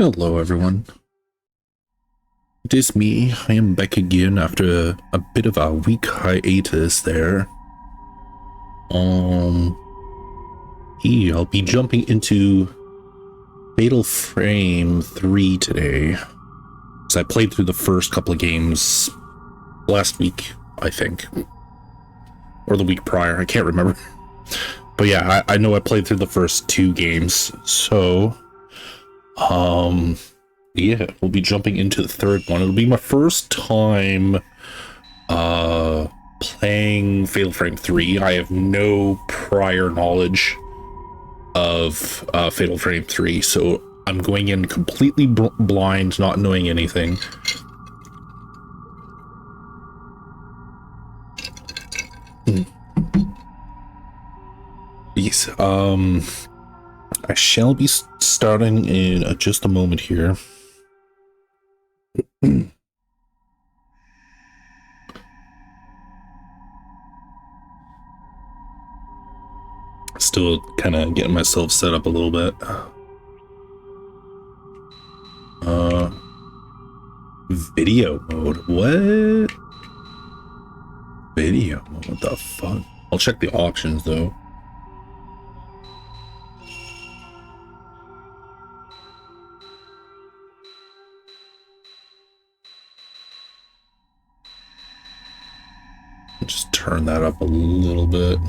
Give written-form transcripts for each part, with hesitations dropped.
Hello, everyone. It is me. I am back again after a bit of a week hiatus there. Um, I'll be jumping into Fatal Frame 3 today. So I played through the first couple of games last week, I think. Or the week prior, I can't remember. But yeah, I know I played through the first two games. So, yeah, we'll be jumping into the third one. It'll be my first time playing Fatal Frame 3. I have no prior knowledge of Fatal Frame 3, so I'm going in completely blind, not knowing anything. Yes, I shall be starting in just a moment here. Still kind of getting myself set up a little bit. Video mode. What? Video mode? What the fuck? I'll check the options though. Just turn that up a little bit.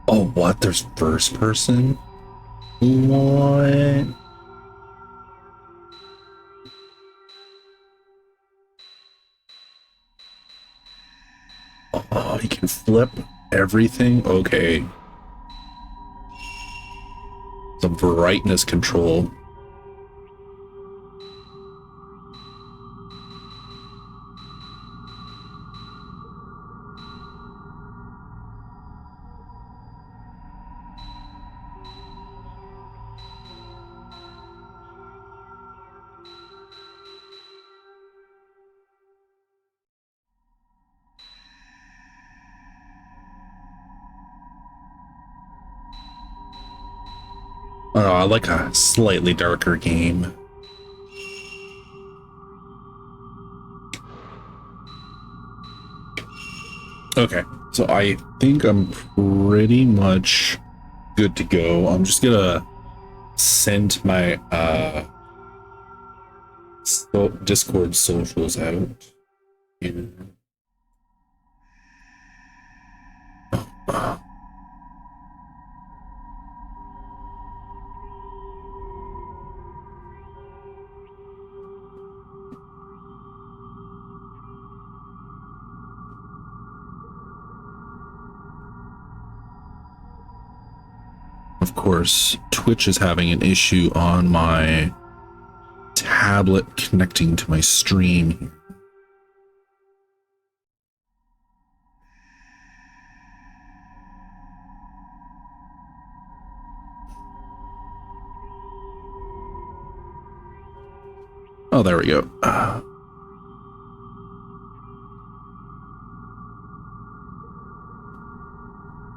Oh, what? There's first person? What? Oh, you can flip everything? Okay. The brightness control. Oh, I like a slightly darker game. Okay, so I think I'm pretty much good to go. I'm just gonna send my Discord socials out here. Of course, Twitch is having an issue on my tablet connecting to my stream. Oh, there we go.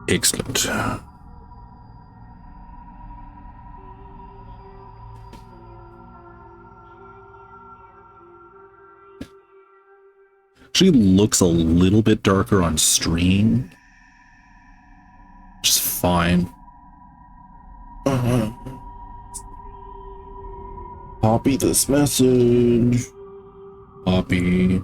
Excellent. Actually looks a little bit darker on stream. Just fine. Copy this message. Copy.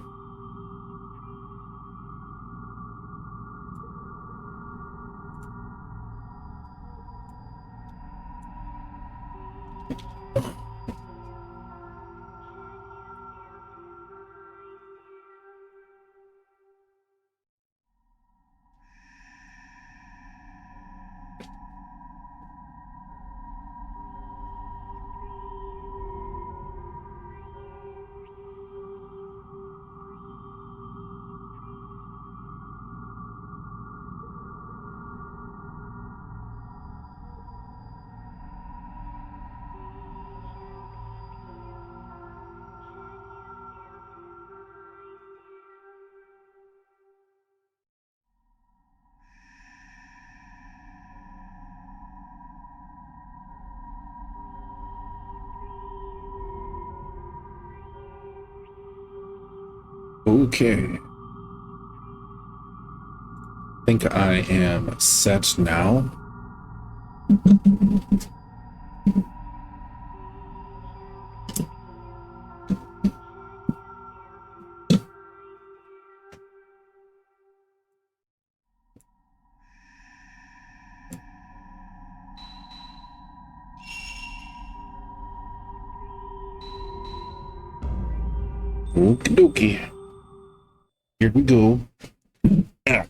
Okay. I think I am set now. Okie dokie. Here we go. Yeah.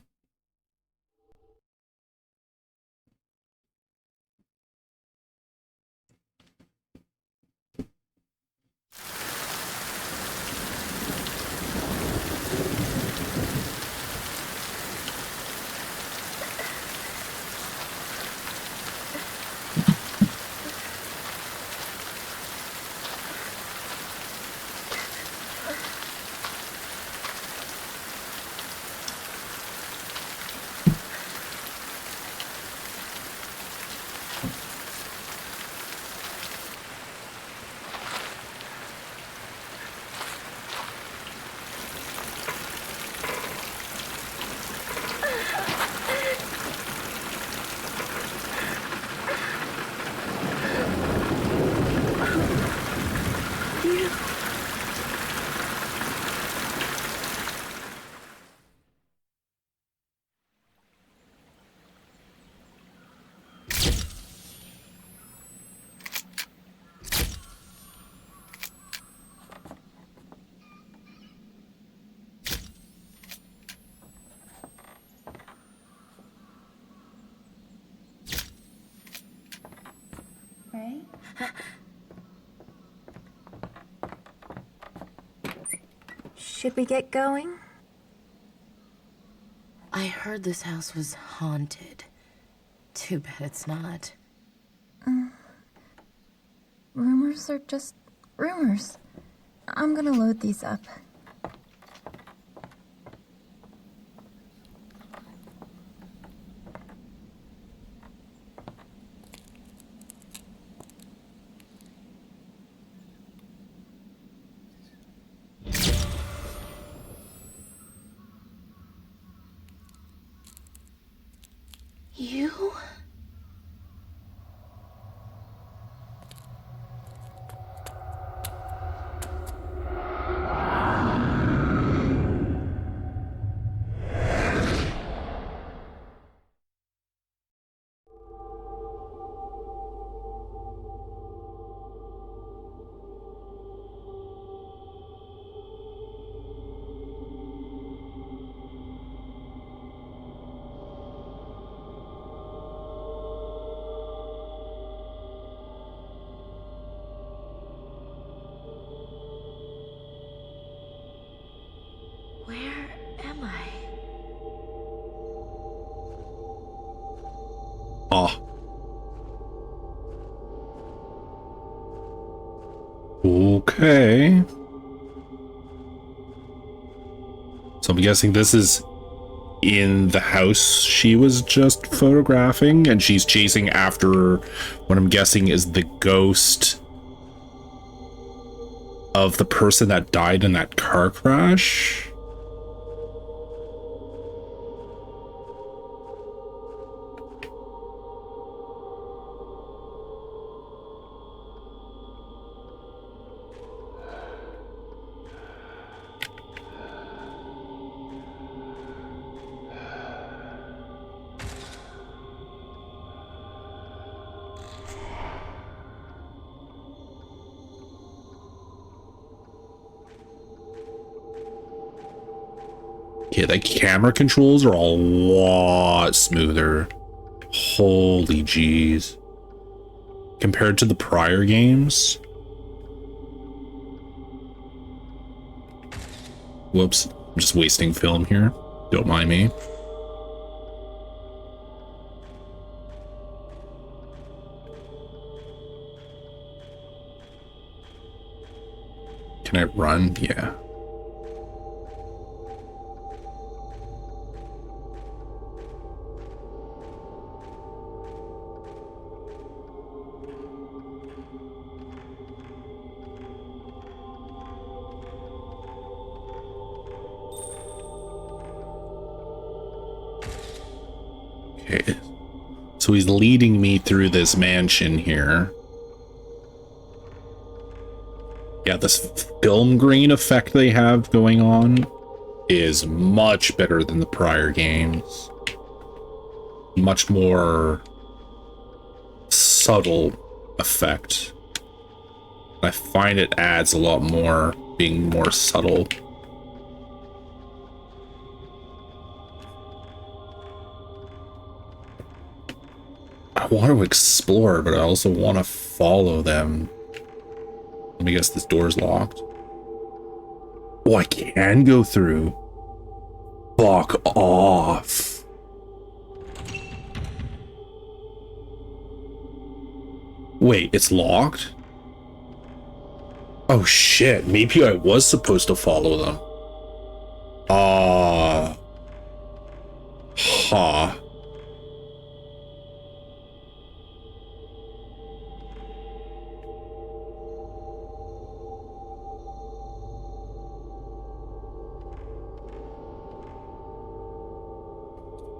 Ray? Should we get going? I heard this house was haunted. Too bad it's not. Rumors are just rumors. I'm gonna load these up. You? Where am I? Ah. Okay. So I'm guessing this is in the house she was just photographing, and she's chasing after what I'm guessing is the ghost of the person that died in that car crash. Yeah, the camera controls are a lot smoother. Holy jeez. Compared to the prior games. Whoops, I'm just wasting film here. Don't mind me. Can I run? Yeah. Okay. So he's leading me through this mansion here. Yeah, this film grain effect they have going on is much better than the prior games. Much more subtle effect. I find it adds a lot more, being more subtle. I want to explore, but I also want to follow them. Let me guess, this door's locked. Oh, I can go through. Fuck off. Wait, it's locked? Oh shit, maybe I was supposed to follow them. Huh.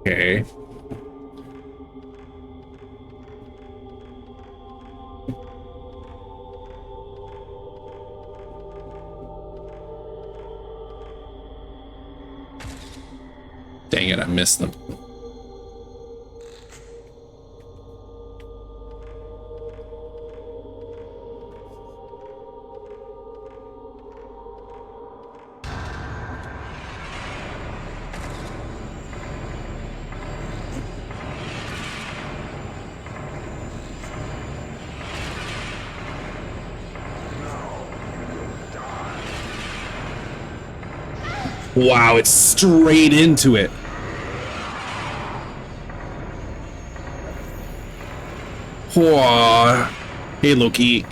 Okay. Dang it, I missed them. Wow, it's straight into it. Whoa. Hey, Loki.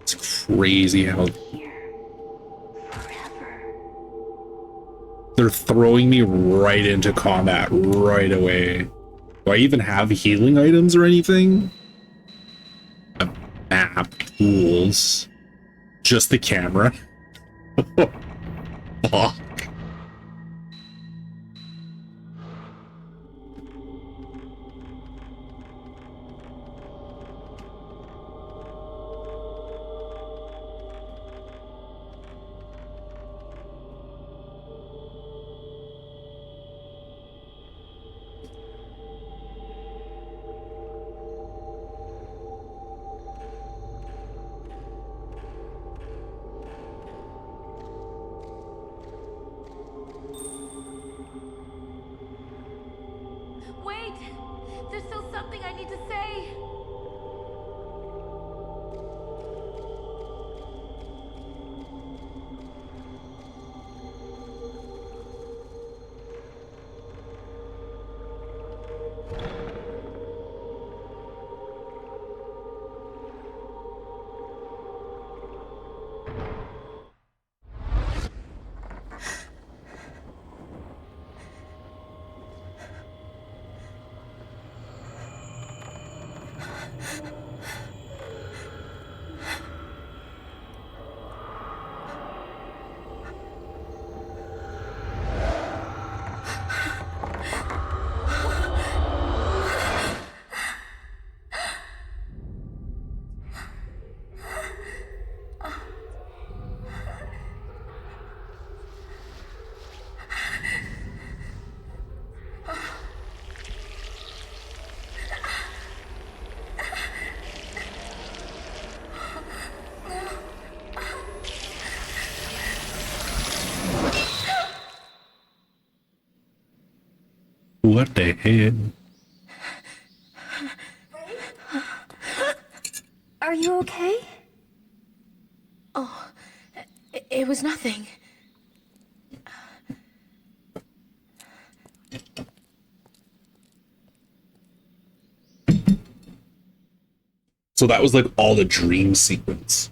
It's crazy how they're throwing me right into combat right away. Do I even have healing items or anything? A map, tools, just the camera. Fuck. Wait! There's still something I need to say! What the hell? Are you okay? Oh, it was nothing. So that was like all the dream sequence.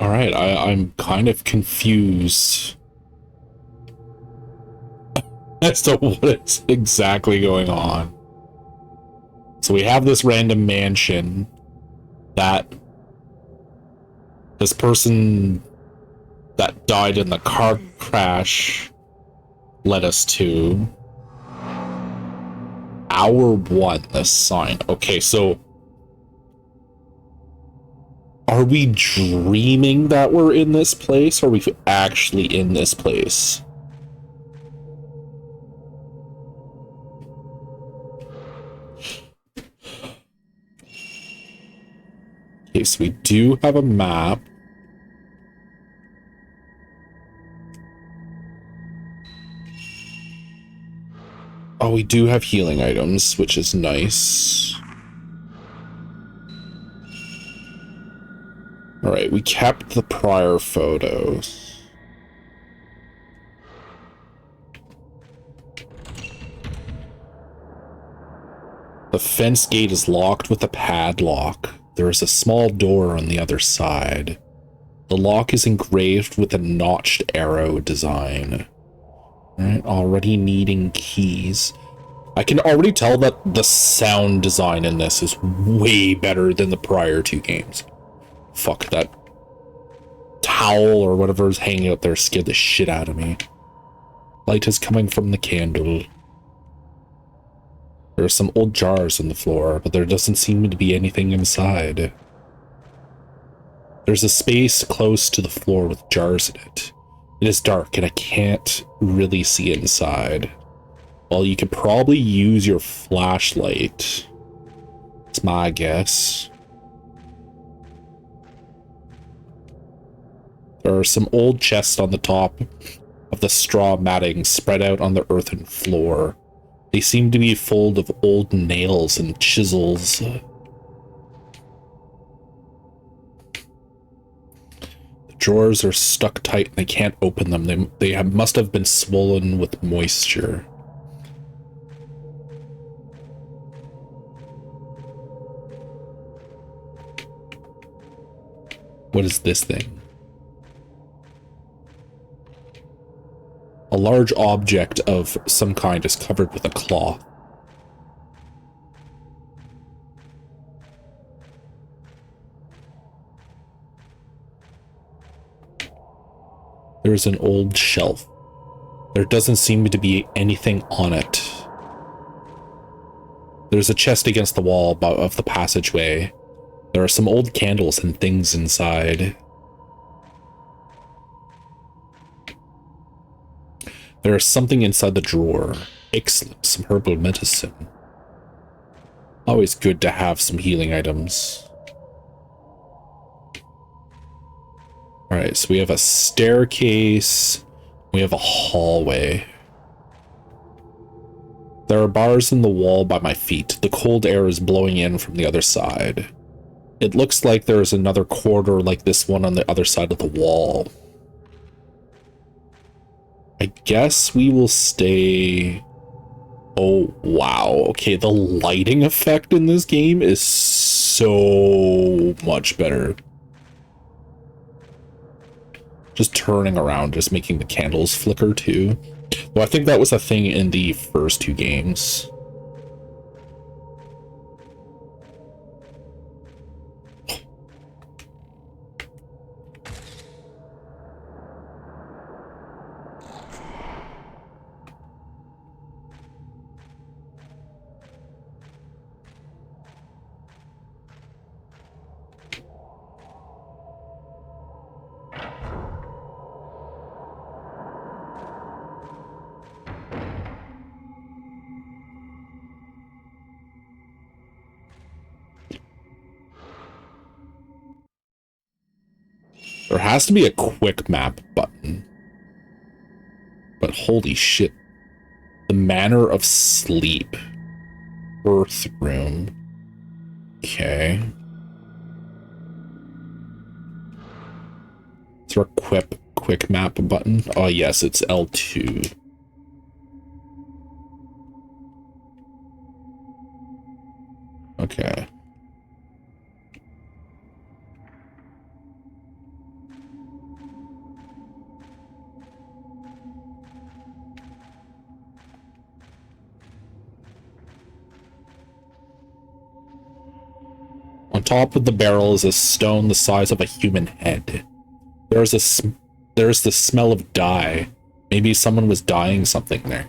Alright, I'm kind of confused as to what is exactly going on. So we have this random mansion that this person that died in the car crash led us to. Hour 1, the sign. Okay, so are we dreaming that we're in this place, or are we actually in this place? Okay, so we do have a map. Oh, we do have healing items, which is nice. Alright, we kept the prior photos. The fence gate is locked with a padlock. There is a small door on the other side. The lock is engraved with a notched arrow design. Alright, already needing keys. I can already tell that the sound design in this is way better than the prior 2 games. Fuck, that towel or whatever is hanging out there scared the shit out of me. Light is coming from the candle. There are some old jars on the floor, but there doesn't seem to be anything inside. There's a space close to the floor with jars in it. It is dark and I can't really see inside. Well, you could probably use your flashlight. It's my guess. There are some old chests on the top of the straw matting spread out on the earthen floor. They seem to be full of old nails and chisels. The drawers are stuck tight and they can't open them. They must have been swollen with moisture. What is this thing? A large object of some kind is covered with a cloth. There is an old shelf. There doesn't seem to be anything on it. There's a chest against the wall of the passageway. There are some old candles and things inside. There is something inside the drawer. Excellent, some herbal medicine. Always good to have some healing items. Alright, so we have a staircase. We have a hallway. There are bars in the wall by my feet. The cold air is blowing in from the other side. It looks like there is another corridor like this one on the other side of the wall. I guess we will stay... Oh, wow. Okay, the lighting effect in this game is so much better. Just turning around, just making the candles flicker too. Well, I think that was a thing in the first 2 games. There has to be a quick map button. But holy shit. The Manor of Sleep. Earth Room. Okay. Is there a quick map button? Oh yes, it's L2. Okay. top of the barrel is a stone the size of a human head. There's the smell of dye. Maybe someone was dyeing something there.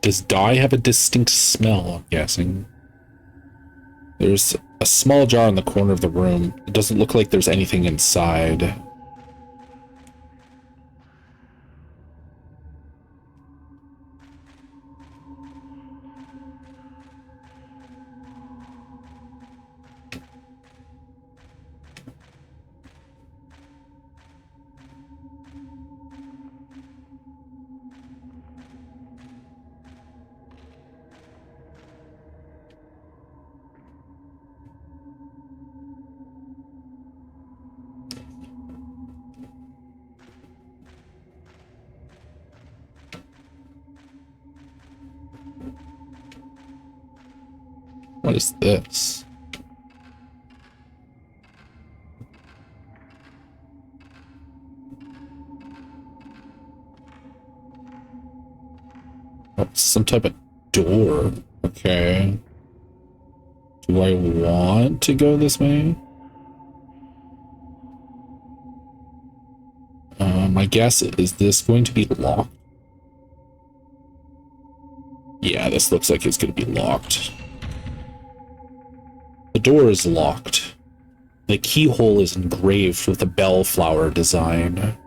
Does dye have a distinct smell, I'm guessing? There's a small jar in the corner of the room. It doesn't look like there's anything inside. What is this? Oh, some type of door. Okay. Do I want to go this way? My guess is this going to be locked? Yeah, this looks like it's going to be locked. The door is locked. The keyhole is engraved with a bellflower design.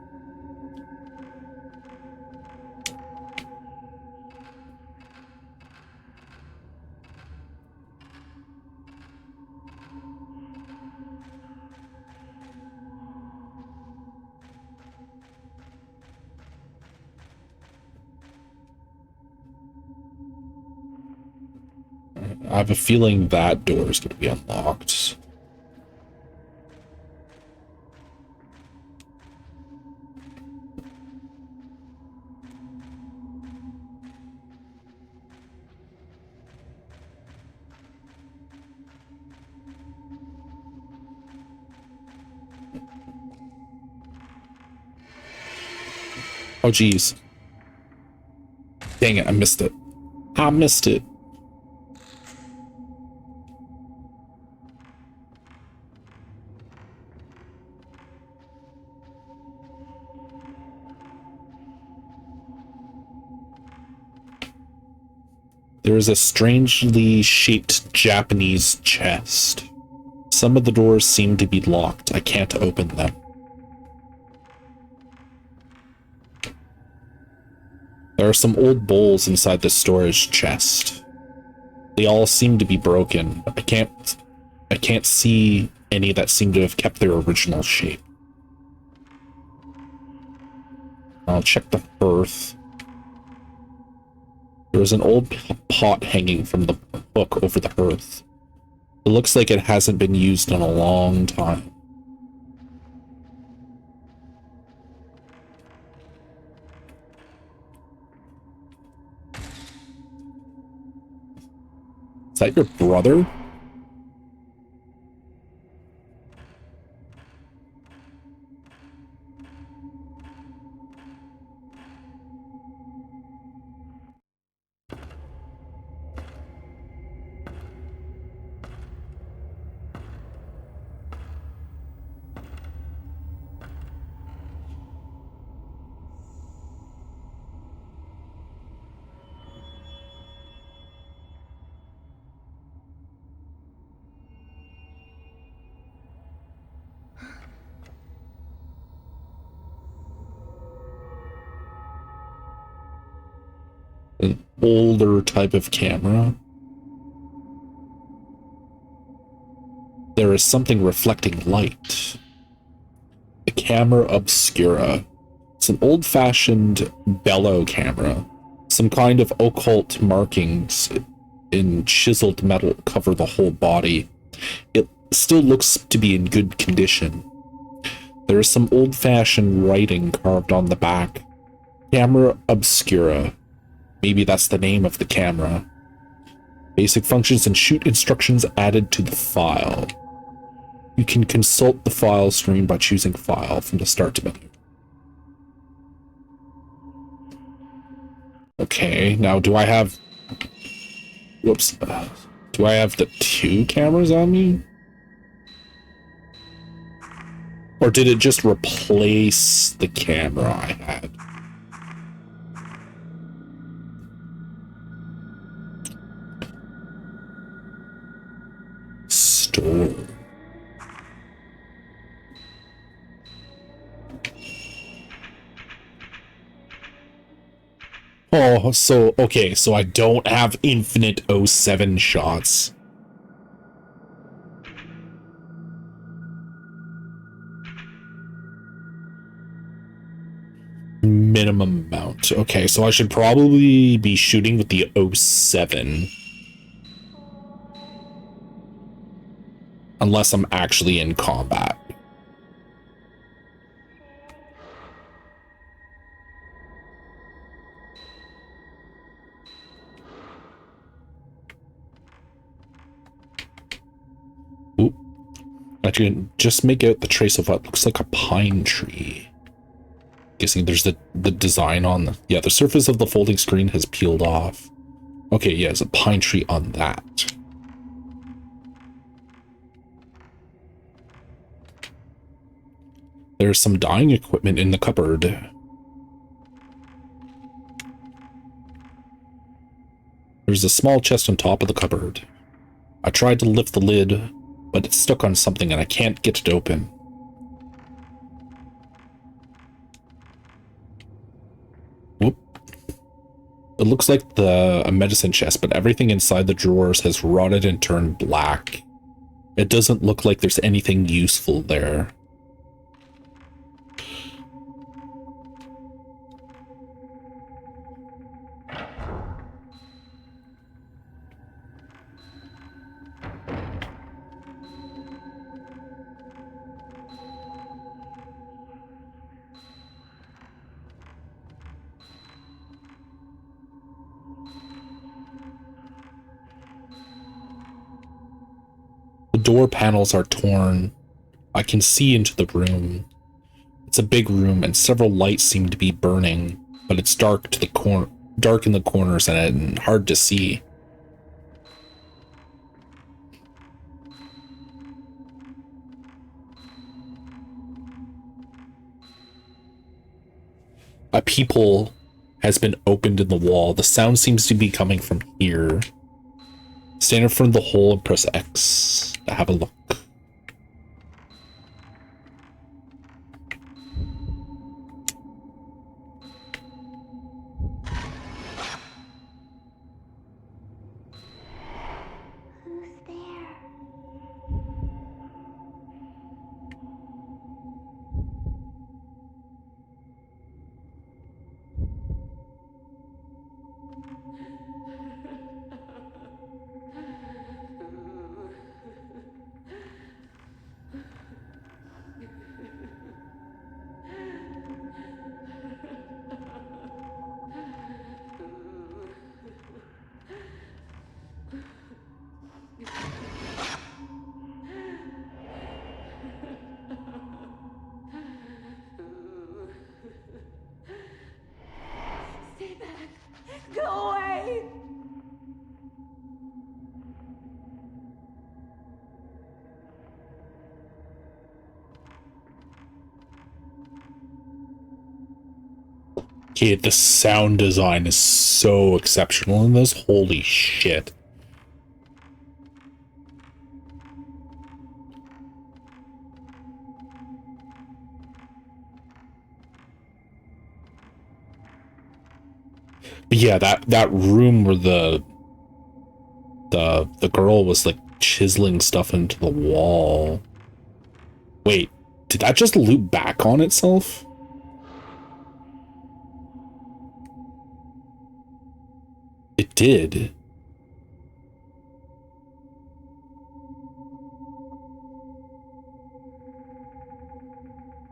I have a feeling that door is going to be unlocked. Oh, geez. Dang it, I missed it. I missed it. There is a strangely shaped Japanese chest. Some of the doors seem to be locked. I can't open them. There are some old bowls inside the storage chest. They all seem to be broken. I can't see any that seem to have kept their original shape. I'll check the hearth. There is an old pot hanging from the hook over the hearth. It looks like it hasn't been used in a long time. Is that your brother? An older type of camera. There is something reflecting light. A camera obscura. It's an old-fashioned bellow camera. Some kind of occult markings in chiseled metal cover the whole body. It still looks to be in good condition. There is some old-fashioned writing carved on the back. Camera obscura. Maybe that's the name of the camera. Basic functions and shoot instructions added to the file. You can consult the file screen by choosing File from the Start menu. Okay, now do I have... Whoops. Do I have the 2 cameras on me? Or did it just replace the camera I had? Store. Oh, so, okay, so I don't have infinite 07 shots. Minimum amount. Okay, so I should probably be shooting with the 07. Unless I'm actually in combat. Oop. I can just make out the trace of what looks like a pine tree. Guessing there's the design on the... Yeah, the surface of the folding screen has peeled off. Okay, yeah, there's a pine tree on that. There's some dyeing equipment in the cupboard. There's a small chest on top of the cupboard. I tried to lift the lid, but it's stuck on something and I can't get it open. Whoop. It looks like a medicine chest, but everything inside the drawers has rotted and turned black. It doesn't look like there's anything useful there. The door panels are torn. I can see into the room. It's a big room and several lights seem to be burning, but it's dark in the corners and hard to see. A peephole has been opened in the wall. The sound seems to be coming from here. Stand in front of the hole and press X to have a look. Who's there? Stay back. Go away. Okay, the sound design is so exceptional in this. Holy shit. But yeah, that room where the girl was like chiseling stuff into the wall. Wait, did that just loop back on itself? It did.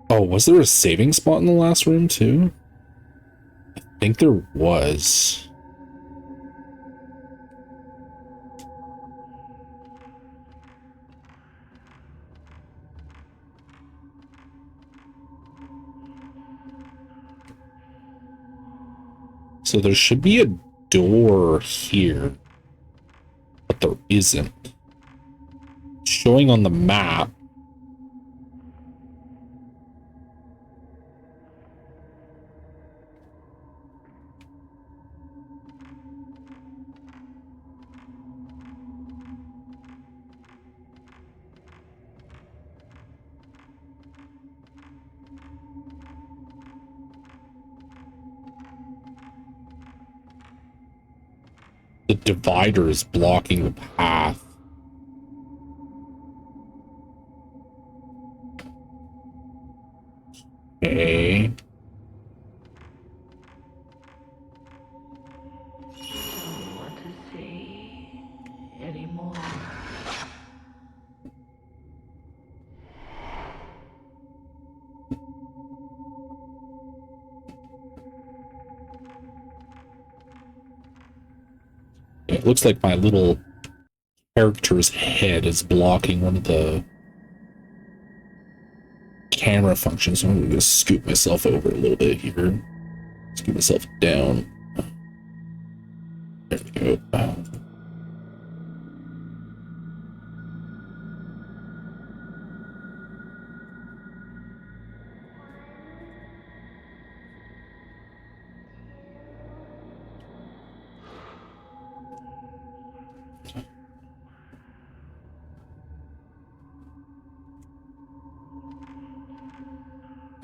Oh, was there a saving spot in the last room too? I think there was. So there should be a door here. isn't. Showing on the map. The divider is blocking the path. Okay. Don't want to see anymore. It looks like my little character's head is blocking one of the camera functions. I'm gonna just scoot myself over a little bit here. Scoot myself down. There we go.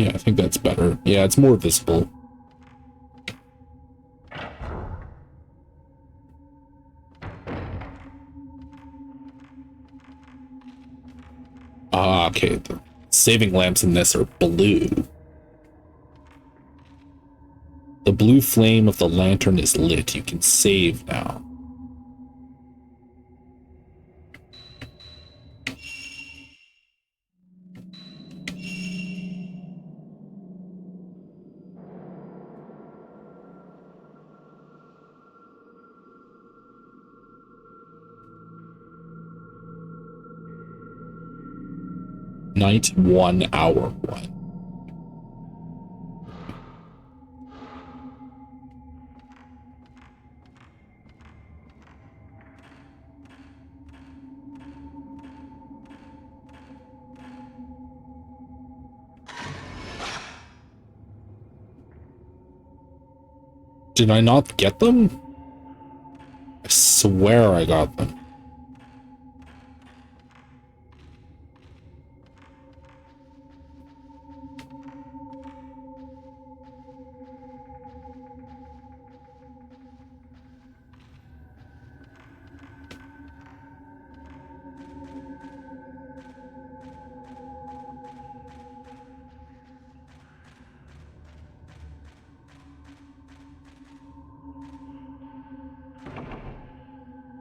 Yeah, I think that's better. Yeah, it's more visible. Ah, okay. The saving lamps in this are blue. The blue flame of the lantern is lit. You can save now. Night 1, hour 1. Did I not get them? I swear I got them.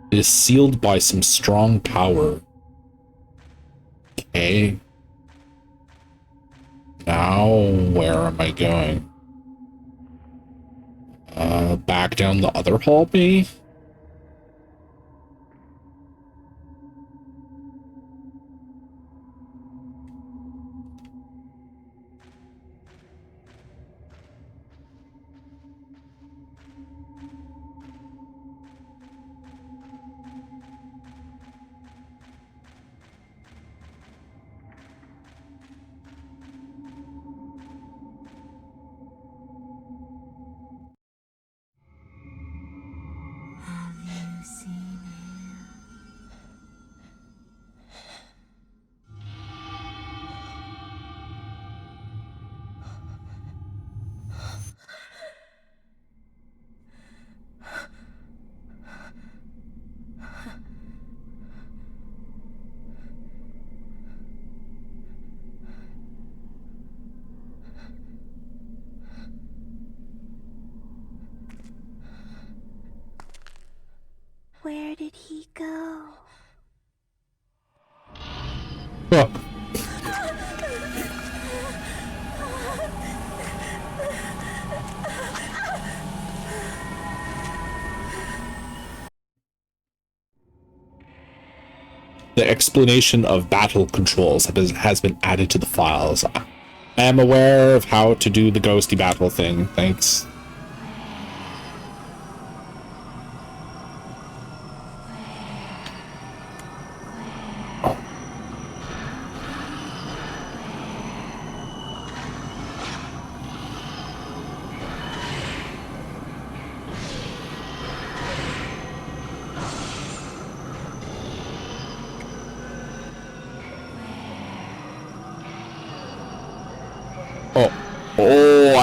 It is sealed by some strong power. Okay. Now, where am I going? Back down the other hallway? Where did he go? Oh. The explanation of battle controls has been added to the files. I am aware of how to do the ghosty battle thing. Thanks.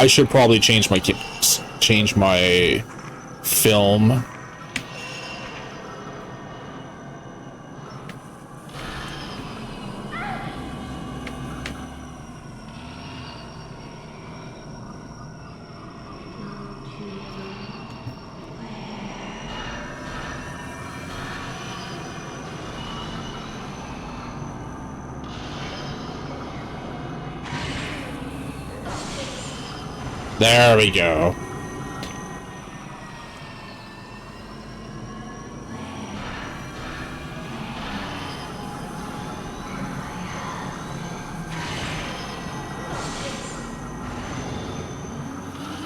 I should probably change my film. There we go.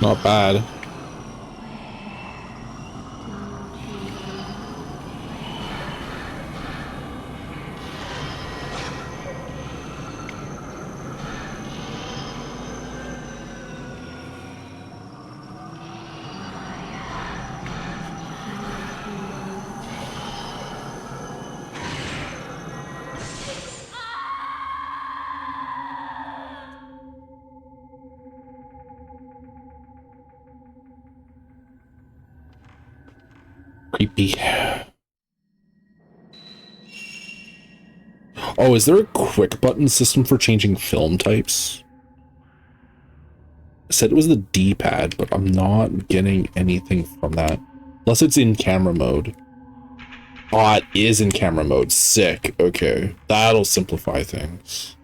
Not bad. Creepy. Oh, is there a quick button system for changing film types? I said it was the D-pad, but I'm not getting anything from that. Unless it's in camera mode. Oh, it is in camera mode. Sick. Okay. That'll simplify things.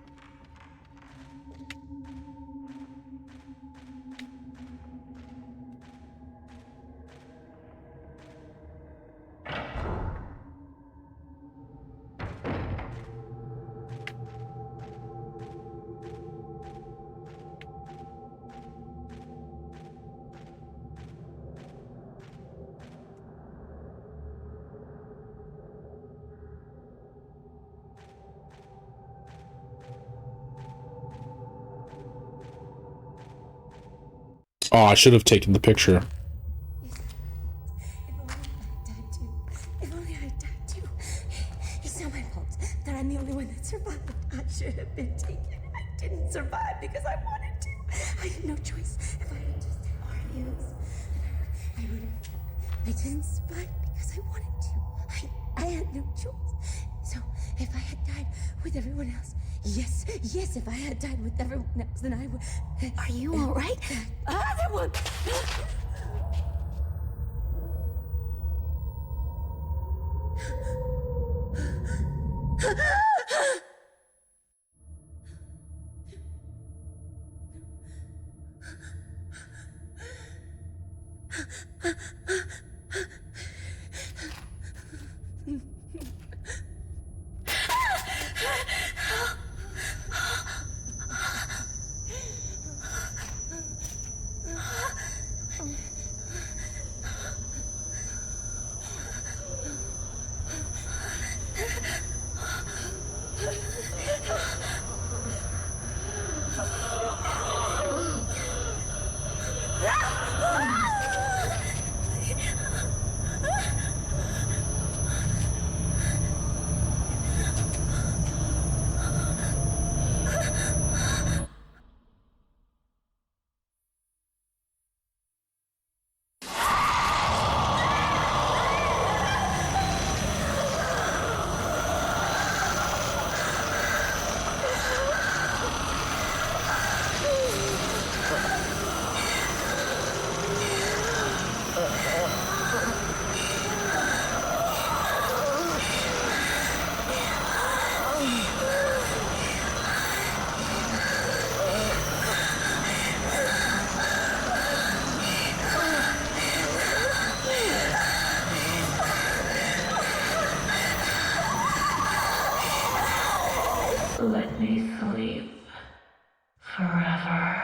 Oh, I should have taken the picture. If only I died too. It's not my fault that I'm the only one that survived. I should have been taken. I didn't survive because I wanted to. I had no choice. If I had just had Arnie's, I would have. I didn't survive because I wanted to. I had no choice. So if I had died with everyone else, yes, if I had died with everyone else, then I would. Are you all right? Other one. Let me sleep forever.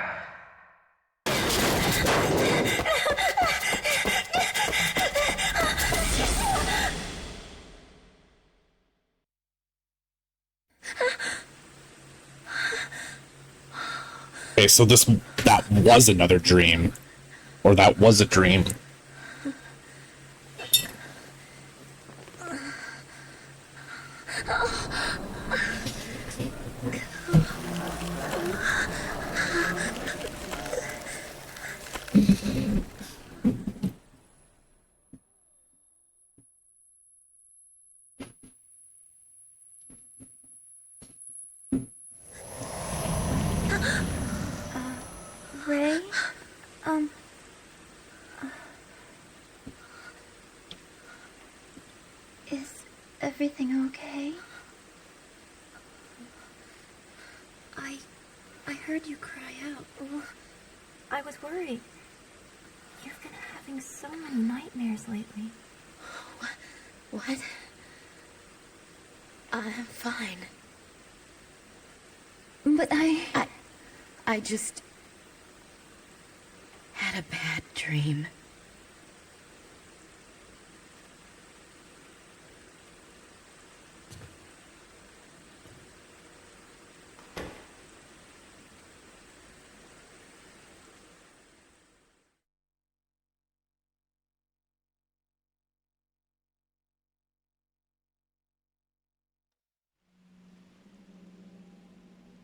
Okay, so that was another dream. Or that was a dream. everything okay? I heard you cry out. Well, I was worried. You've been having so many nightmares lately. What? I'm fine. But I just had a bad dream.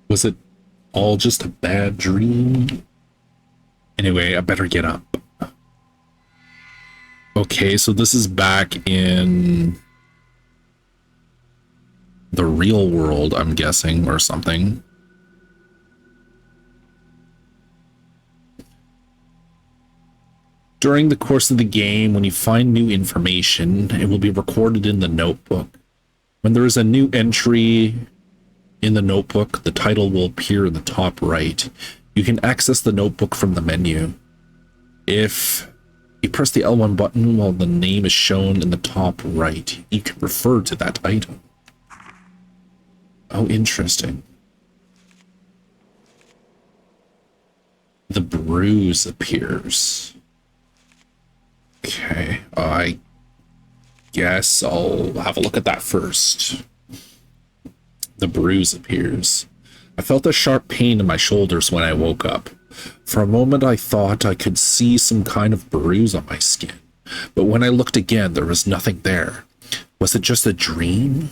Was it all just a bad dream? Anyway, I better get up. Okay, so this is back in the real world, I'm guessing, or something. During the course of the game, when you find new information, it will be recorded in the notebook. When there is a new entry in the notebook, the title will appear in the top right. You can access the notebook from the menu. If you press the L1 button while the name is shown in the top right, you can refer to that item. Oh, interesting. The bruise appears. Okay, I guess I'll have a look at that first. The bruise appears. I felt a sharp pain in my shoulders when I woke up. For a moment, I thought I could see some kind of bruise on my skin, but when I looked again, there was nothing there. Was it just a dream?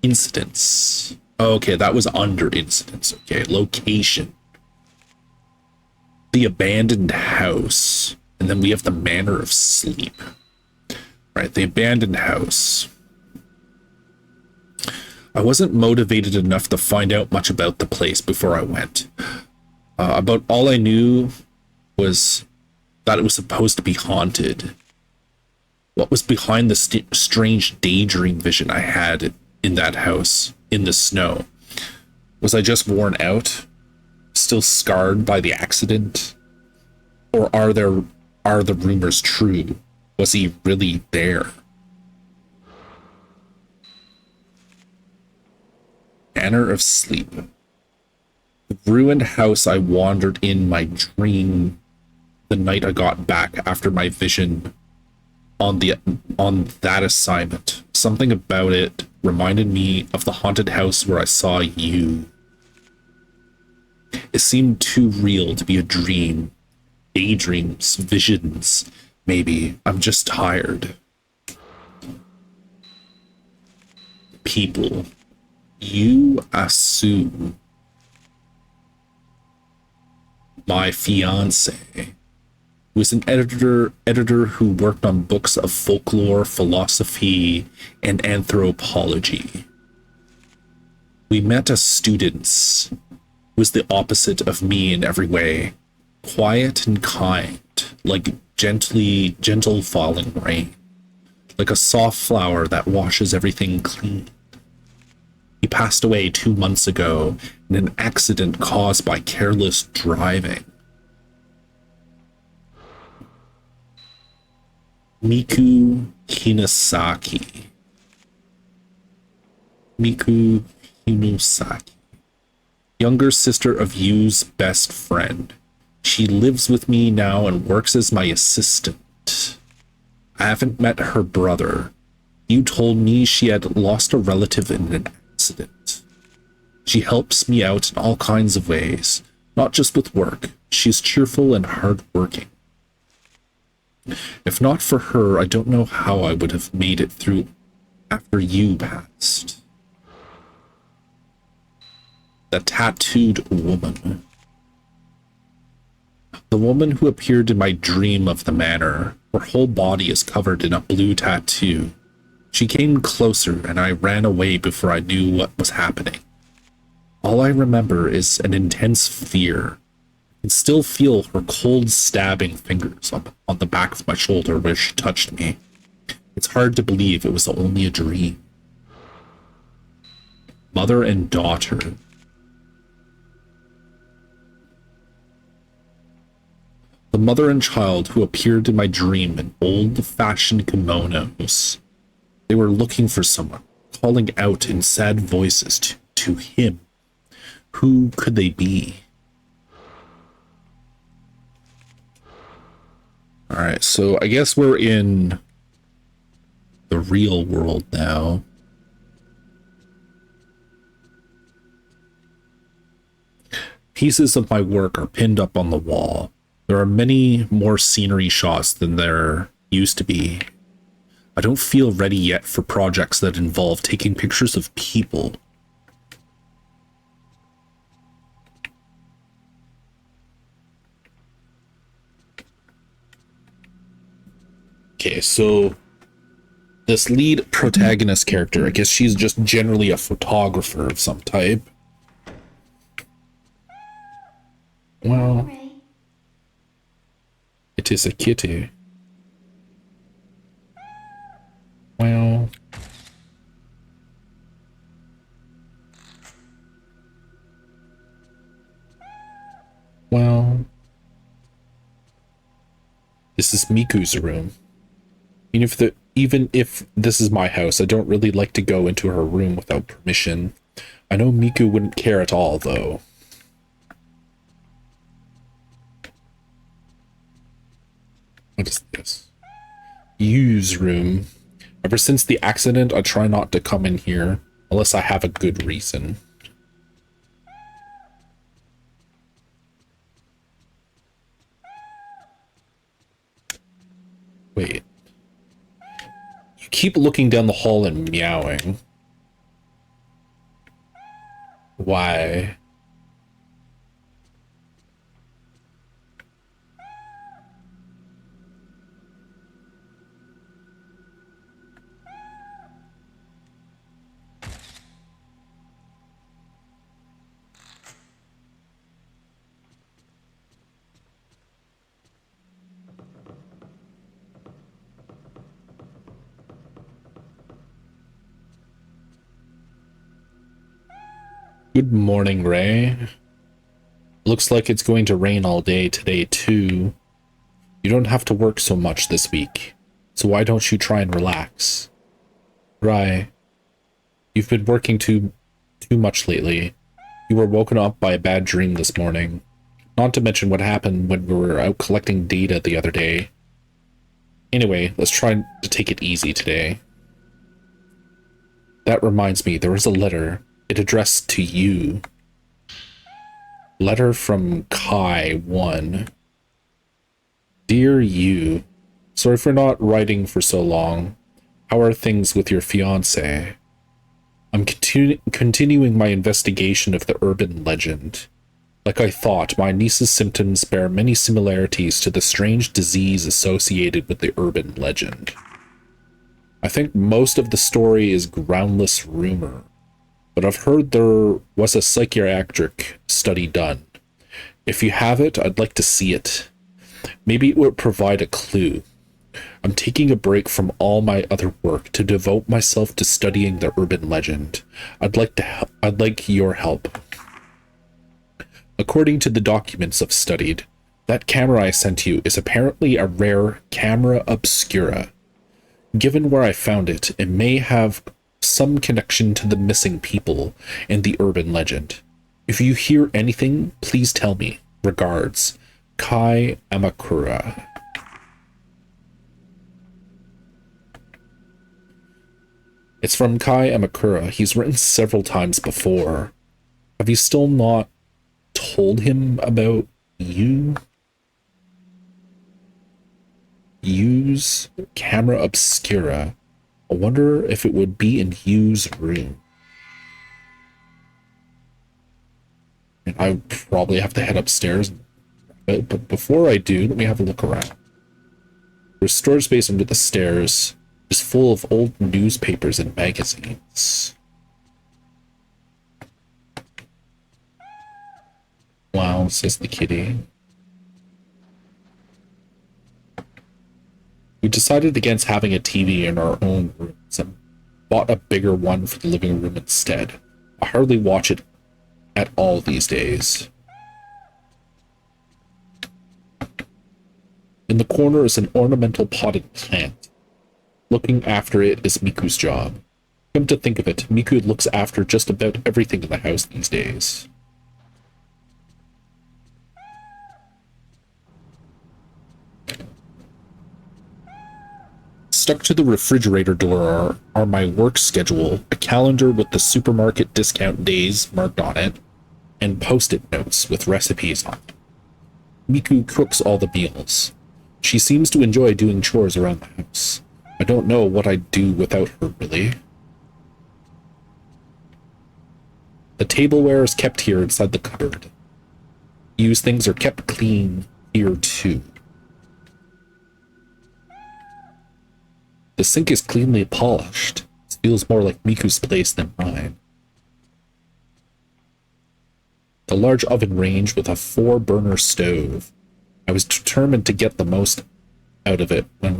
Incidents. Okay, that was under incidents. Okay, location. The abandoned house. And then we have the manner of sleep. Right, the abandoned house. I wasn't motivated enough to find out much about the place before I went. About all I knew was that it was supposed to be haunted. What was behind the strange daydream vision I had in that house, in the snow? Was I just worn out? Still scarred by the accident? Or are the rumors true? Was he really there? Manner of sleep. The ruined house I wandered in my dream the night I got back after my vision on that assignment. Something about it reminded me of the haunted house where I saw you. It seemed too real to be a dream. Daydreams, visions. Maybe I'm just tired. People. You assume my fiance, who is an editor who worked on books of folklore, philosophy, and anthropology. We met as students, who was the opposite of me in every way, quiet and kind, like gentle falling rain, like a soft flower that washes everything clean. He passed away 2 months ago in an accident caused by careless driving. Miku Hinasaki. Miku Hinasaki. Younger sister of Yu's best friend. She lives with me now and works as my assistant. I haven't met her brother. You told me she had lost a relative in an accident. She helps me out in all kinds of ways, not just with work. She's cheerful and hardworking. If not for her, I don't know how I would have made it through after you passed. The tattooed woman. The woman who appeared in my dream of the manor. Her whole body is covered in a blue tattoo. She came closer and I ran away before I knew what was happening. All I remember is an intense fear. I can still feel her cold stabbing fingers on the back of my shoulder where she touched me. It's hard to believe it was only a dream. Mother and daughter. The mother and child who appeared in my dream in old-fashioned kimonos. They were looking for someone, calling out in sad voices to him. Who could they be? Alright, so I guess we're in the real world now. Pieces of my work are pinned up on the wall. There are many more scenery shots than there used to be. I don't feel ready yet for projects that involve taking pictures of people. Okay, so this lead protagonist character, I guess she's just generally a photographer of some type. Well, it is a kitty. Well, this is Miku's room. Even if this is my house, I don't really like to go into her room without permission. I know Miku wouldn't care at all, though. What is this? Yu's room. Ever since the accident, I try not to come in here unless I have a good reason. Wait. You keep looking down the hall and meowing. Why? Good morning, Ray. Looks like it's going to rain all day today, too. You don't have to work so much this week, so why don't you try and relax? Ray, you've been working too much lately. You were woken up by a bad dream this morning. Not to mention what happened when we were out collecting data the other day. Anyway, let's try to take it easy today. That reminds me, there was a letter. It addressed to you. Letter from Kai 1. Dear you, sorry for not writing for so long. How are things with your fiancé? I'm continuing my investigation of the urban legend. Like I thought, my niece's symptoms bear many similarities to the strange disease associated with the urban legend. I think most of the story is groundless rumor, but I've heard there was a psychiatric study done. If you have it, I'd like to see it. Maybe it would provide a clue. I'm taking a break from all my other work to devote myself to studying the urban legend. I'd like your help. According to the documents I've studied, that camera I sent you is apparently a rare camera obscura. Given where I found it, it may have some connection to the missing people and the urban legend. If you hear anything, please tell me. Regards, Kai Amakura. It's from Kai Amakura. He's written several times before. Have you still not told him about you? Use camera obscura. I wonder if it would be in Hugh's room. And I probably have to head upstairs. But before I do, let me have a look around. There's storage space under the stairs, just full of old newspapers and magazines. Wow, says the kitty. We decided against having a TV in our own rooms and bought a bigger one for the living room instead. I hardly watch it at all these days. In the corner is an ornamental potted plant. Looking after it is Miku's job. Come to think of it, Miku looks after just about everything in the house these days. Stuck to the refrigerator door are my work schedule, a calendar with the supermarket discount days marked on it, and post-it notes with recipes on it. Miku cooks all the meals. She seems to enjoy doing chores around the house. I don't know what I'd do without her, really. The tableware is kept here inside the cupboard. Used things are kept clean here, too. The sink is cleanly polished. It feels more like Miku's place than mine. The large oven range with a 4-burner stove. I was determined to get the most out of it when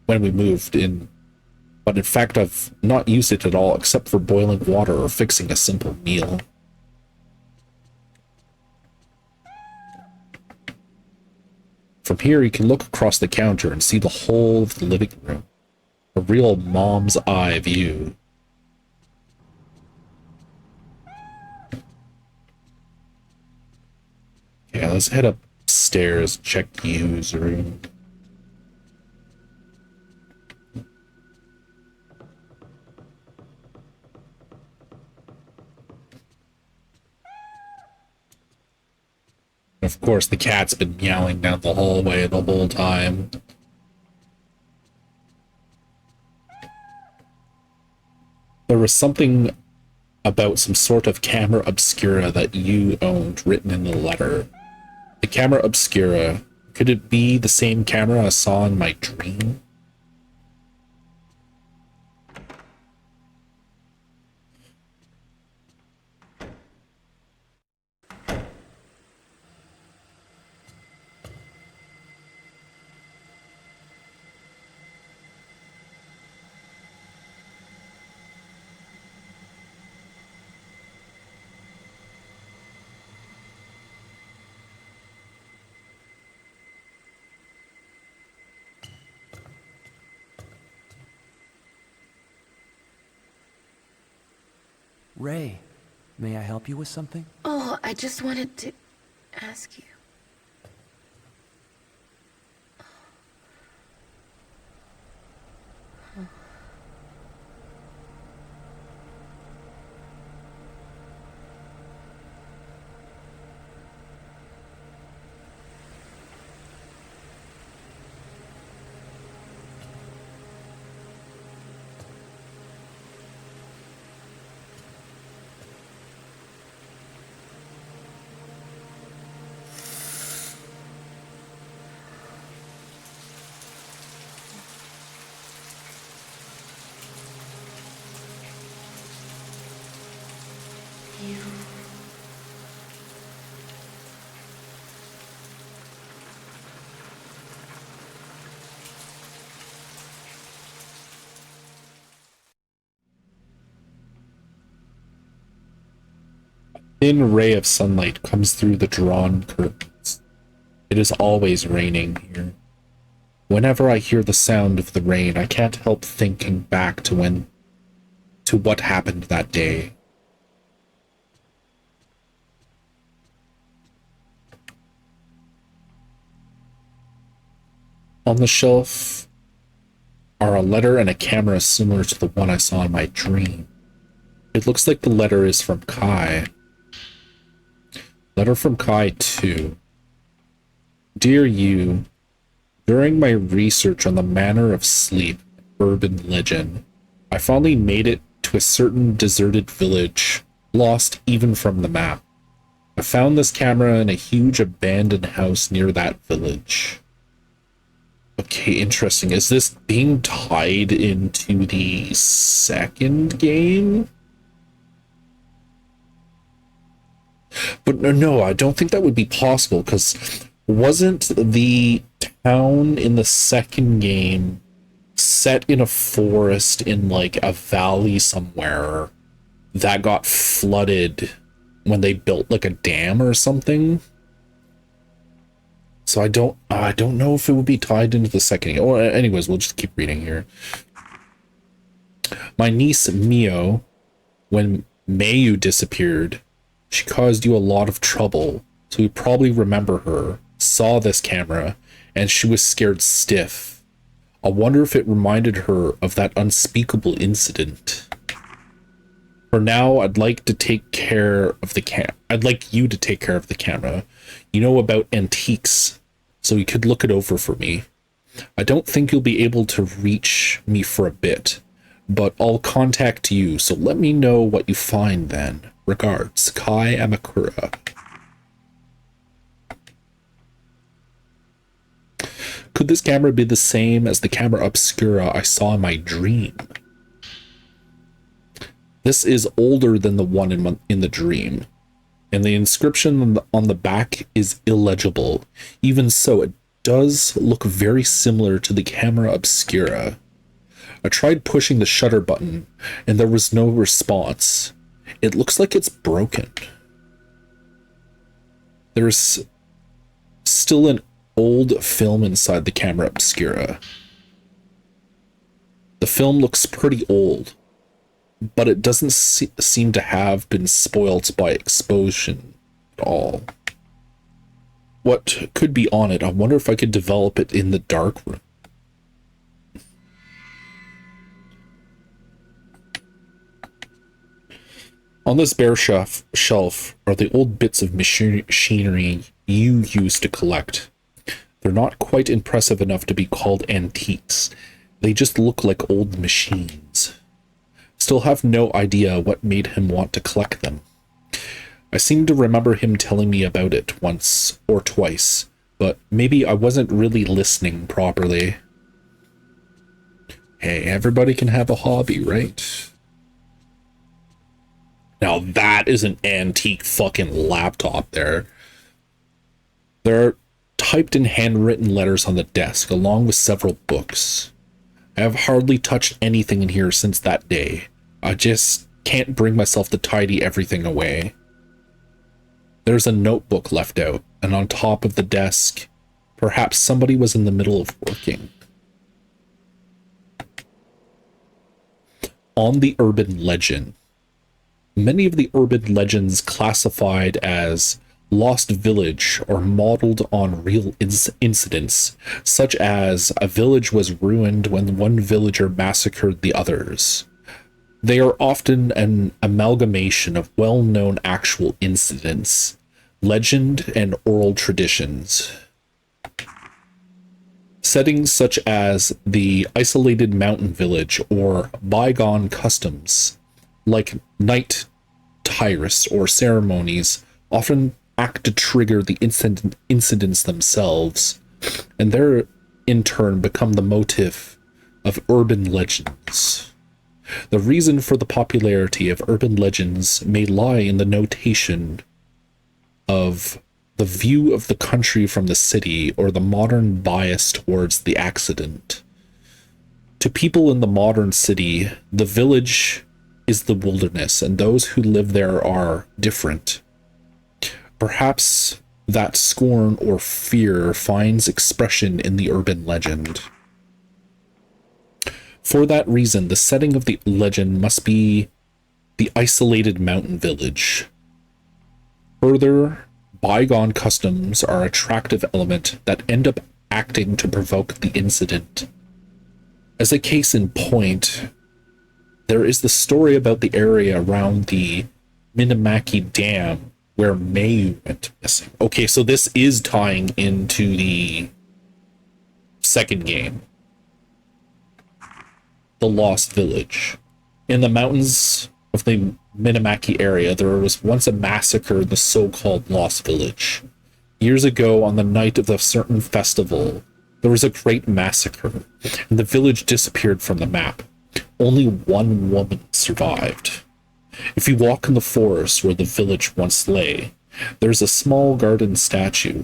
we moved in, but in fact I've not used it at all except for boiling water or fixing a simple meal. From here you can look across the counter and see the whole of the living room. A real mom's eye view. Okay, let's head upstairs, check Yu's room. Of course, the cat's been meowing down the hallway the whole time. There was something about some sort of camera obscura that you owned written in the letter. The camera obscura, could it be the same camera I saw in my dream? Ray, may I help you with something? Oh, I just wanted to ask you. Thin ray of sunlight comes through the drawn curtains. It is always raining here. Whenever I hear the sound of the rain, I can't help thinking back to what happened that day. On the shelf are a letter and a camera similar to the one I saw in my dream. It looks like the letter is from Kai. Letter from Kai 2. Dear you, during my research on the manner of sleep, urban legend, I finally made it to a certain deserted village, lost even from the map. I found this camera in a huge abandoned house near that village. Okay, interesting. Is this being tied into the second game? But no, I don't think that would be possible, because wasn't the town in the second game set in a forest in like a valley somewhere that got flooded when they built like a dam or something. So I don't know if it would be tied into the second game. Or anyways, we'll just keep reading here. My niece Mio, when Mayu disappeared, she caused you a lot of trouble. So you probably remember her, saw this camera, and she was scared stiff. I wonder if it reminded her of that unspeakable incident. For now, I'd like to take care of the I'd like you to take care of the camera. You know about antiques, so you could look it over for me. I don't think you'll be able to reach me for a bit, but I'll contact you, so let me know what you find then. Regards, Kai Amakura. Could this camera be the same as the camera obscura I saw in my dream? This is older than the one in the dream, and the inscription on the back is illegible. Even so, it does look very similar to the camera obscura. I tried pushing the shutter button, and there was no response. It looks like it's broken. There's still an old film inside the camera obscura. The film looks pretty old, but it doesn't seem to have been spoilt by exposure at all. What could be on it? I wonder if I could develop it in the dark room. On this bare shelf are the old bits of machinery you used to collect. They're not quite impressive enough to be called antiques. They just look like old machines. Still have no idea what made him want to collect them. I seem to remember him telling me about it once or twice, but maybe I wasn't really listening properly. Hey, everybody can have a hobby, right? Now that is an antique fucking laptop there. There are typed and handwritten letters on the desk, along with several books. I have hardly touched anything in here since that day. I just can't bring myself to tidy everything away. There's a notebook left out, and on top of the desk, perhaps somebody was in the middle of working. On the urban legend. Many of the urban legends classified as Lost Village are modeled on real incidents, such as a village was ruined when one villager massacred the others. They are often an amalgamation of well-known actual incidents, legend, and oral traditions. Settings such as the isolated mountain village or bygone customs, like night tyres or ceremonies, often act to trigger the incidents themselves, and they're in turn become the motif of urban legends. The reason for the popularity of urban legends may lie in the notation of the view of the country from the city or the modern bias towards the accident. To people in the modern city, the village is the wilderness, and those who live there are different. Perhaps that scorn or fear finds expression in the urban legend. For that reason, the setting of the legend must be the isolated mountain village. Further, bygone customs are an attractive element that end up acting to provoke the incident. As a case in point, there is the story about the area around the Minamaki Dam where Mayu went missing. Okay, so this is tying into the second game. The Lost Village. In the mountains of the Minamaki area, there was once a massacre in the so-called Lost Village. Years ago, on the night of a certain festival, there was a great massacre, and the village disappeared from the map. Only one woman survived. If you walk in the forest where the village once lay, there's a small guardian statue.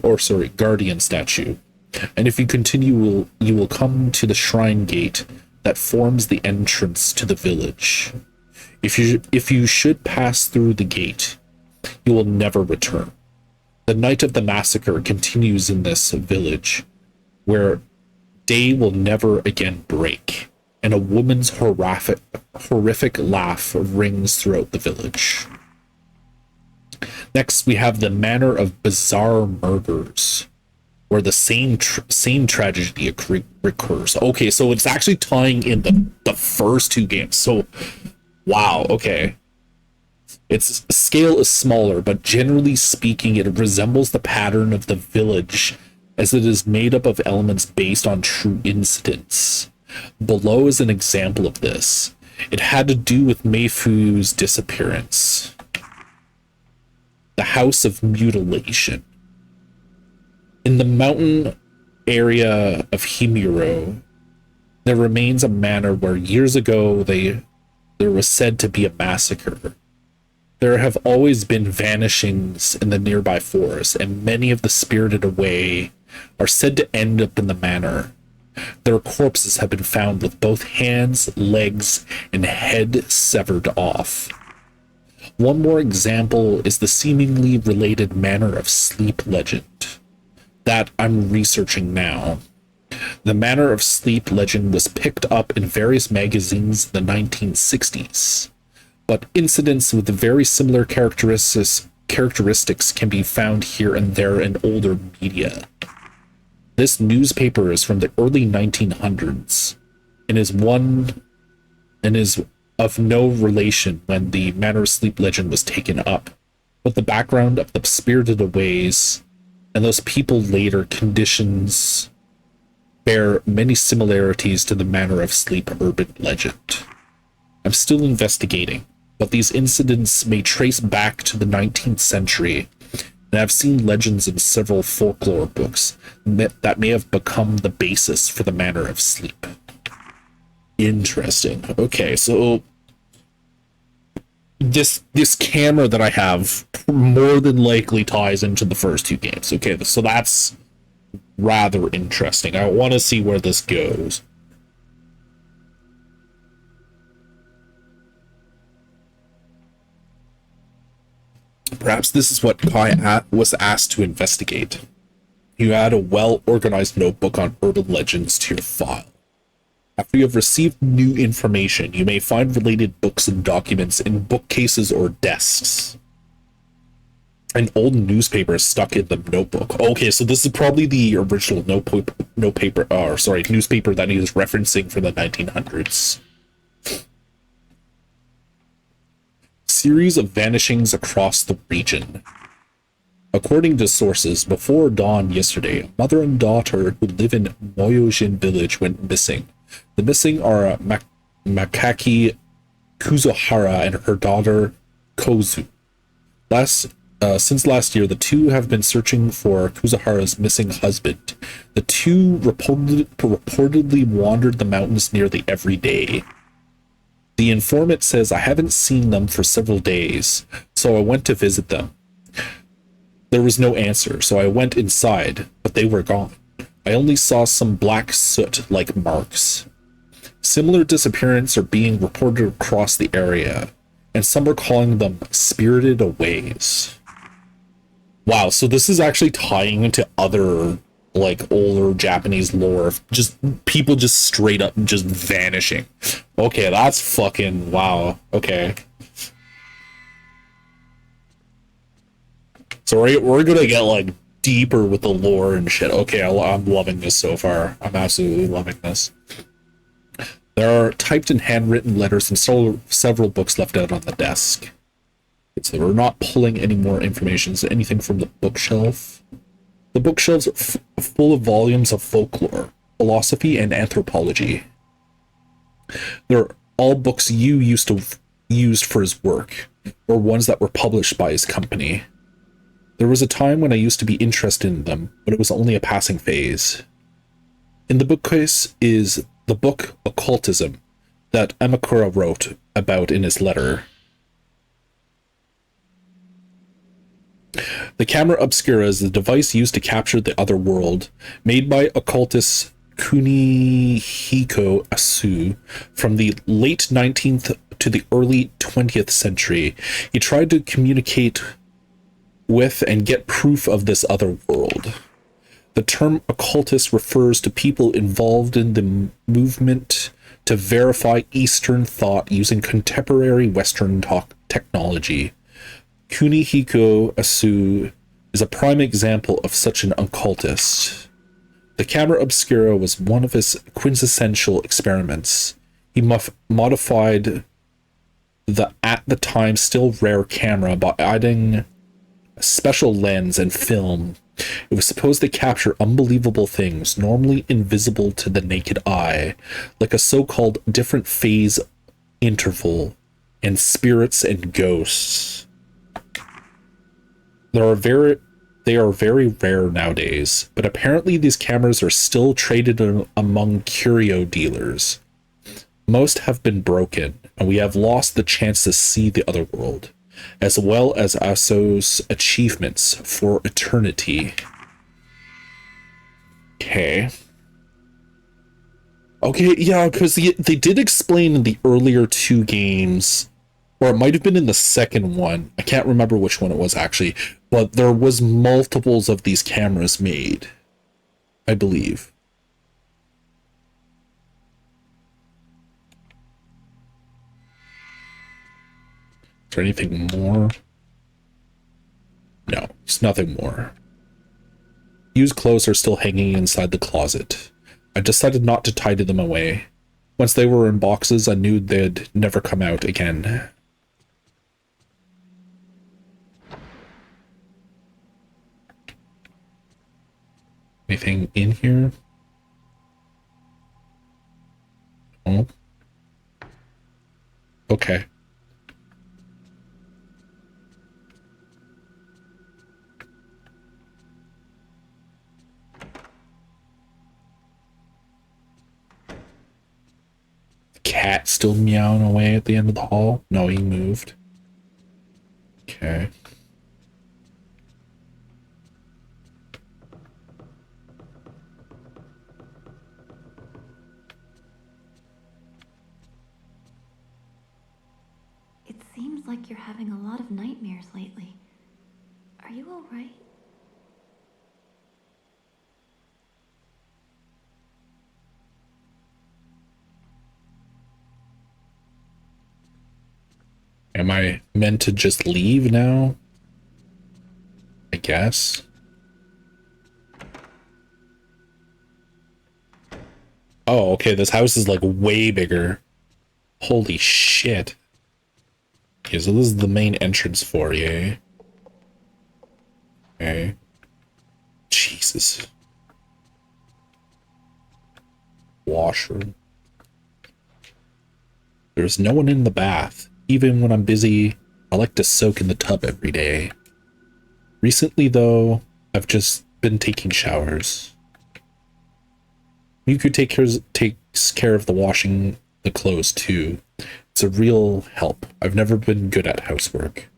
And if you continue, you will come to the shrine gate that forms the entrance to the village. If you should pass through the gate, you will never return. The night of the massacre continues in this village, where day will never again break, and a woman's horrific laugh rings throughout the village. Next, we have the Manor of Bizarre Murders, where the same tragedy recurs. Okay, so it's actually tying in the first two games. So, wow, okay. Its scale is smaller, but generally speaking, it resembles the pattern of the village, as it is made up of elements based on true incidents. Below is an example of this. It had to do with Meifu's disappearance. The House of Mutilation. In the mountain area of Himuro, there remains a manor where years ago there was said to be a massacre. There have always been vanishings in the nearby forest, and many of the spirited away are said to end up in the manor. Their corpses have been found with both hands, legs, and head severed off. One more example is the seemingly related Manor of Sleep legend that I'm researching now. The Manor of Sleep legend was picked up in various magazines in the 1960s, but incidents with very similar characteristics can be found here and there in older media. This newspaper is from the early 1900s and is of no relation when the Manor of Sleep legend was taken up, but the background of the spirited aways and those people later conditions bear many similarities to the Manor of Sleep urban legend. I'm still investigating, but these incidents may trace back to the 19th century, and I've seen legends in several folklore books that may have become the basis for the Manor of Sleep. Interesting. Okay, so this camera that I have more than likely ties into the first two games. Okay, so that's rather interesting. I want to see where this goes. Perhaps this is what Kai was asked to investigate. You add a well-organized notebook on urban legends to your file. After you have received new information, you may find related books and documents in bookcases or desks. An old newspaper is stuck in the notebook. Okay, so this is probably the original newspaper that he was referencing from the 1900s. Series of vanishings across the region. According to sources, before dawn yesterday, a mother and daughter who live in Moyojin village went missing. The missing are Makaki Kuzuhara and her daughter Kozu. Since last year, the two have been searching for Kuzuhara's missing husband. The two reportedly wandered the mountains nearly every day. The informant says, "I haven't seen them for several days, so I went to visit them. There was no answer, so I went inside, but they were gone. I only saw some black soot-like marks. Similar disappearances are being reported across the area, and some are calling them spirited aways." Wow, so this is actually tying into other, like, older Japanese lore. Just people just straight up just vanishing. Okay, that's fucking wow. Okay. So we're gonna get, like, deeper with the lore and shit. Okay, I'm loving this so far. I'm absolutely loving this. There are typed and handwritten letters and several books left out on the desk. So we're not pulling any more information. Is there anything from the bookshelf? The bookshelves are full of volumes of folklore, philosophy, and anthropology. They're all books you used for his work, or ones that were published by his company. There was a time when I used to be interested in them, but it was only a passing phase. In the bookcase is the book Occultism that Amakura wrote about in his letter. The camera obscura is the device used to capture the other world, made by occultist Kunihiko Asu from the late 19th to the early 20th century. He tried to communicate with and get proof of this other world. The term occultist refers to people involved in the movement to verify Eastern thought using contemporary Western technology. Kunihiko Asu is a prime example of such an occultist. The camera obscura was one of his quintessential experiments. He modified the at the time still rare camera by adding a special lens and film. It was supposed to capture unbelievable things, normally invisible to the naked eye, like a so-called different phase interval and spirits and ghosts. They are very rare nowadays, but apparently these cameras are still traded among curio dealers. Most have been broken, and we have lost the chance to see the other world, as well as Aso's achievements for eternity. Okay, yeah, because they did explain in the earlier two games, or it might have been in the second one, I can't remember which one it was actually, but there was multiples of these cameras made, I believe. Is there anything more? No, there's nothing more. Used clothes are still hanging inside the closet. I decided not to tidy them away. Once they were in boxes, I knew they'd never come out again. Anything in here? Oh. Okay. Cat still meowing away at the end of the hall? No, he moved. Okay. It seems like you're having a lot of nightmares lately. Are you all right? Am I meant to just leave now? I guess. Oh, okay, this house is like way bigger. Holy shit. Okay, so this is the main entrance foyer. Okay. Jesus. Washroom. There's no one in the bath. Even when I'm busy, I like to soak in the tub every day. Recently, though, I've just been taking showers. Miku takes care of the washing the clothes, too. It's a real help. I've never been good at housework.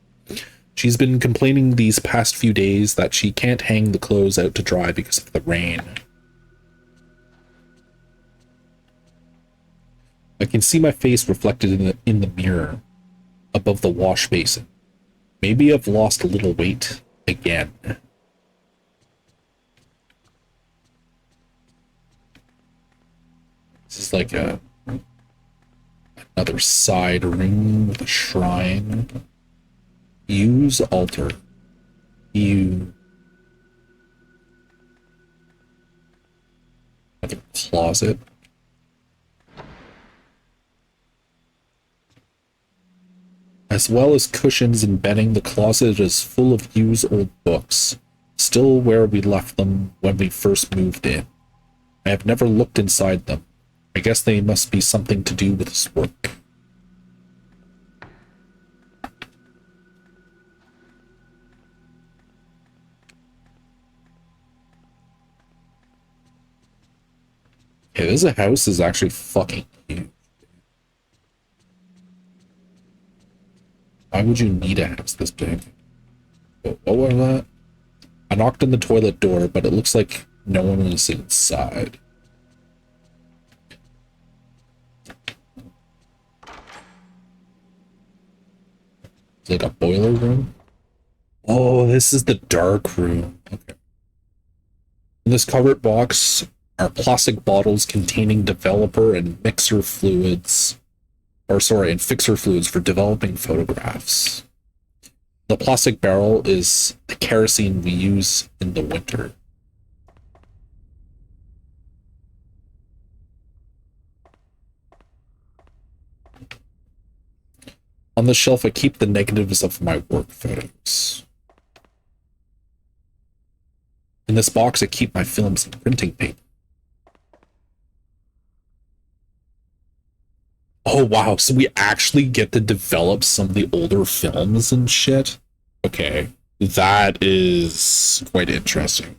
She's been complaining these past few days that she can't hang the clothes out to dry because of the rain. I can see my face reflected in the mirror above the wash basin. Maybe I've lost a little weight again. This is like another side room with a shrine. Use altar. Another closet. As well as cushions and bedding, the closet is full of used old books, still where we left them when we first moved in. I have never looked inside them. I guess they must be something to do with this work. Okay, this house is actually fucking huge. Why would you need a house this big? Oh. What was that? I knocked on the toilet door, but it looks like no one was inside. It's like a boiler room. Oh, this is the dark room. Okay. In this cupboard box are plastic bottles containing developer and mixer fluids. And fixer fluids for developing photographs. The plastic barrel is the kerosene we use in the winter. On the shelf, I keep the negatives of my work photos. In this box, I keep my films and printing paper. Oh, wow. So we actually get to develop some of the older films and shit? Okay. That is quite interesting.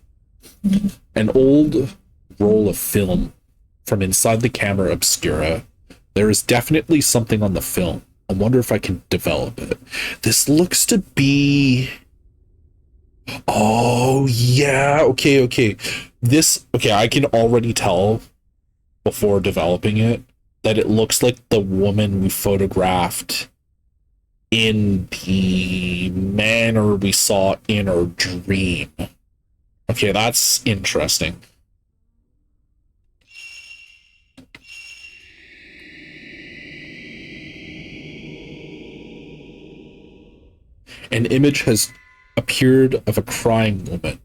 An old roll of film from inside the camera obscura. There is definitely something on the film. I wonder if I can develop it. This looks to be... Oh, yeah. Okay. Okay, I can already tell before developing it that it looks like the woman we photographed in the manner we saw in our dream. Okay, that's interesting. An image has appeared of a crying woman.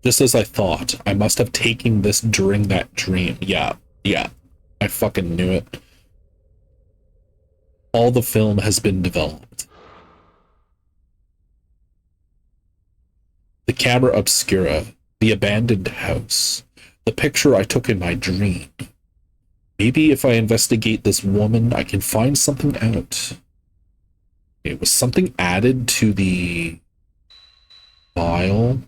Just as I thought, I must have taken this during that dream. Yeah. I fucking knew it. All the film has been developed. The camera obscura, the abandoned house, the picture I took in my dream. Maybe if I investigate this woman, I can find something out. It was something added to the file.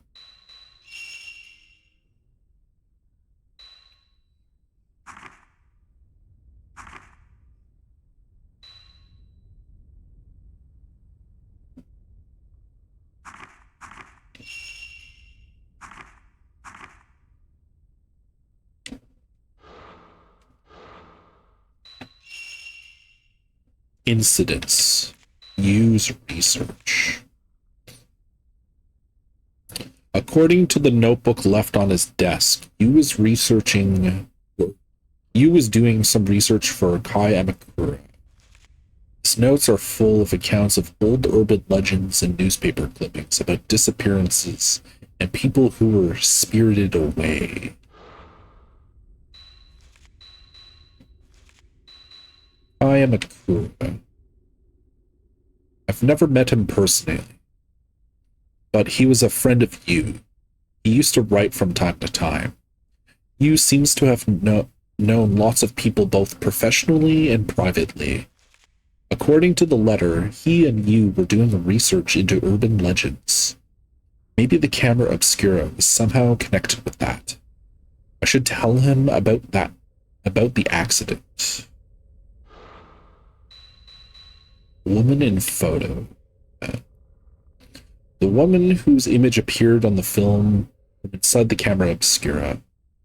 Incidents. Use research. According to the notebook left on his desk, you was doing some research for Kai Amakura. His notes are full of accounts of old urban legends and newspaper clippings about disappearances and people who were spirited away. Kai Amakura. I've never met him personally, but he was a friend of you. He used to write from time to time. You seems to have known lots of people both professionally and privately. According to the letter, he and you were doing research into urban legends. Maybe the camera obscura was somehow connected with that. I should tell him about the accident. Woman in photo. The woman whose image appeared on the film from inside the camera obscura.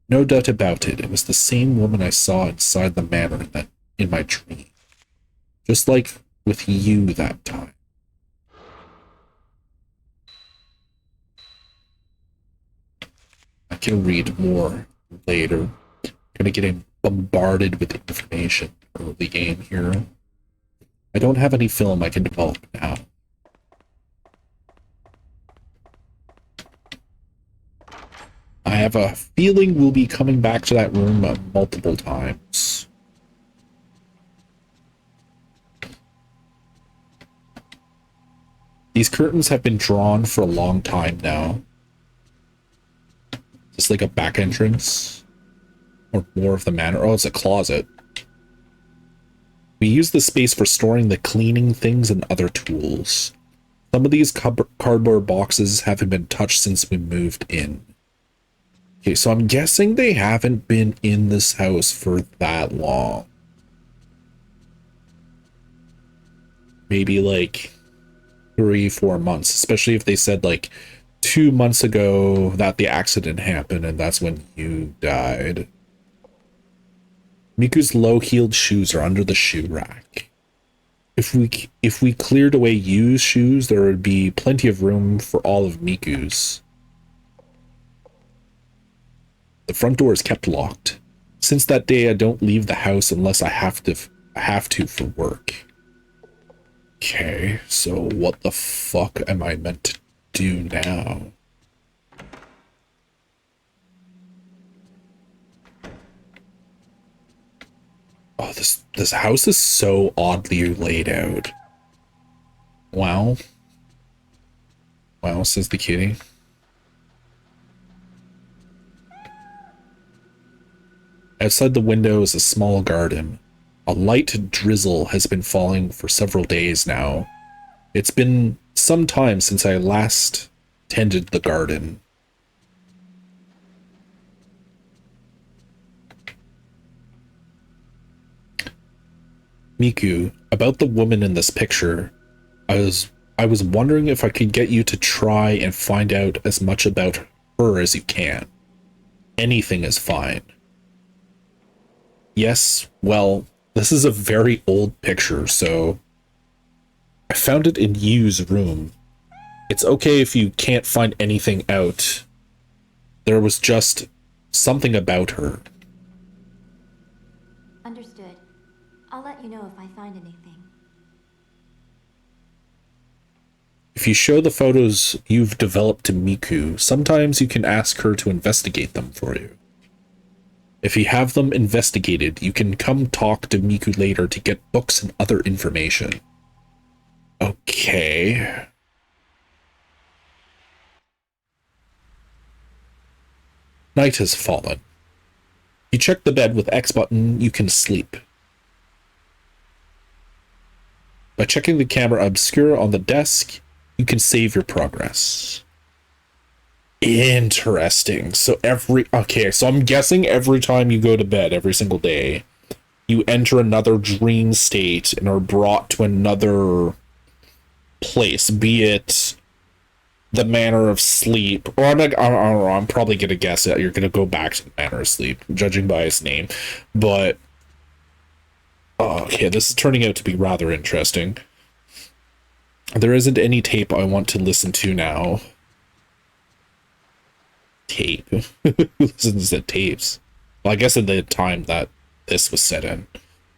No doubt about it, it was the same woman I saw inside the manor in my dream. Just like with you that time. I can read more later. Gonna get bombarded with information early game here. I don't have any film I can develop now. I have a feeling we'll be coming back to that room multiple times. These curtains have been drawn for a long time now. Is this like a back entrance? Or more of the manor? Oh, it's a closet. We use the space for storing the cleaning things and other tools. Some of these cardboard boxes haven't been touched since we moved in. Okay, so I'm guessing they haven't been in this house for that long. Maybe like 3, 4 months, especially if they said like 2 months ago that the accident happened and that's when you died. Miku's low-heeled shoes are under the shoe rack. If we cleared away used shoes, there would be plenty of room for all of Miku's. The front door is kept locked. Since that day, I don't leave the house unless I have to for work. Okay, so what the fuck am I meant to do now? Oh, this house is so oddly laid out. Wow. Wow, says the kitty. Outside the window is a small garden. A light drizzle has been falling for several days now. It's been some time since I last tended the garden. Miku, about the woman in this picture, I was wondering if I could get you to try and find out as much about her as you can. Anything is fine. Yes, well, this is a very old picture, so I found it in Yu's room. It's okay if you can't find anything out. There was just something about her. Understood. I'll let you know if I find anything. If you show the photos you've developed to Miku, sometimes you can ask her to investigate them for you. If you have them investigated, you can come talk to Miku later to get books and other information. Okay. Night has fallen. You check the bed with X button, you can sleep. By checking the camera obscura on the desk, you can save your progress. Interesting. So I'm guessing every time you go to bed every single day, you enter another dream state and are brought to another place, be it the manner of sleep, or I don't know, I'm probably gonna guess that you're gonna go back to the manner of sleep, judging by its name. But okay, this is turning out to be rather interesting. There isn't any tape I want to listen to now. Tape? Who listens to tapes? Well, I guess in the time that this was set in.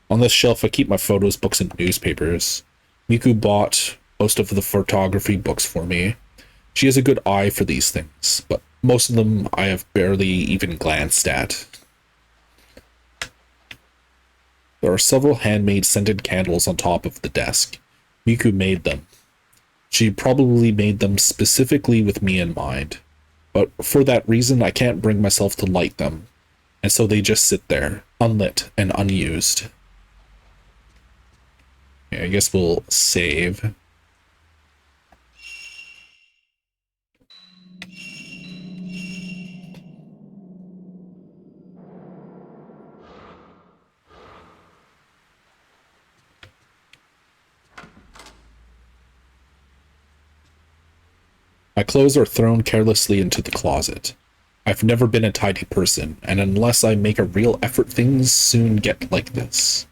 On this shelf, I keep my photos, books, and newspapers. Miku bought most of the photography books for me. She has a good eye for these things, but most of them I have barely even glanced at. There are several handmade scented candles on top of the desk. Miku made them. She probably made them specifically with me in mind, but for that reason I can't bring myself to light them, and so they just sit there, unlit and unused. Yeah, I guess we'll save. My clothes are thrown carelessly into the closet. I've never been a tidy person, and unless I make a real effort, things soon get like this.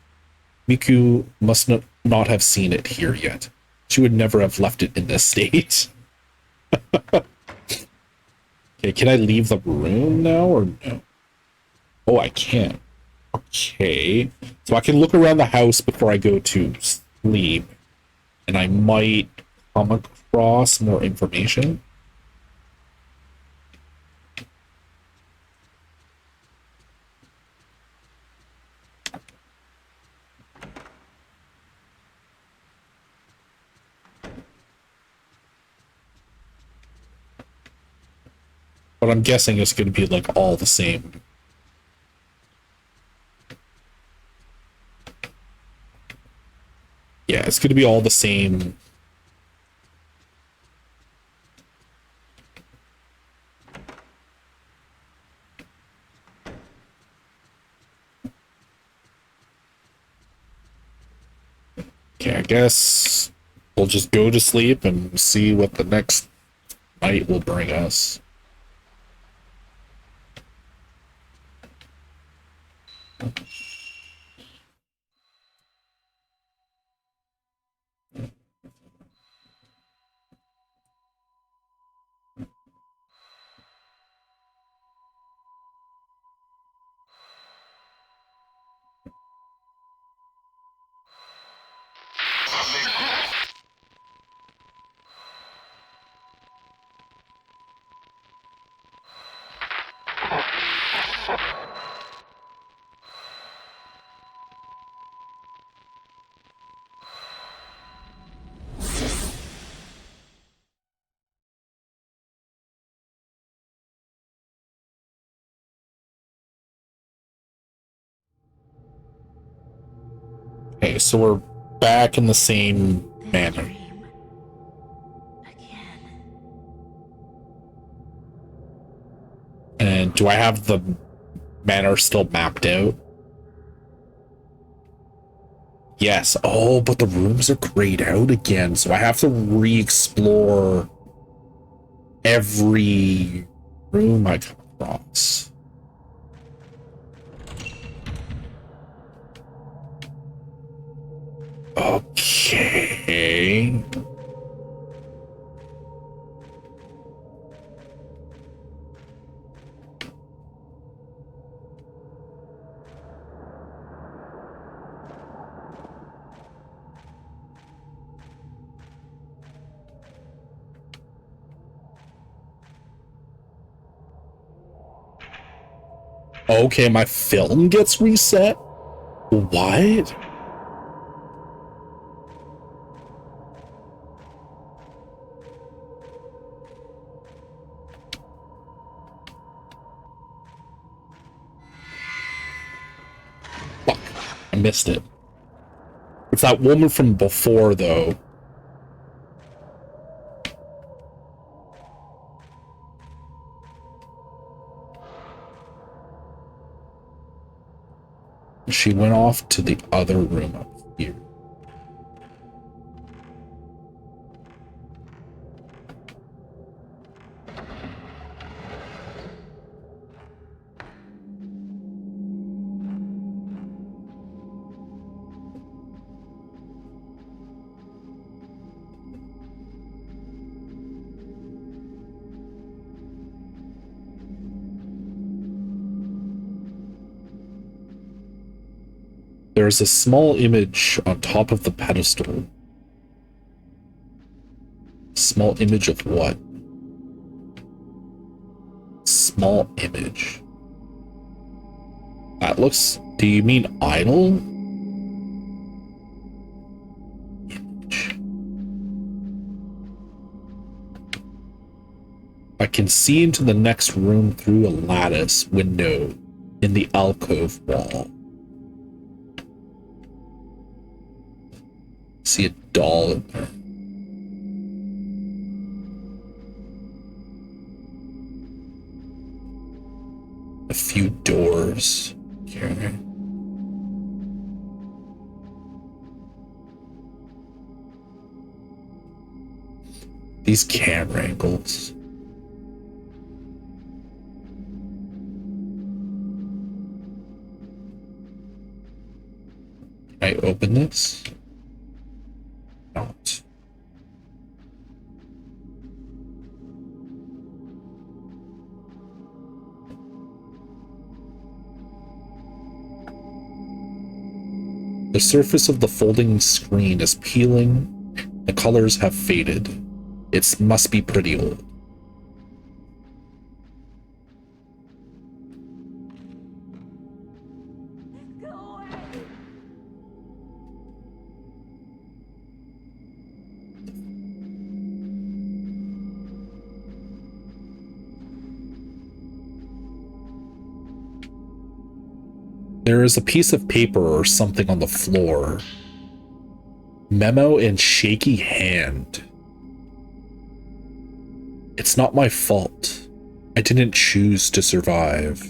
Miku must not have seen it here yet. She would never have left it in this state. Okay, can I leave the room now or no? Oh, I can. Okay. So I can look around the house before I go to sleep, and I might come across more information. But I'm guessing it's going to be like all the same. Yeah, it's going to be all the same. Okay, I guess we'll just go to sleep and see what the next night will bring us. Okay, so we're back in the same manner. And do I have the manor still mapped out? Yes. Oh, but the rooms are grayed out again, so I have to re-explore every room I come across. Okay. Okay, my film gets reset? What? Fuck, I missed it. It's that woman from before, though. She went off to the other room up here. There's a small image on top of the pedestal. Small image of what? Small image. That looks... Do you mean idol? Image. I can see into the next room through a lattice window in the alcove wall. See a doll in there. A few doors. Okay. These camera angles. Can I open this? Not. The surface of the folding screen is peeling. The colors have faded. It must be pretty old. There is a piece of paper or something on the floor. Memo in shaky hand. It's not my fault. I didn't choose to survive.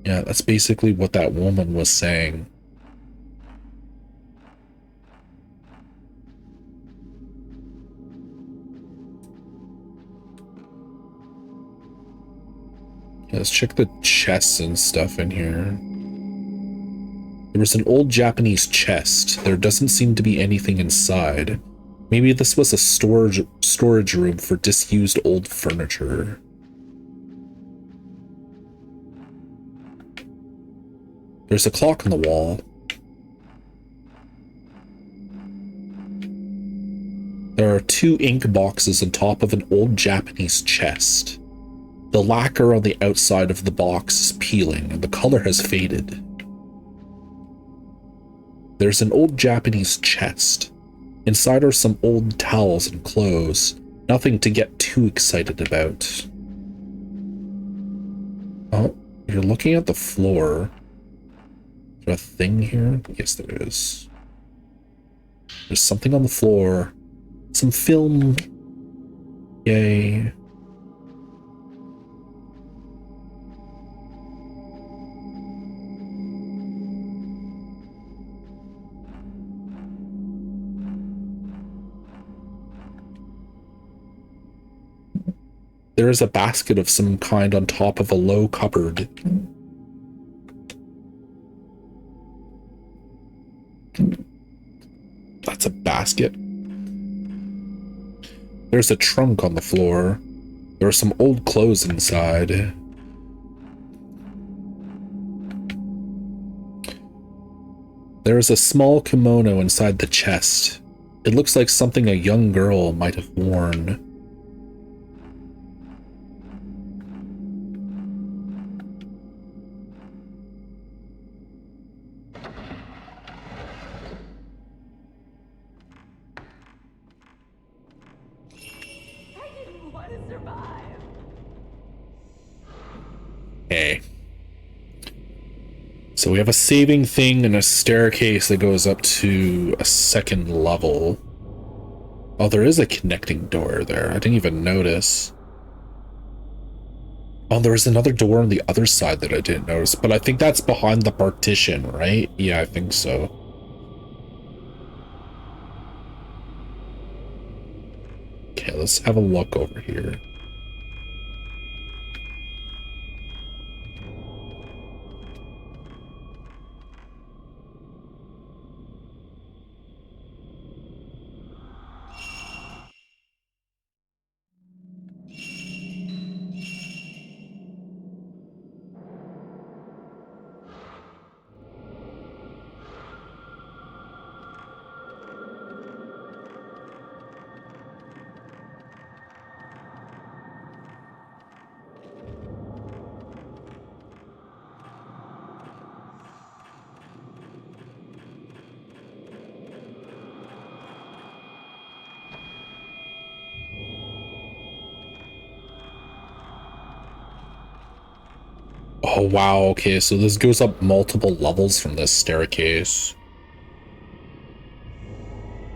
Yeah, that's basically what that woman was saying. Let's check the chests and stuff in here. There was an old Japanese chest. There doesn't seem to be anything inside. Maybe this was a storage room for disused old furniture. There's a clock on the wall. There are 2 ink boxes on top of an old Japanese chest. The lacquer on the outside of the box is peeling and the color has faded. There's an old Japanese chest. Inside are some old towels and clothes. Nothing to get too excited about. Oh, you're looking at the floor. Is there a thing here? Yes, there is. There's something on the floor. Some film. Yay. There is a basket of some kind on top of a low cupboard. That's a basket. There's a trunk on the floor. There are some old clothes inside. There is a small kimono inside the chest. It looks like something a young girl might have worn. Okay. So we have a saving thing and a staircase that goes up to a second level. Oh, there is a connecting door there. I didn't even notice. Oh, there was another door on the other side that I didn't notice, but I think that's behind the partition, right? Yeah, I think so. Okay, let's have a look over here. Oh, wow. Okay, so this goes up multiple levels from this staircase.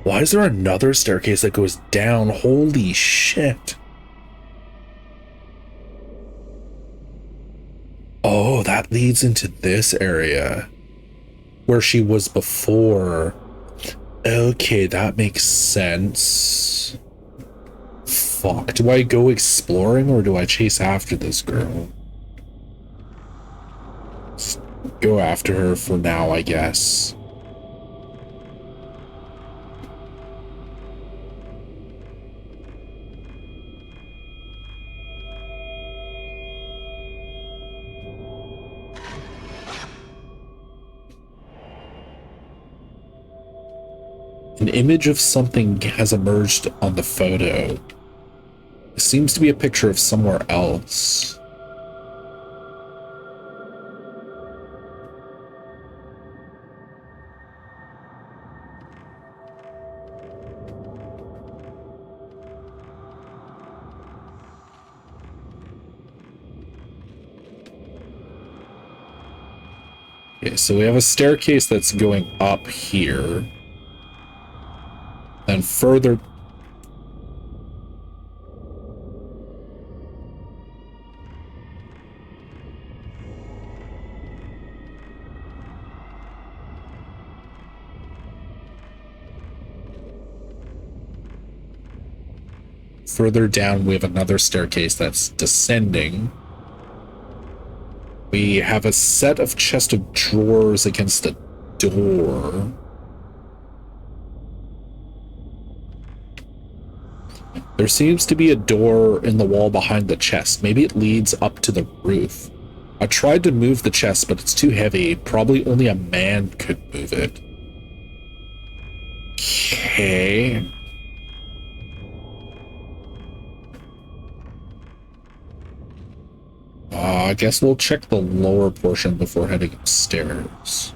Why is there another staircase that goes down? Holy shit. Oh, that leads into this area where she was before. Okay, that makes sense. Fuck. Do I go exploring or do I chase after this girl? Let's go after her for now, I guess. An image of something has emerged on the photo. It seems to be a picture of somewhere else. Okay, so we have a staircase that's going up here. And further... Further down, we have another staircase that's descending. We have a set of chest of drawers against a door. There seems to be a door in the wall behind the chest. Maybe it leads up to the roof. I tried to move the chest, but it's too heavy. Probably only a man could move it. Okay. I guess we'll check the lower portion before heading upstairs.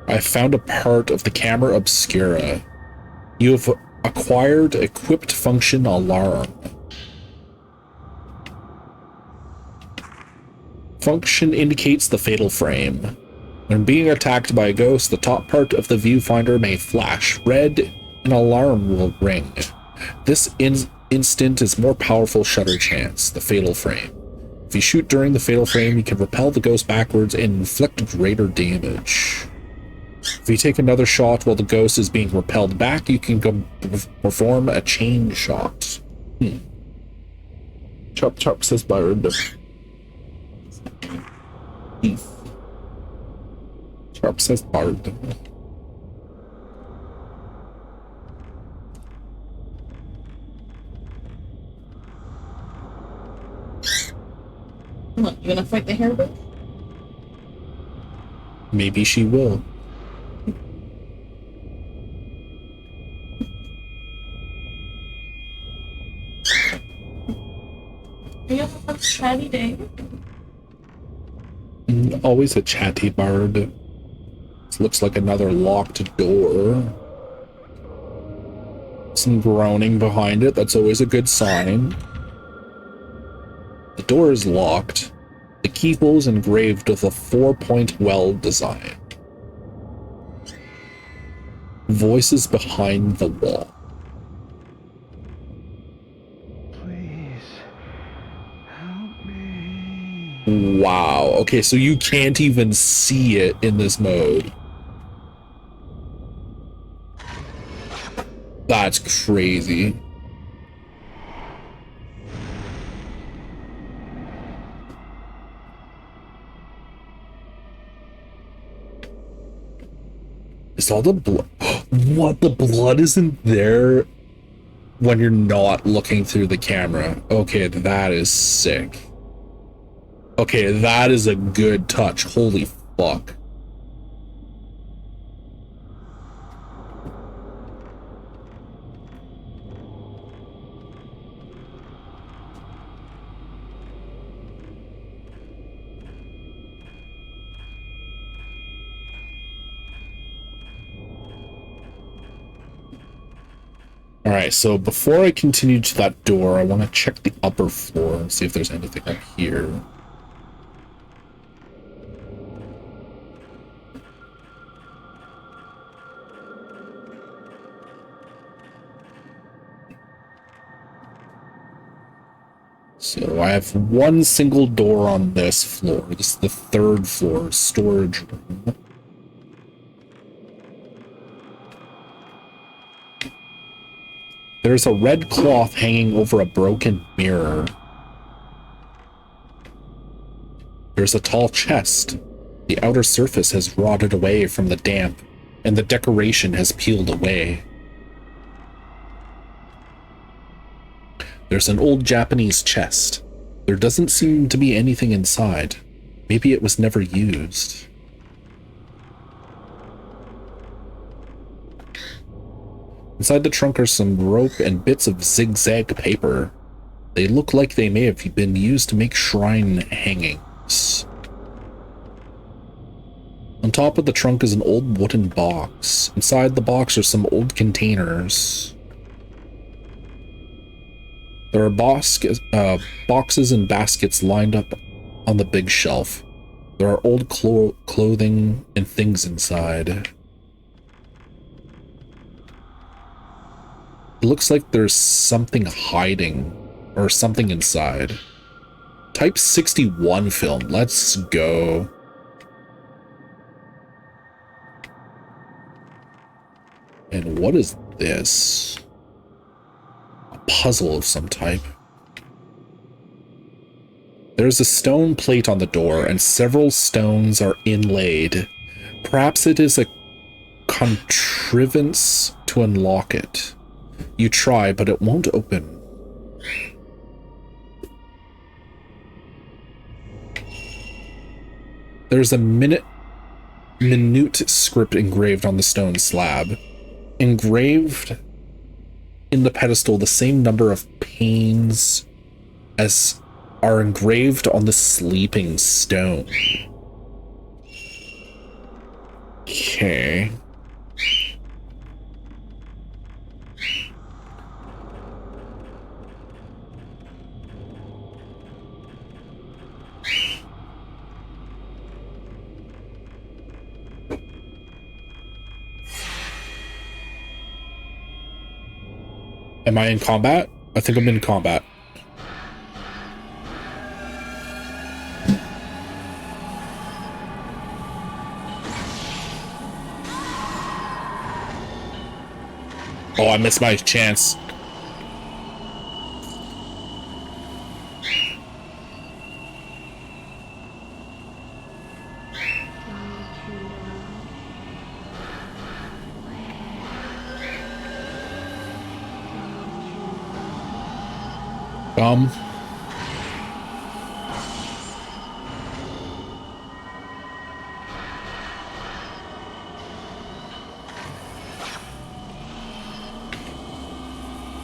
I found a part of the camera obscura. You have acquired equipped function alarm. Function indicates the fatal frame. When being attacked by a ghost, the top part of the viewfinder may flash red and an alarm will ring. This instant is more powerful shutter chance, the fatal frame. If you shoot during the fatal frame, you can repel the ghost backwards and inflict greater damage. If you take another shot while the ghost is being repelled back, you can go perform a chain shot. Chop chop, says Byron. Chop says Bard. What, you gonna fight the hairbird? Maybe she will. Are you having a chatty day? Always a chatty Bard. This looks like another locked door. Some groaning behind it. That's always a good sign. The door is locked. The keyhole is engraved with a 4-point weld design. Voices behind the wall. Wow. Okay, so you can't even see it in this mode. That's crazy. Is all the blood? What? The blood isn't there when you're not looking through the camera. Okay, that is sick. Okay, that is a good touch. Holy fuck. Alright, so before I continue to that door, I want to check the upper floor and see if there's anything up here. So I have one single door on this floor. This is the third floor, storage room. There's a red cloth hanging over a broken mirror. There's a tall chest. The outer surface has rotted away from the damp, and the decoration has peeled away. There's an old Japanese chest. There doesn't seem to be anything inside. Maybe it was never used. Inside the trunk are some rope and bits of zigzag paper. They look like they may have been used to make shrine hangings. On top of the trunk is an old wooden box. Inside the box are some old containers. There are boxes and baskets lined up on the big shelf. There are old clothing and things inside. It looks like there's something hiding or something inside. Type 61 film. Let's go. And what is this? puzzle of some type. There's a stone plate on the door, and several stones are inlaid. Perhaps it is a contrivance to unlock it. You try, but it won't open. There's a minute script engraved on the stone slab. Engraved in the pedestal, the same number of panes as are engraved on the sleeping stone. Okay. Am I in combat? I think I'm in combat. Oh, I missed my chance.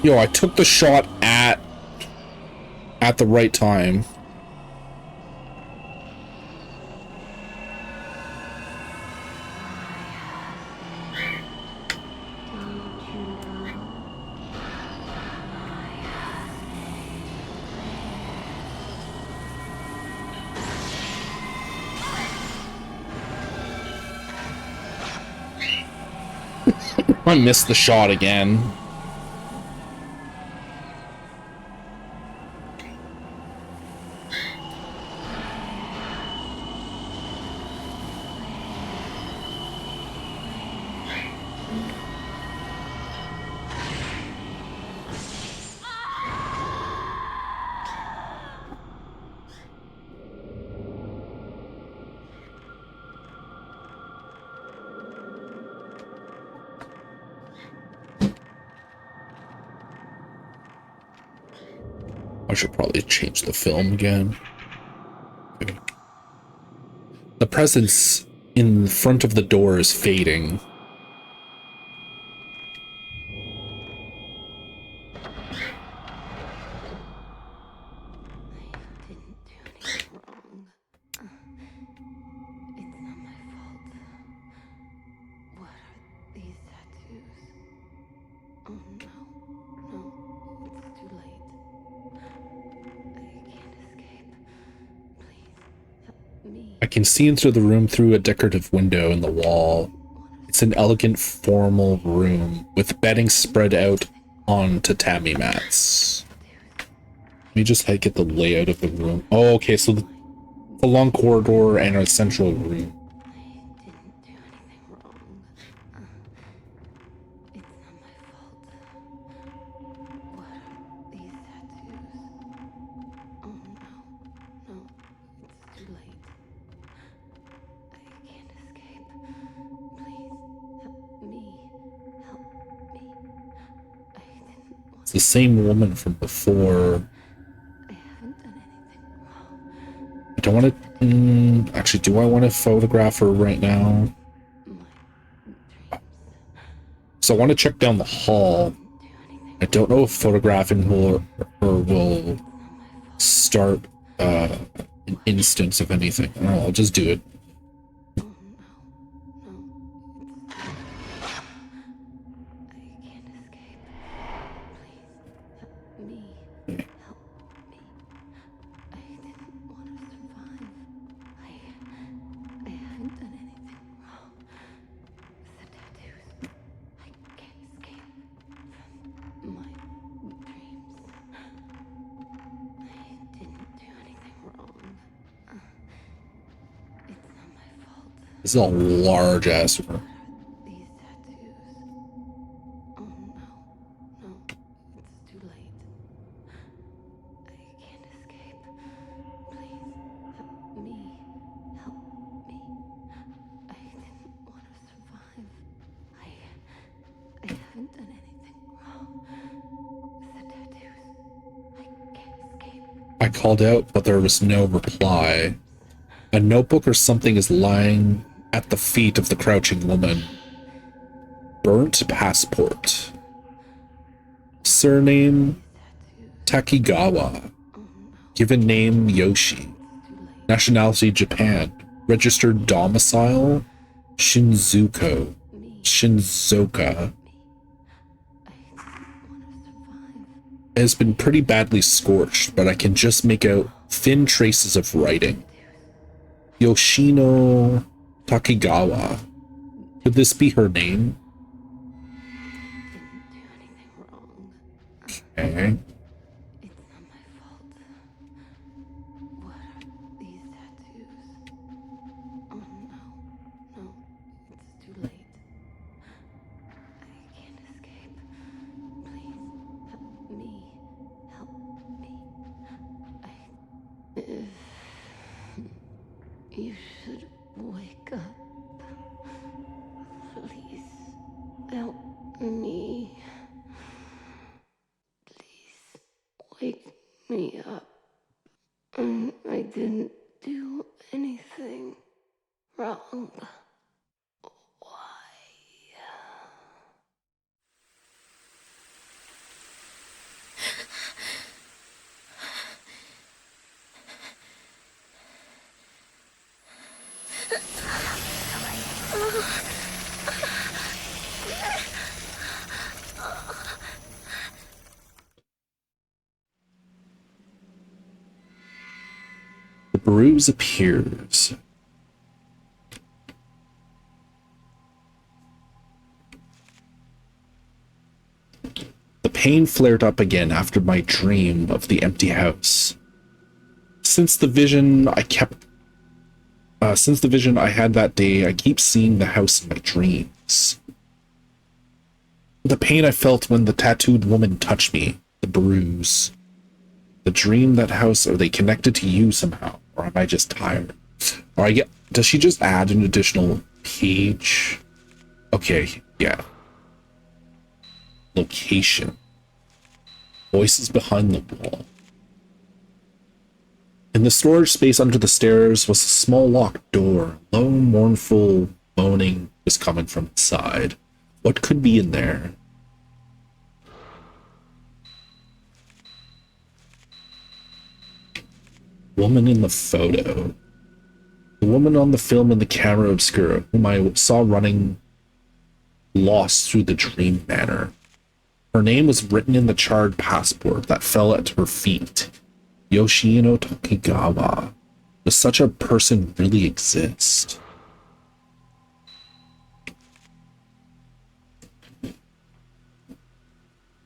Yo, I took the shot at the right time. I missed the shot again. I should probably change the film again. Okay. The presence in front of the door is fading. I can see into the room through a decorative window in the wall. It's an elegant, formal room with bedding spread out on tatami mats. Let me just get the layout of the room. Oh, okay, so a long corridor and a central room. It's the same woman from before. I don't want to... actually, do I want to photograph her right now? So I want to check down the hall. I don't know if photographing her will start an instance of anything. I don't know, I'll just do it. This is a large ass room. I called out, but there was no reply. A notebook or something is lying at the feet of the crouching woman. Burnt passport. Surname Takigawa. Given name Yoshi. Nationality Japan. Registered domicile Shinzuko. Shinzoka. It has been pretty badly scorched, but I can just make out thin traces of writing. Yoshino Takigawa. Could this be her name? Okay. It's not my fault. What are these tattoos? Oh no, it's too late. I can't escape. Please, help me. You should wake up. Please, help me. Please, wake me up. I didn't do anything wrong. Why? The bruise appears. The pain flared up again after my dream of the empty house. Since the vision I had that day, I keep seeing the house in my dreams. The pain I felt when the tattooed woman touched me, the bruise. The dream, that house, are they connected to you somehow? Or am I just tired? Or does she just add an additional page? Okay, yeah. Location. Voices behind the wall. In the storage space under the stairs was a small locked door. Low, mournful moaning was coming from inside. What could be in there? Woman in the photo. The woman on the film in the camera obscura, whom I saw running lost through the dream manor. Her name was written in the charred passport that fell at her feet. Yoshino Takigawa. Does such a person really exist?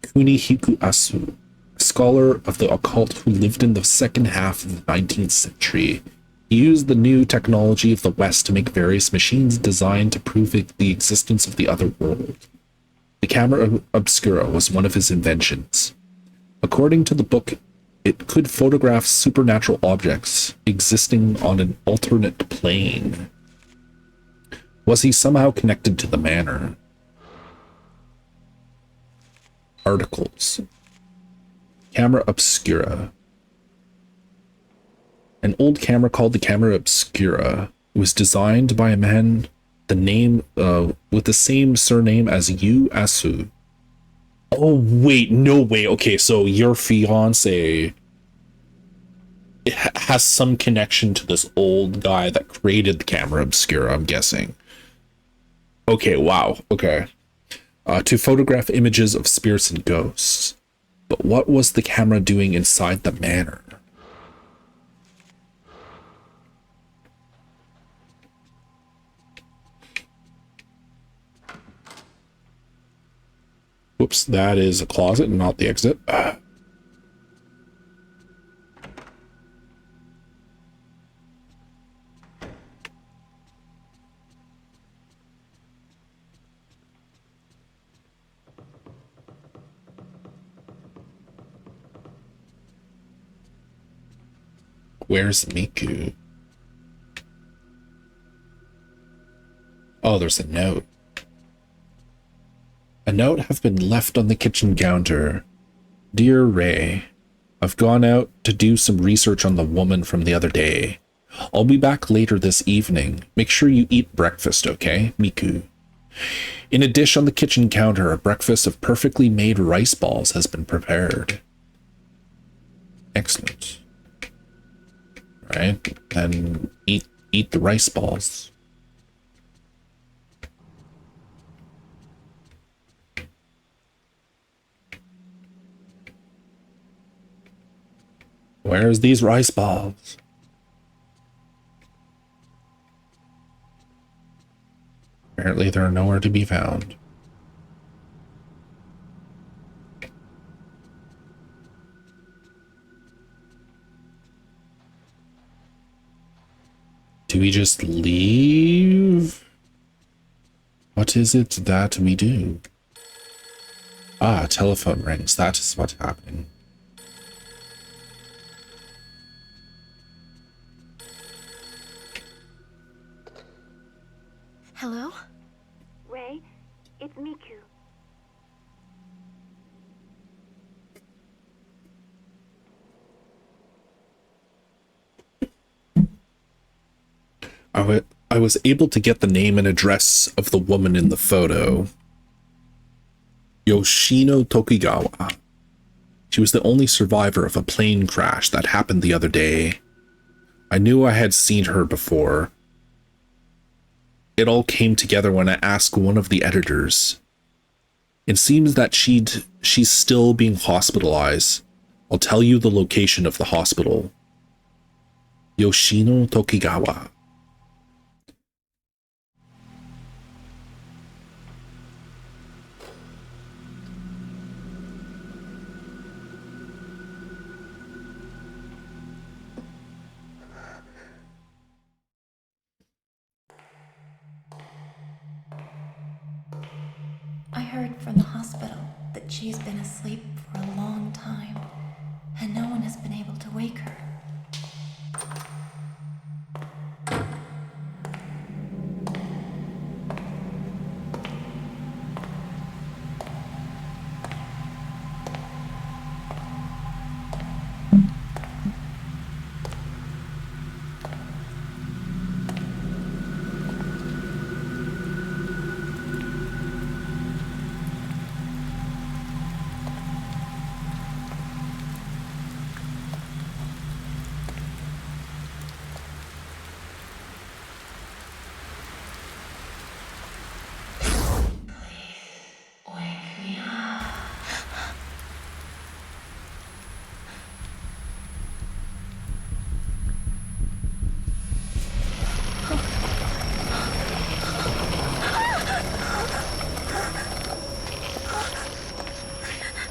Kunihiku Asu, a scholar of the occult who lived in the second half of the 19th century. He used the new technology of the West to make various machines designed to prove the existence of the other world. The camera obscura was one of his inventions. According to the book, it could photograph supernatural objects existing on an alternate plane. Was he somehow connected to the manor? Articles. Camera obscura. An old camera called the camera obscura was designed by a man with the same surname as Yu Asu. Oh wait, no way. Okay, so your fiance has some connection to this old guy that created the camera obscura, I'm guessing. Okay, wow. Okay. To photograph images of spirits and ghosts. But what was the camera doing inside the manor? Whoops, that is a closet, not the exit. Where's Miku? Oh, there's a note. A note have been left on the kitchen counter. Dear Ray, I've gone out to do some research on the woman from the other day. I'll be back later this evening. Make sure you eat breakfast, okay, Miku? In a dish on the kitchen counter, a breakfast of perfectly made rice balls has been prepared. Excellent. Right, and eat the rice balls. Where's these rice balls? Apparently they're nowhere to be found. Do we just leave? What is it that we do? Ah, telephone rings. That is what's happening. Hello? Ray, it's Miku. I was able to get the name and address of the woman in the photo. Yoshino Tokigawa. She was the only survivor of a plane crash that happened the other day. I knew I had seen her before. It all came together when I asked one of the editors. It seems that she's still being hospitalized. I'll tell you the location of the hospital. Yoshino Tokigawa. I heard from the hospital that she's been asleep for a long time, and no one has been able to wake her.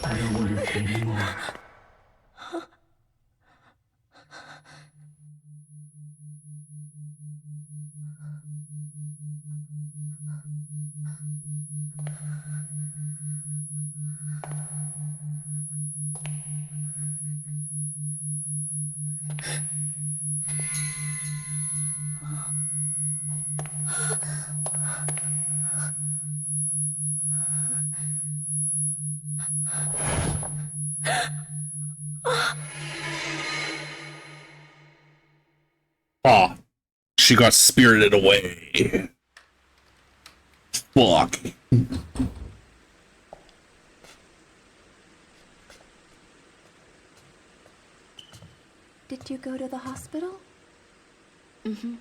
I don't want to say anymore. Ah, she got spirited away. Fuck. Did you go to the hospital? Mm-hmm.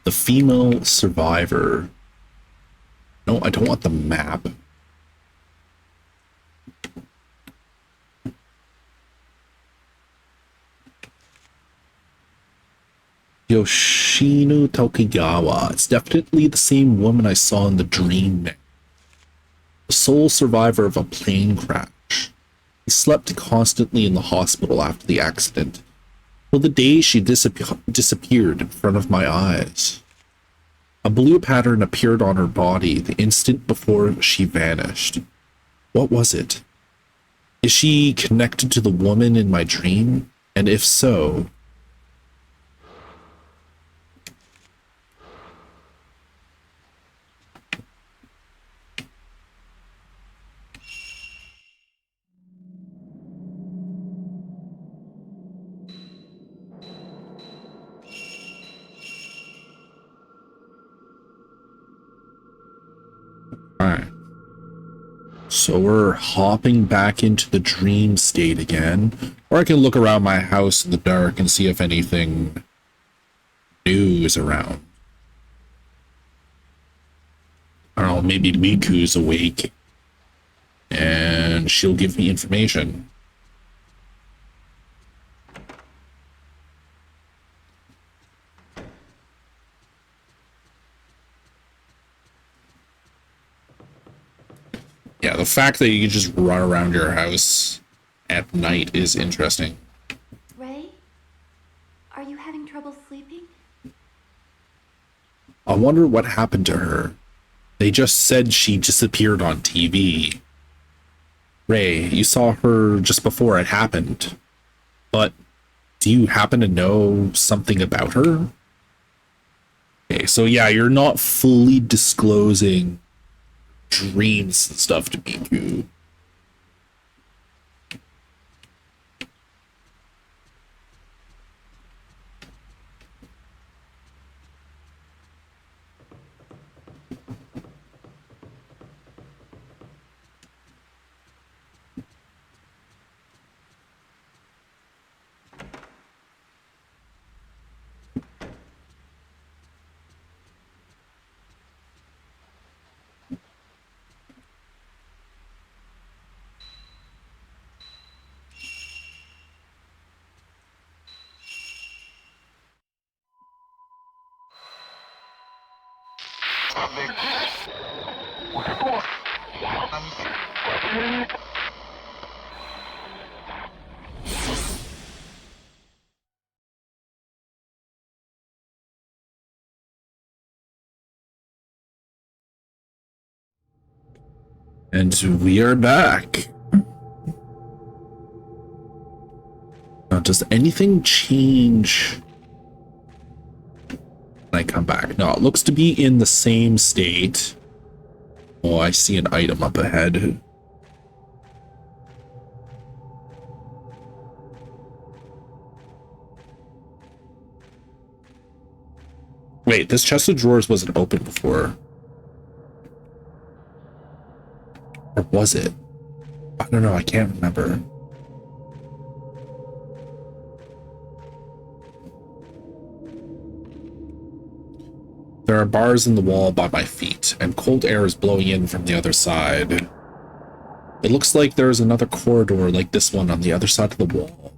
The female survivor. No, I don't want the map. Yoshino Tokigawa. It's definitely the same woman I saw in the dream. The sole survivor of a plane crash. He slept constantly in the hospital after the accident, till the day she disappeared in front of my eyes. A blue pattern appeared on her body the instant before she vanished. What was it? Is she connected to the woman in my dream? And if so, alright. So we're hopping back into the dream state again. Or I can look around my house in the dark and see if anything new is around. I don't know, maybe Miku's awake and she'll give me information. Yeah, the fact that you can just run around your house at night is interesting. Ray? Are you having trouble sleeping? I wonder what happened to her. They just said she disappeared on TV. Ray, you saw her just before it happened. But do you happen to know something about her? Okay, so yeah, you're not fully disclosing dreams and stuff to Miku. And we are back. Now, does anything change when I come back? No, it looks to be in the same state. Oh, I see an item up ahead. Wait, this chest of drawers wasn't open before. Or was it? I don't know, I can't remember. There are bars in the wall by my feet, and cold air is blowing in from the other side. It looks like there's another corridor like this one on the other side of the wall.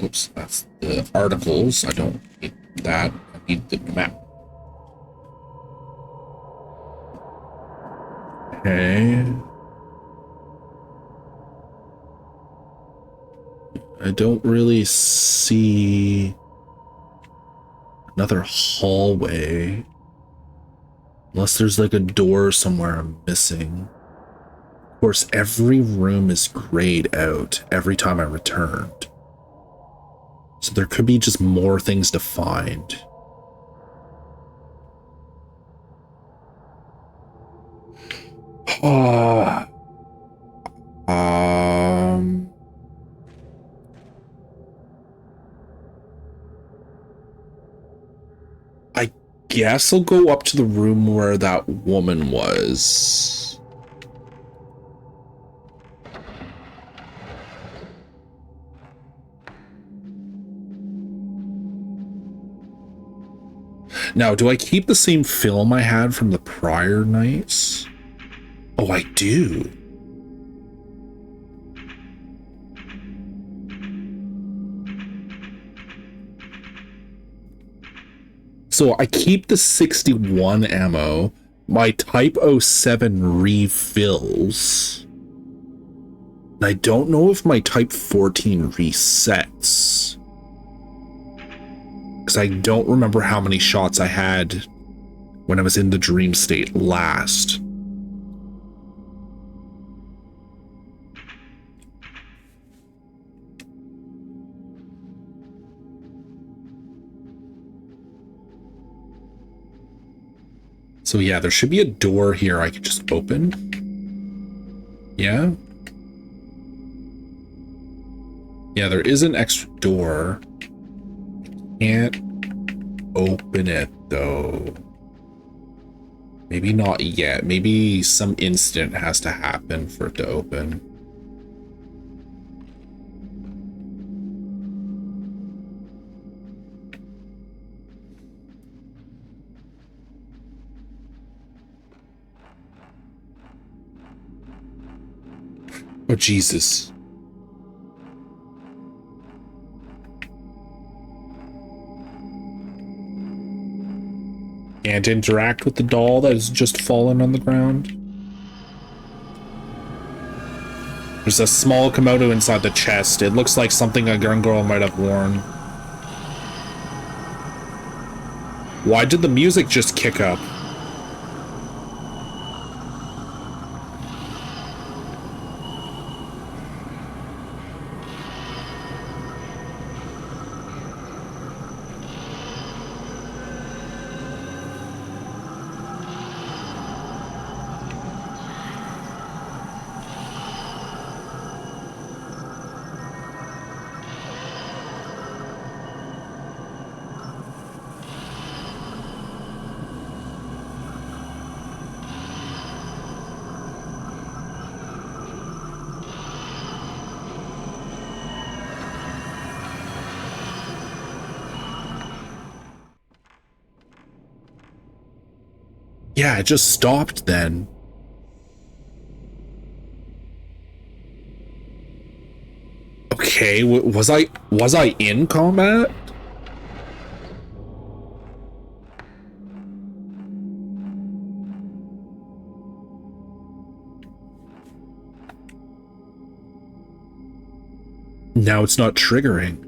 Oops, that's the articles. I don't need that. I need the map. Okay. I don't really see another hallway. Unless there's like a door somewhere I'm missing. Of course, every room is grayed out every time I returned. So there could be just more things to find. I guess I'll go up to the room where that woman was. Now, do I keep the same film I had from the prior nights? Oh, I do. So I keep the 61 ammo, my Type 07 refills. I don't know if my Type 14 resets. Because I don't remember how many shots I had when I was in the dream state last. So yeah, there should be a door here I could just open. Yeah? Yeah, there is an extra door. Can't open it though. Maybe not yet. Maybe some incident has to happen for it to open. Oh, Jesus. Can't interact with the doll that has just fallen on the ground. There's a small Komodo inside the chest. It looks like something a young girl might have worn. Why did the music just kick up? Yeah, it just stopped then. Okay, was I in combat? Now it's not triggering.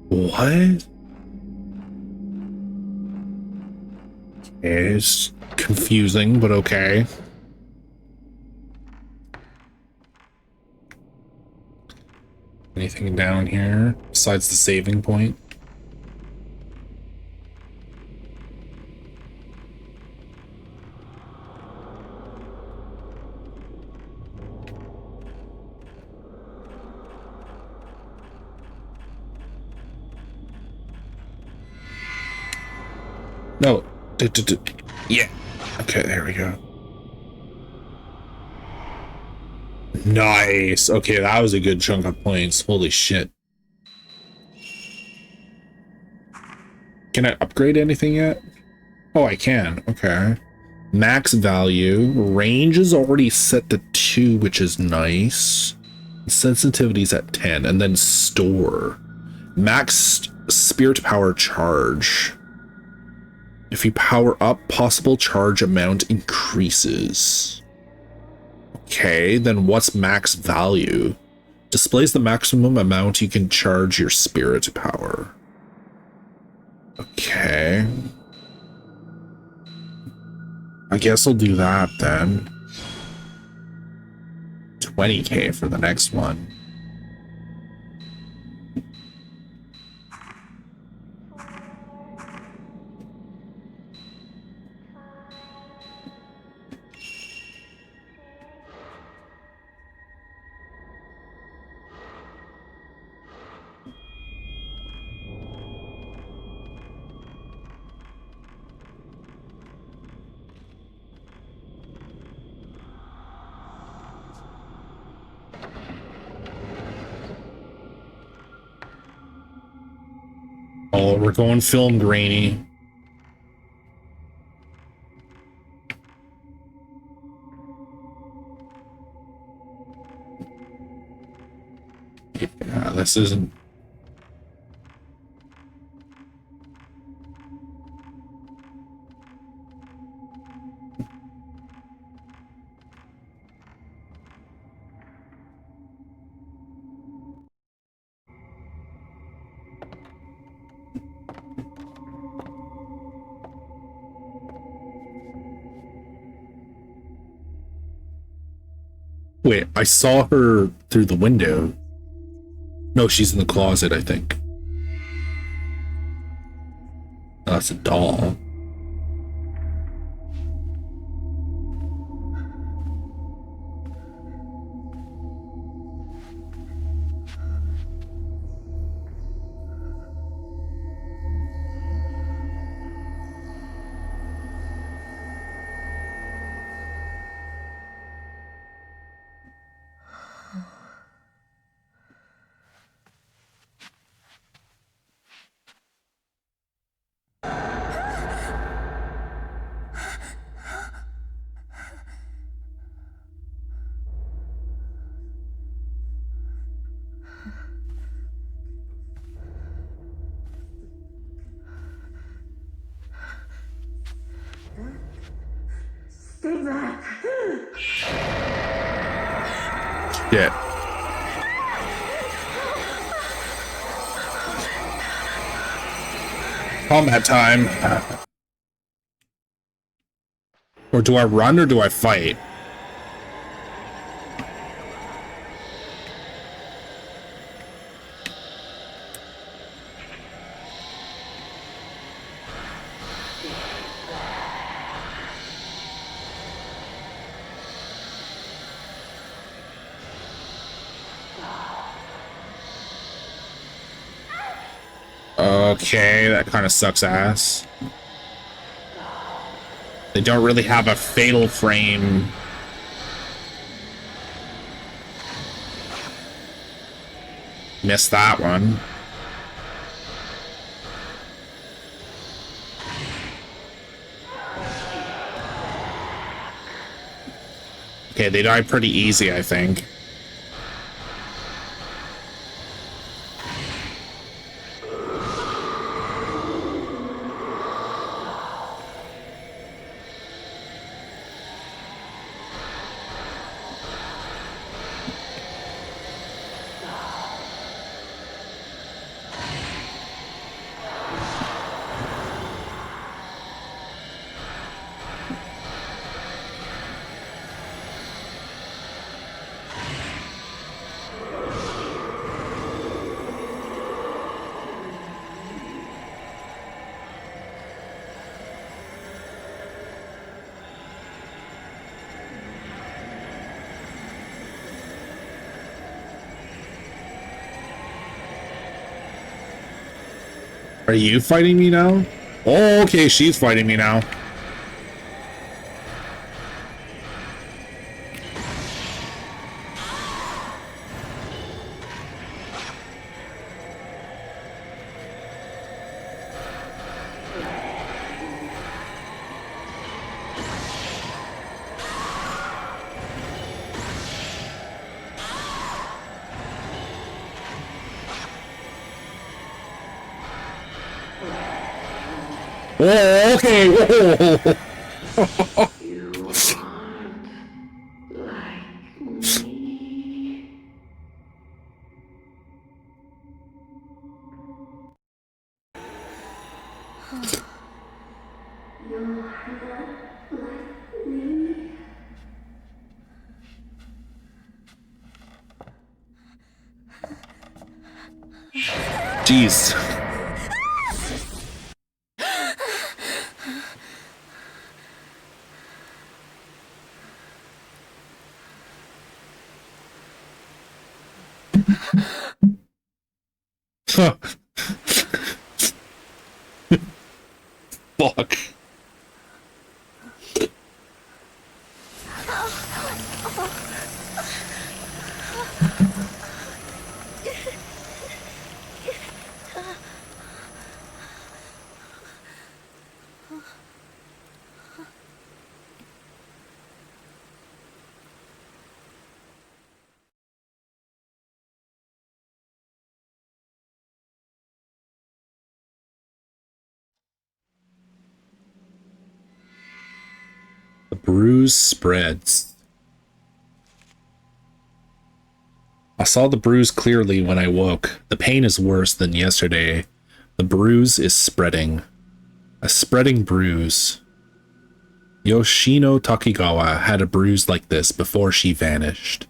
What? It's confusing, but okay. Anything down here besides the saving point? No. Yeah. Okay, there we go. Nice. Okay, that was a good chunk of points. Holy shit. Can I upgrade anything yet? Oh, I can. Okay. Max value. Range is already set to 2, which is nice. Sensitivity's at 10. And then store. Max spirit power charge. If you power up, possible charge amount increases. Okay, then what's max value? Displays the maximum amount you can charge your spirit power. Okay. I guess I'll do that then. 20k for the next one. Oh, we're going film grainy. Yeah, this isn't... Wait, I saw her through the window. No, she's in the closet, I think. Oh, that's a doll. Stay back. Yeah. Combat time. Or do I run or do I fight? Okay, that kind of sucks ass. They don't really have a fatal frame. Missed that one. Okay, they die pretty easy, I think. Are you fighting me now? Oh, okay, she's fighting me now. Oh, okay. Whoa. You aren't like me. You're not like me. Jeez. Fuck. The bruise spreads. I saw the bruise clearly when I woke. The pain is worse than yesterday. The bruise is spreading. A spreading bruise. Yoshino Takigawa had a bruise like this before she vanished.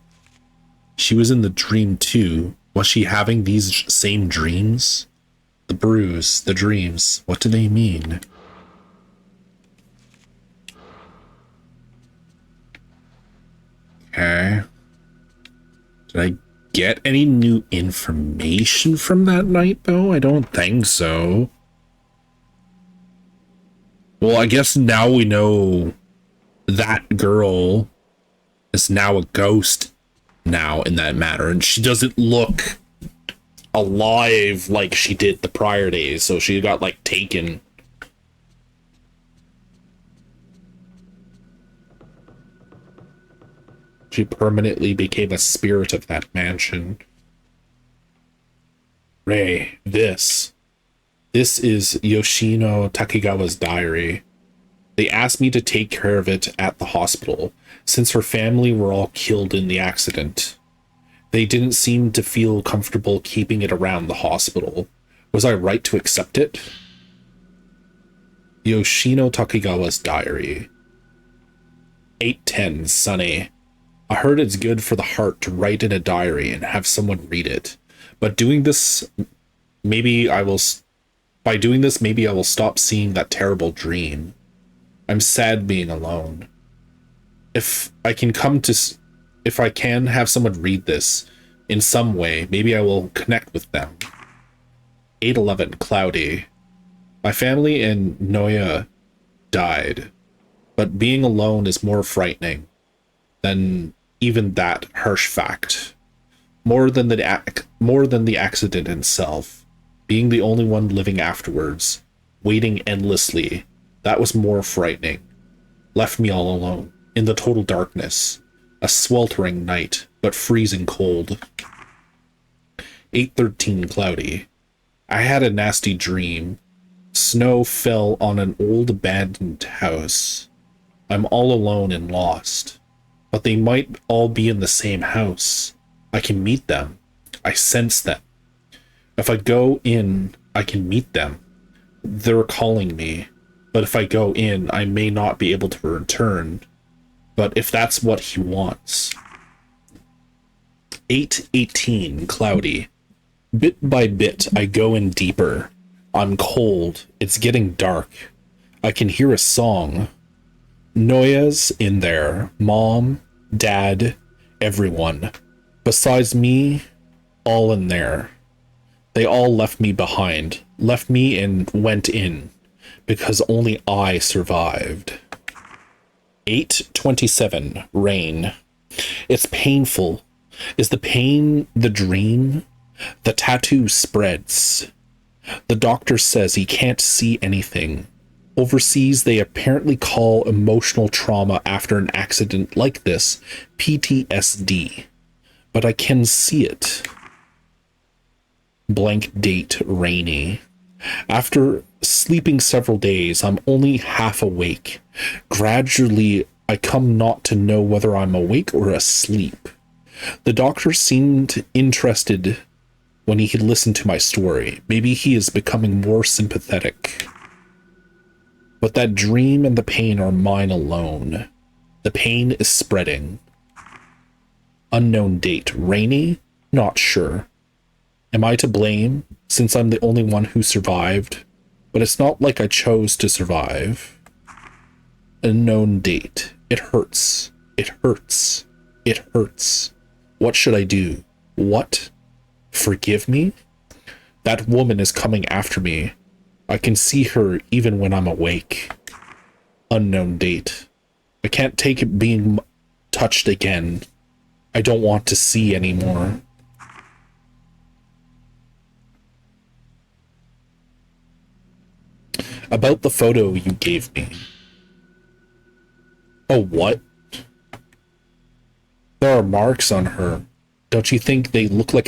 She was in the dream too. Was she having these same dreams? The bruise, the dreams, what do they mean? Okay. Did I get any new information from that night, though? I don't think so. Well, I guess now we know that girl is now a ghost now in that matter, and she doesn't look alive like she did the prior days, so she got like taken. She permanently became a spirit of that mansion. Ray, this is Yoshino Takegawa's diary. They asked me to take care of it at the hospital, since her family were all killed in the accident. They didn't seem to feel comfortable keeping it around the hospital. Was I right to accept it? Yoshino Takegawa's diary. 8:10, Sunny. I heard it's good for the heart to write in a diary and have someone read it. But doing this, maybe I will stop seeing that terrible dream. I'm sad being alone. If I can have someone read this in some way, maybe I will connect with them. 8:11, Cloudy. My family in Noya died, but being alone is more frightening than even that harsh fact. More than the accident itself, being the only one living afterwards, waiting endlessly, that was more frightening. Left me all alone, in the total darkness. A sweltering night, but freezing cold. 8:13, Cloudy. I had a nasty dream. Snow fell on an old abandoned house. I'm all alone and lost. But they might all be in the same house. I can meet them. I sense them. If I go in, I can meet them. They're calling me. But if I go in, I may not be able to return. But if that's what he wants. 8:18, Cloudy. Bit by bit, I go in deeper. I'm cold. It's getting dark. I can hear a song. Noya's in there. Mom, Dad, everyone. Besides me, all in there. They all left me behind. Left me and went in. Because only I survived. 8:27, Rain. It's painful. Is the pain the dream? The tattoo spreads. The doctor says he can't see anything. Overseas, they apparently call emotional trauma after an accident like this PTSD. But I can see it. Blank date, Rainy. After sleeping several days, I'm only half awake. Gradually, I come not to know whether I'm awake or asleep. The doctor seemed interested when he listened to my story. Maybe he is becoming more sympathetic. But that dream and the pain are mine alone. The pain is spreading. Unknown date. Rainy? Not sure. Am I to blame, since I'm the only one who survived? But it's not like I chose to survive. Unknown date. It hurts. It hurts. It hurts. What should I do? What? Forgive me? That woman is coming after me. I can see her even when I'm awake. Unknown date. I can't take it being touched again. I don't want to see anymore. About the photo you gave me. Oh, what? There are marks on her. Don't you think they look like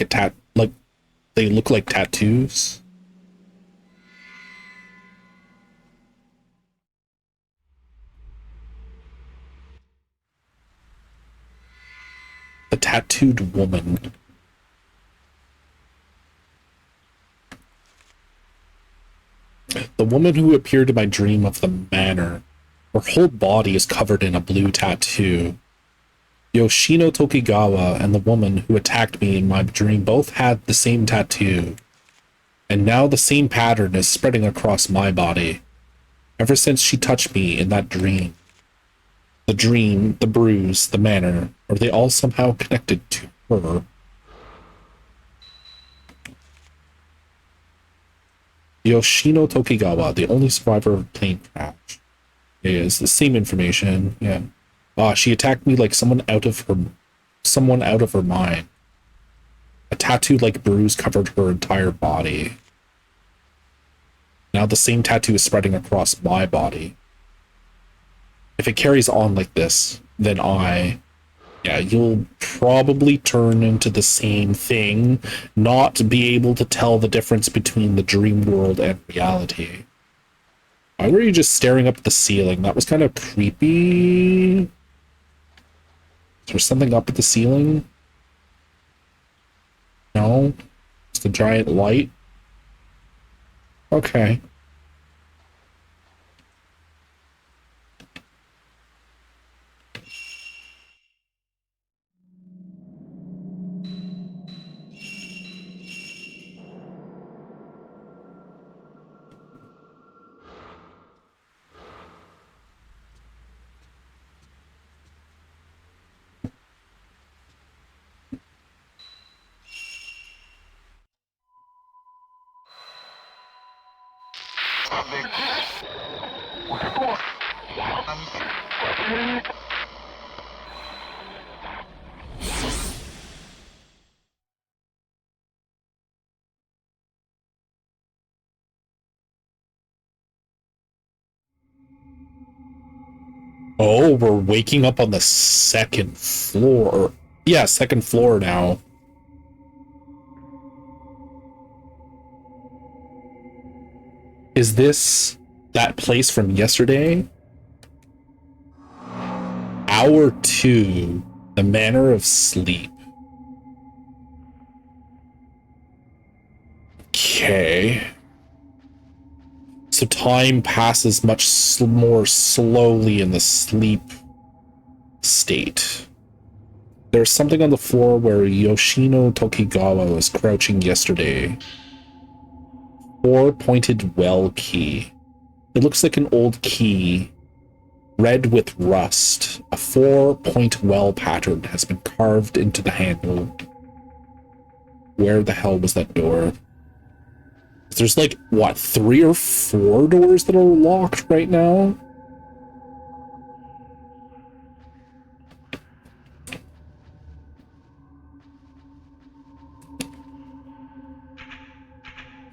they look like tattoos? The tattooed woman. The woman who appeared in my dream of the manor. Her whole body is covered in a blue tattoo. Yoshino Tokigawa and the woman who attacked me in my dream both had the same tattoo, and now the same pattern is spreading across my body. Ever since she touched me in that dream. The dream, the bruise, the manner, are they all somehow connected to her? Yoshino Tokigawa, the only survivor of a plane crash, is the same information. Yeah. She attacked me like someone out of her mind. A tattoo-like bruise covered her entire body. Now the same tattoo is spreading across my body. If it carries on like this, then you'll probably turn into the same thing, not be able to tell the difference between the dream world and reality. Why were you just staring up at the ceiling? That was kind of creepy. Is there something up at the ceiling? No? It's the giant light? Okay. Oh, we're waking up on the second floor. Yeah, second floor now. Is this that place from yesterday? Hour 2, the manner of sleep. Okay. So time passes much more slowly in the sleep state. There's something on the floor where Yoshino Tokigawa was crouching yesterday. 4-pointed well key. It looks like an old key, red with rust. A 4-point well pattern has been carved into the handle. Where the hell was that door? There's like, what, 3 or 4 doors that are locked right now?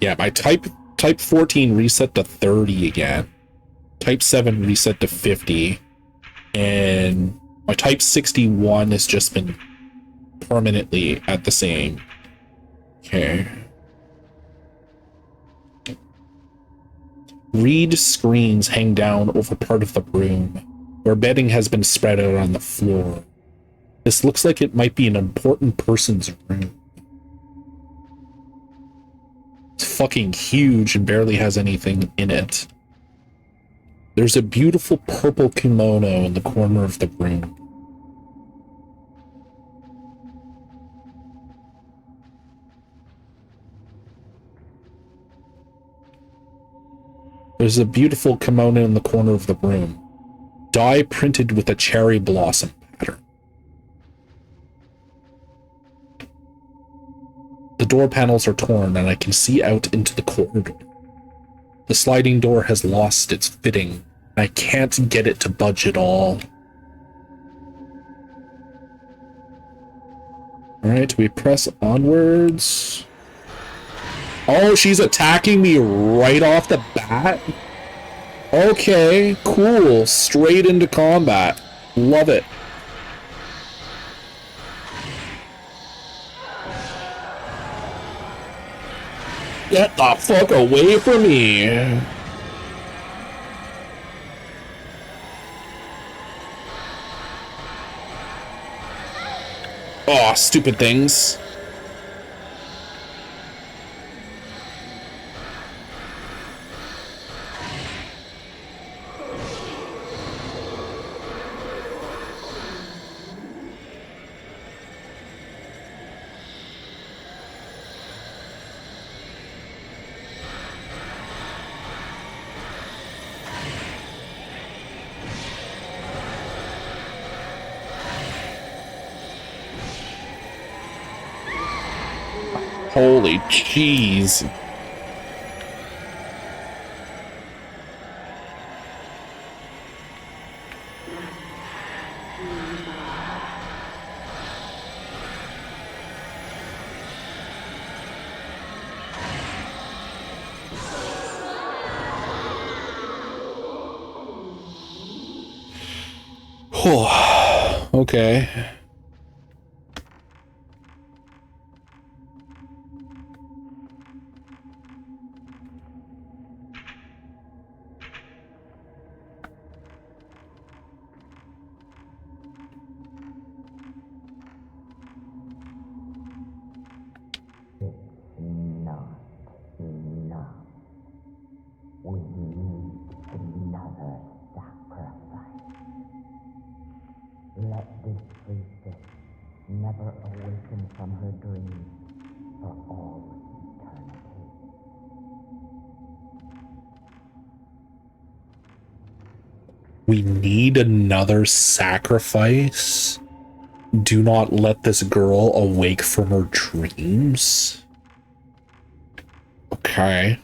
Yeah, my type 14 reset to 30 again. Type 7 reset to 50. And my type 61 has just been permanently at the same. Okay. Reed screens hang down over part of the room, where bedding has been spread out on the floor. This looks like it might be an important person's room. It's fucking huge and barely has anything in it. There's a beautiful purple kimono in the corner of the room. There's a beautiful kimono in the corner of the room. Dye printed with a cherry blossom pattern. The door panels are torn and I can see out into the corridor. The sliding door has lost its fitting. I can't get it to budge at all. Alright, we press onwards. Oh, she's attacking me right off the bat? Okay, cool. Straight into combat. Love it. Get the fuck away from me. Oh, stupid things. Holy jeez. Okay. We need another sacrifice. Let this priestess never awaken from her dream for all eternity. We need another sacrifice? Do not let this girl awake from her dreams? Okay.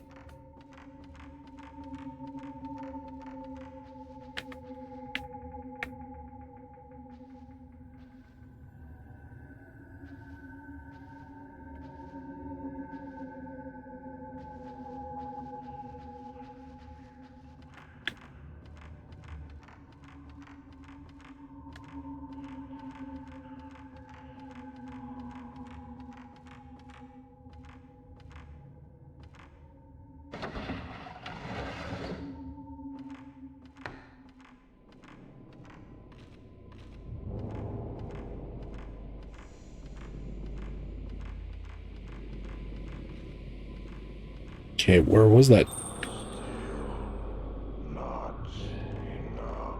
Okay, where was that? Not enough.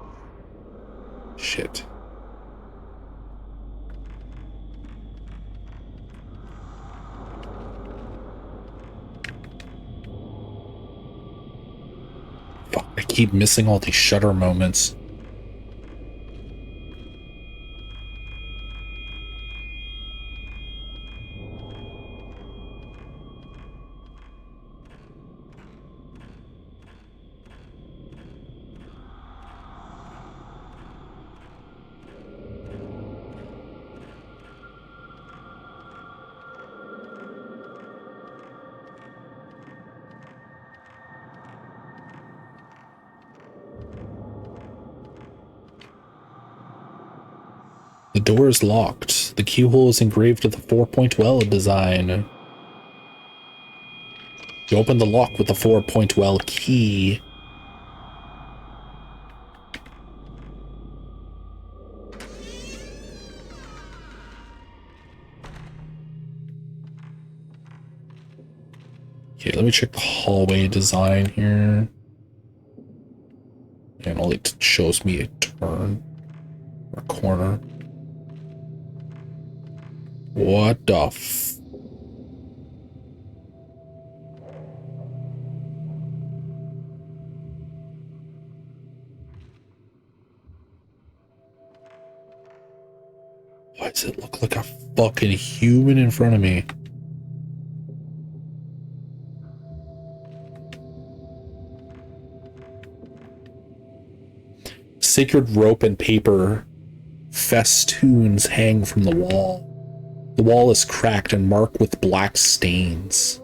Shit. Fuck, I keep missing all these shutter moments. The door is locked. The keyhole is engraved with the 4-point well design. You open the lock with the 4-point well key. Okay, let me check the hallway design here. And all it shows me a turn or a corner. What the f... Why does it look like a fucking human in front of me? Sacred rope and paper festoons hang from the wall. The wall is cracked and marked with black stains.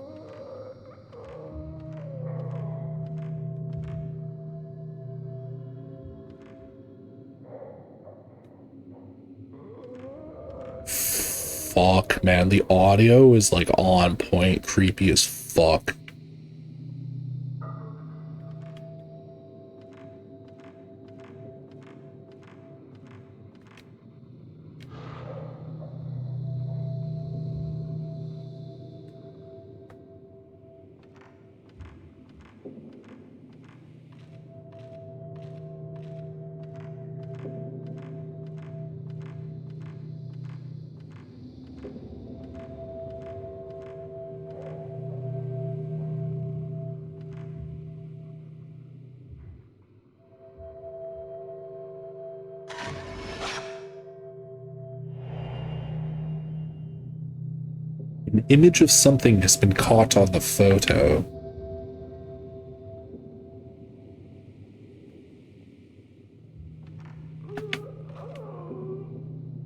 Fuck, man. The audio is like on point, creepy as fuck. image of something has been caught on the photo.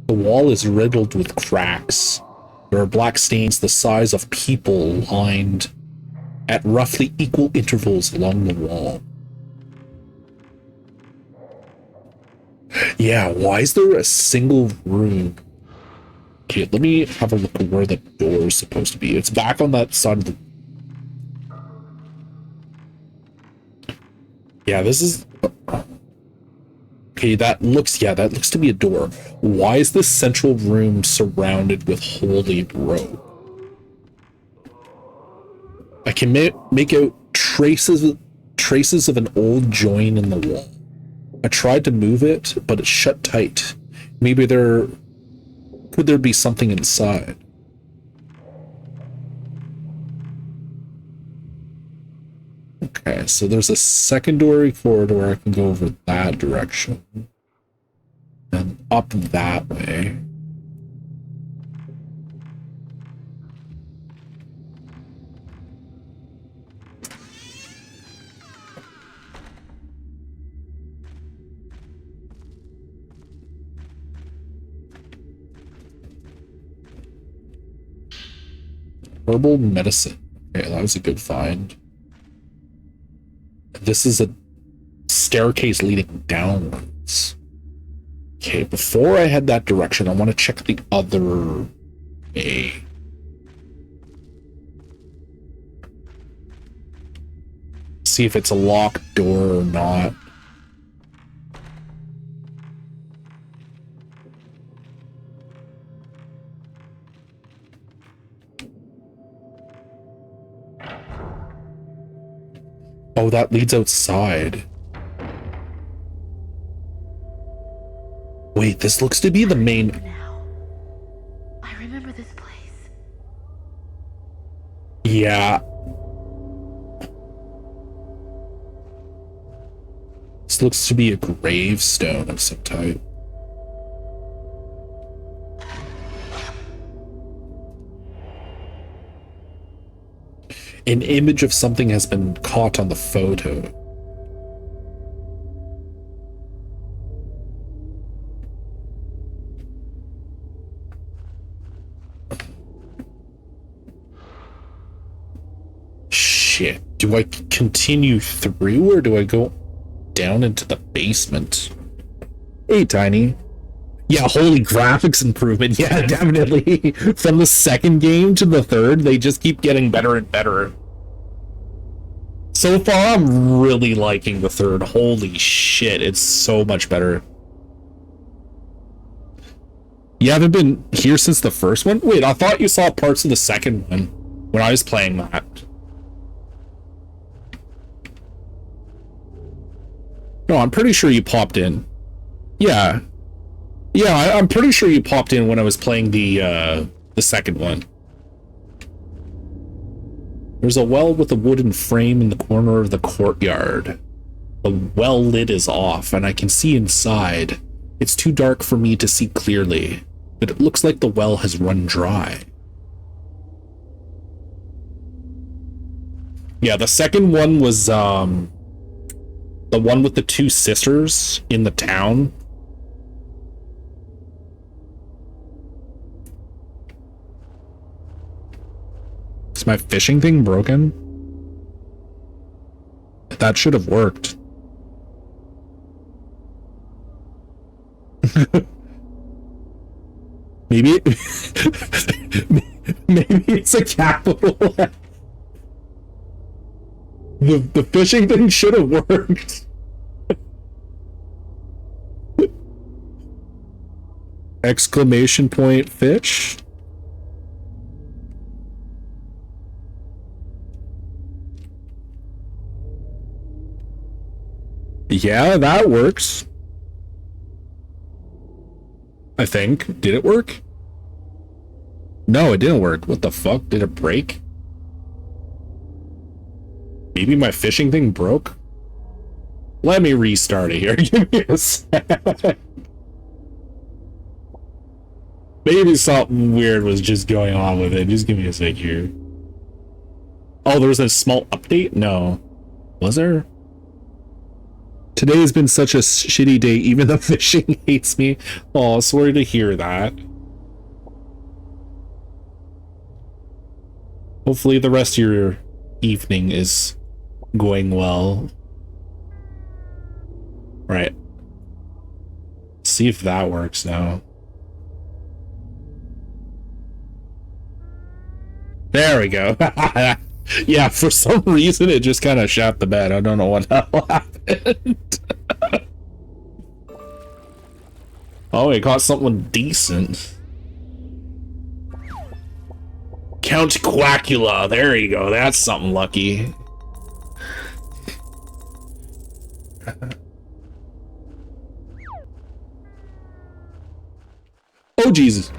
The wall is riddled with cracks. There are black stains the size of people lined at roughly equal intervals along the wall. Yeah, why is there a single room? Okay, let me have a look at where the door is supposed to be. It's back on that side of the... Yeah, this is... Okay, that looks to be a door. Why is this central room surrounded with holy rope? I can make out traces of an old join in the wall. I tried to move it, but it's shut tight. Maybe could there be something inside? Okay, so there's a secondary corridor. I can go over that direction. And up that way. Herbal medicine. Okay, that was a good find. This is a staircase leading downwards. Okay, before I head that direction, I want to check the other way. See if it's a locked door or not. Oh, that leads outside. Wait, this looks to be the main... Now, I remember this place. Yeah. This looks to be a gravestone of some type. An image of something has been caught on the photo. Shit. Do I continue through or do I go down into the basement? Hey, Tiny. Yeah, holy graphics improvement. Yeah, definitely. From the second game to the third, they just keep getting better and better. So far, I'm really liking the third. Holy shit, it's so much better. You haven't been here since the first one? Wait, I thought you saw parts of the second one when I was playing that. No, I'm pretty sure you popped in. Yeah. Yeah, I'm pretty sure you popped in when I was playing the second one. There's a well with a wooden frame in the corner of the courtyard. The well lid is off, and I can see inside. It's too dark for me to see clearly, but it looks like the well has run dry. Yeah, the second one was the one with the two sisters in the town. Is my fishing thing broken? That should have worked. Maybe maybe it's a capital. The fishing thing should have worked. Exclamation point fish. Yeah, that works. I think. Did it work? No, it didn't work. What the fuck? Did it break? Maybe my fishing thing broke? Let me restart it here. Give me a sec. Maybe something weird was just going on with it. Just give me a sec here. Oh, there was a small update? No. Was there? Today has been such a shitty day, even the fishing hates me. Oh, sorry to hear that. Hopefully the rest of your evening is going well. Right. See if that works now. There we go. Yeah, for some reason it just kind of shot the bed. I don't know what the hell happened. Oh, it caught something decent. Count Quackula. There you go. That's something lucky. Oh, Jesus.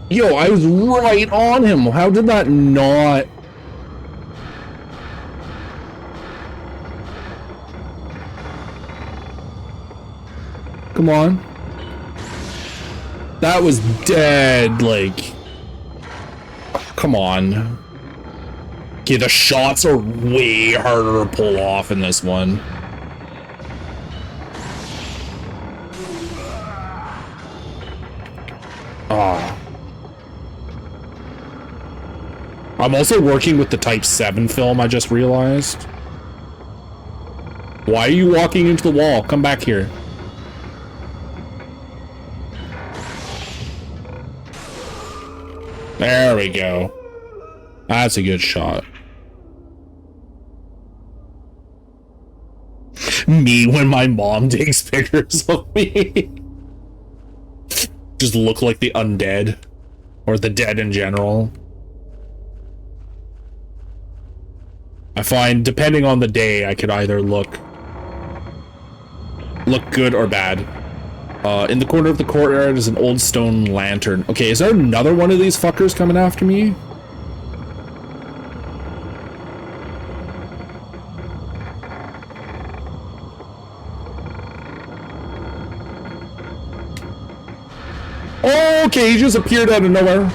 Yo, I was right on him. How did that not? Come on. That was dead, like... Come on. Okay, the shots are way harder to pull off in this one. Ah. I'm also working with the Type 7 film, I just realized. Why are you walking into the wall? Come back here. There we go. That's a good shot. Me when my mom takes pictures of me. Just look like the undead. Or the dead in general. I find, depending on the day, I could either look good or bad. In the corner of the courtyard is an old stone lantern. Okay, is there another one of these fuckers coming after me? Okay, he just appeared out of nowhere.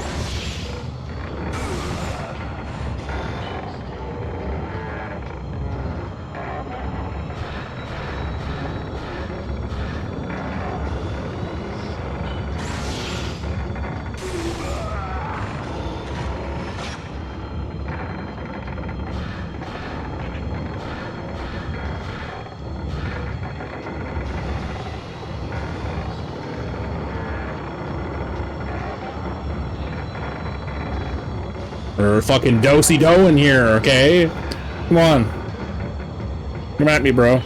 We're fucking do-si-do in here, okay? Come on. Come at me, bro.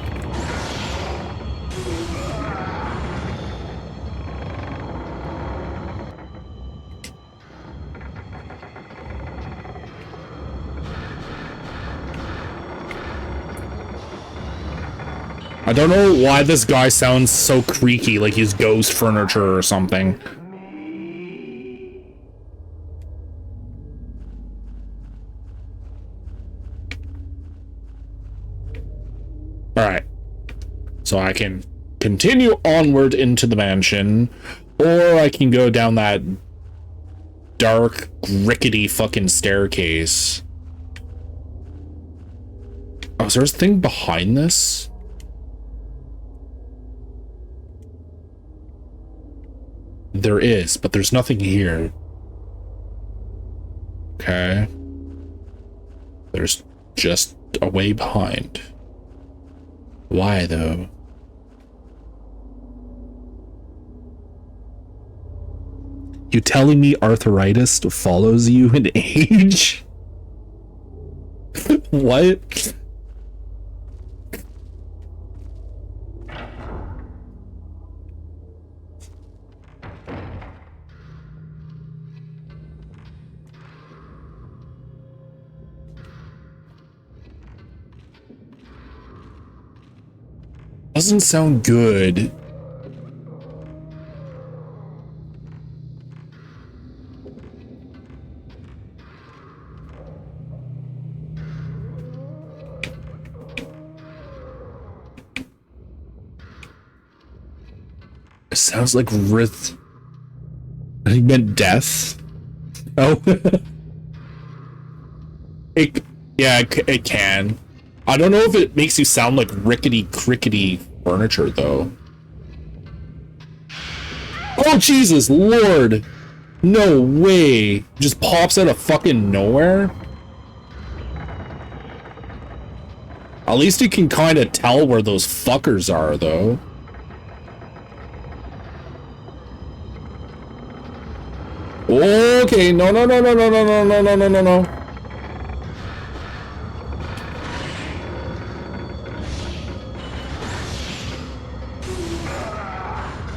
I don't know why this guy sounds so creaky, like he's ghost furniture or something. Alright. So I can continue onward into the mansion, or I can go down that dark, rickety fucking staircase. Oh, is there a thing behind this? There is, but there's nothing here. Okay. There's just a way behind. Why, though? You telling me arthritis follows you in age? What? Doesn't sound good. It sounds like Rith. I think meant death. Oh. it can. I don't know if it makes you sound like rickety crickety furniture though. Oh Jesus Lord! No way! Just pops out of fucking nowhere? At least you can kind of tell where those fuckers are though. Okay, no.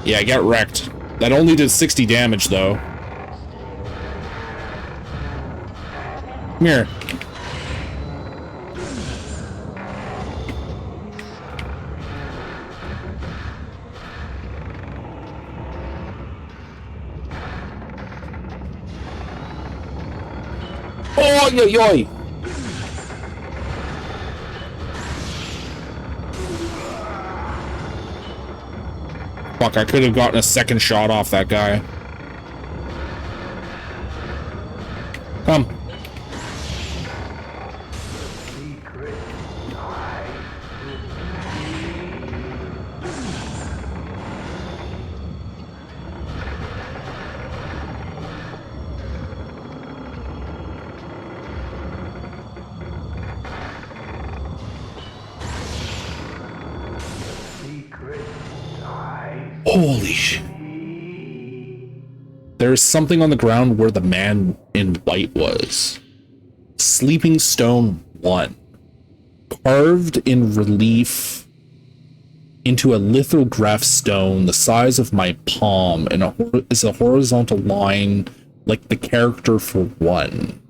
Yeah, I got wrecked. That only did 60 damage, though. Come here. Oh, yoy. Fuck, I could have gotten a second shot off that guy. Come. Holy shit. There's something on the ground where the man in white was. Sleeping Stone 1. Carved in relief into a lithograph stone the size of my palm and is a horizontal line like the character for 1.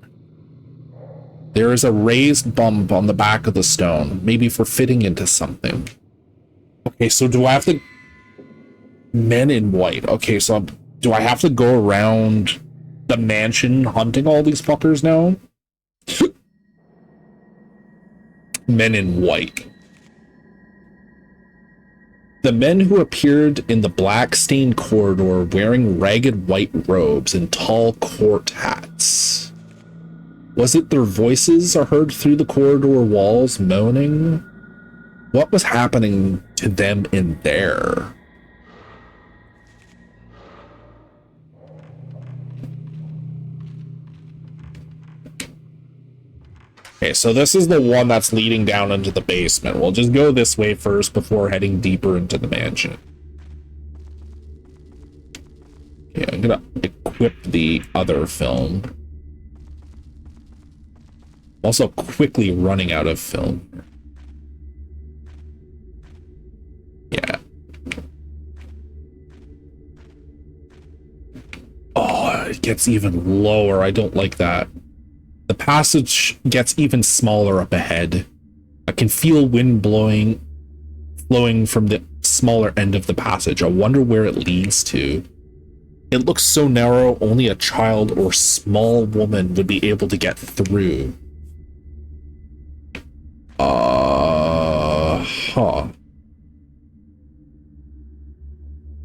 There is a raised bump on the back of the stone, maybe for fitting into something. Okay, so do I have to... Men in white. Okay, so do I have to go around the mansion hunting all these fuckers now? Men in white. The men who appeared in the black stained corridor wearing ragged white robes and tall court hats. Was it their voices are heard through the corridor walls moaning? What was happening to them in there? Okay, so this is the one that's leading down into the basement. We'll just go this way first before heading deeper into the mansion. Okay, I'm gonna equip the other film. Also quickly running out of film. Yeah. Oh, it gets even lower. I don't like that. The passage gets even smaller up ahead. I can feel wind flowing from the smaller end of the passage. I wonder where it leads to. It looks so narrow, only a child or small woman would be able to get through.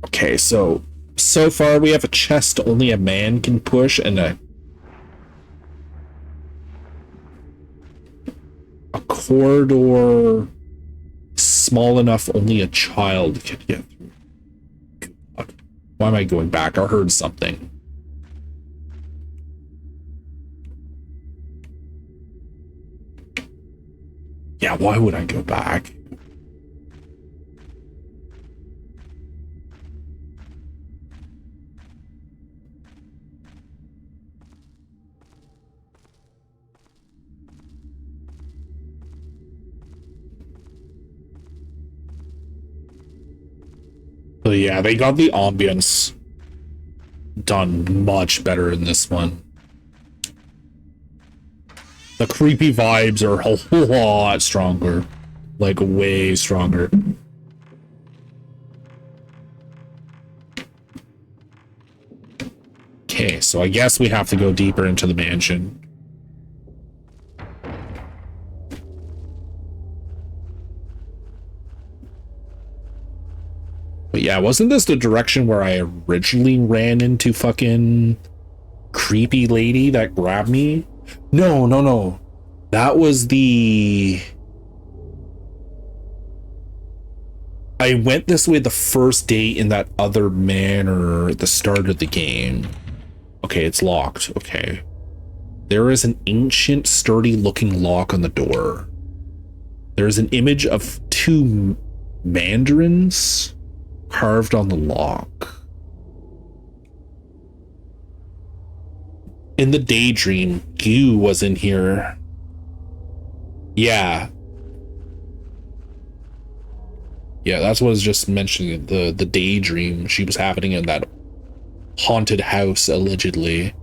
Okay, so far we have a chest only a man can push and a corridor small enough only a child could get through. God. Why am I going back? I heard something. Yeah, why would I go back? yeah, they got the ambience done much better in this one. The creepy vibes are a whole lot stronger. Like, way stronger. Okay, so I guess we have to go deeper into the mansion. But yeah, wasn't this the direction where I originally ran into fucking creepy lady that grabbed me? No. That was the... I went this way the first day in that other manor at the start of the game. Okay, it's locked. Okay. There is an ancient, sturdy-looking lock on the door. There is an image of two mandarins carved on the lock. In the daydream, Goo was in here. Yeah. Yeah, that's what I was just mentioning. The daydream she was having in that haunted house, allegedly.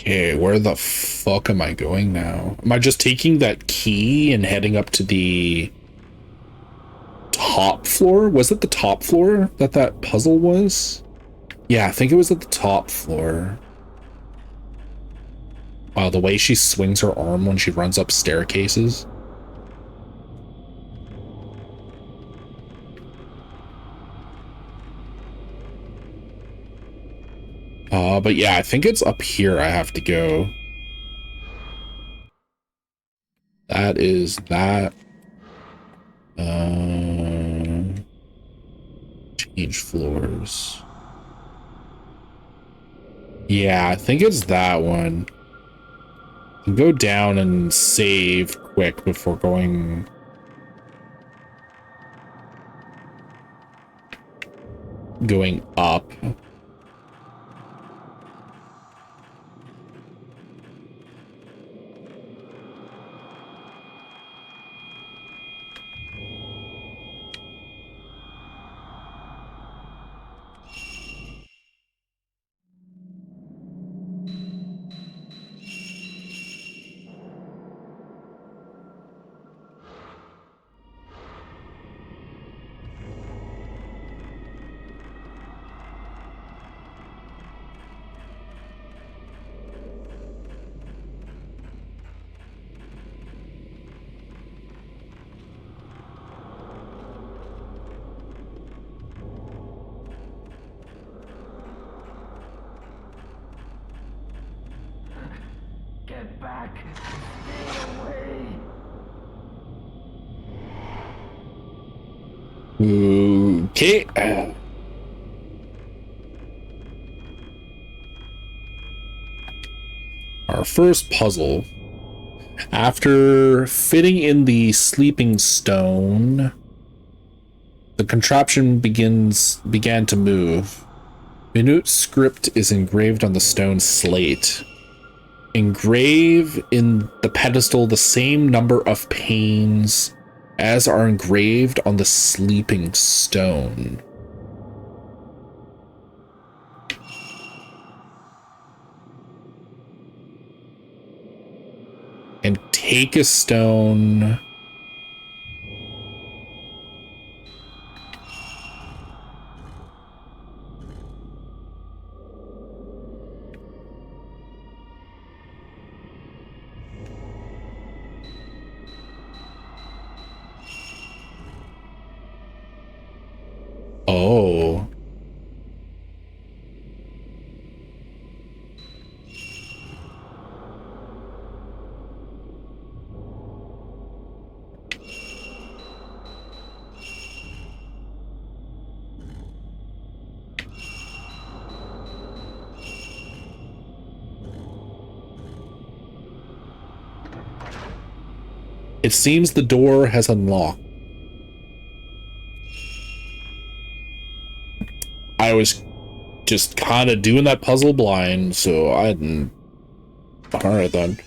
Okay, where the fuck am I going now? Am I just taking that key and heading up to the top floor? Was it the top floor that puzzle was? Yeah, I think it was at the top floor. Wow, the way she swings her arm when she runs up staircases. But yeah, I think it's up here I have to go. That is that. Change floors. Yeah, I think it's that one. Go down and save quick before going. Going up. Get back! Stay away! Okay. Our first puzzle. After fitting in the sleeping stone, the contraption began to move. Minute script is engraved on the stone slate. Engrave in the pedestal the same number of panes as are engraved on the sleeping stone. And take a stone. Oh. It seems the door has unlocked. I was just kind of doing that puzzle blind, so I didn't... Alright then.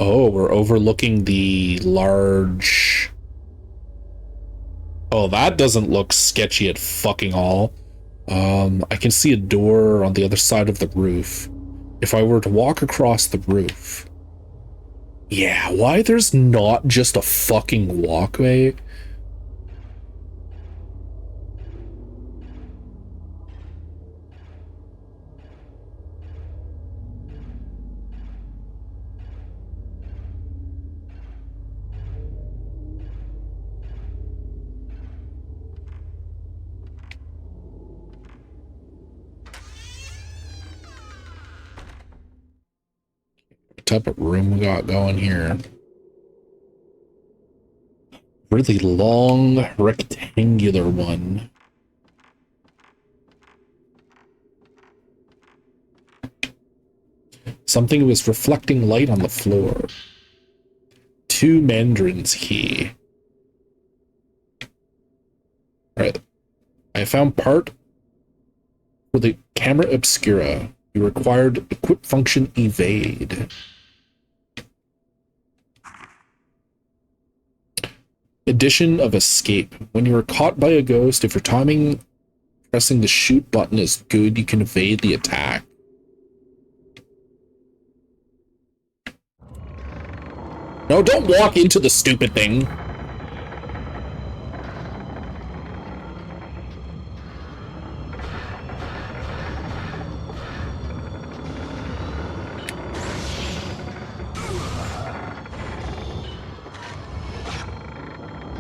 Oh, we're overlooking the large... Oh, that doesn't look sketchy at fucking all. I can see a door on the other side of the roof. If I were to walk across the roof... Yeah, why there's not just a fucking walkway? What type of room we got going here? Really long rectangular one. Something was reflecting light on the floor. 2 Mandarin's key. Alright. I found part for the camera obscura. You required equip function evade. Addition of escape. When you are caught by a ghost, if your timing pressing the shoot button is good, you can evade the attack. No, don't walk into the stupid thing.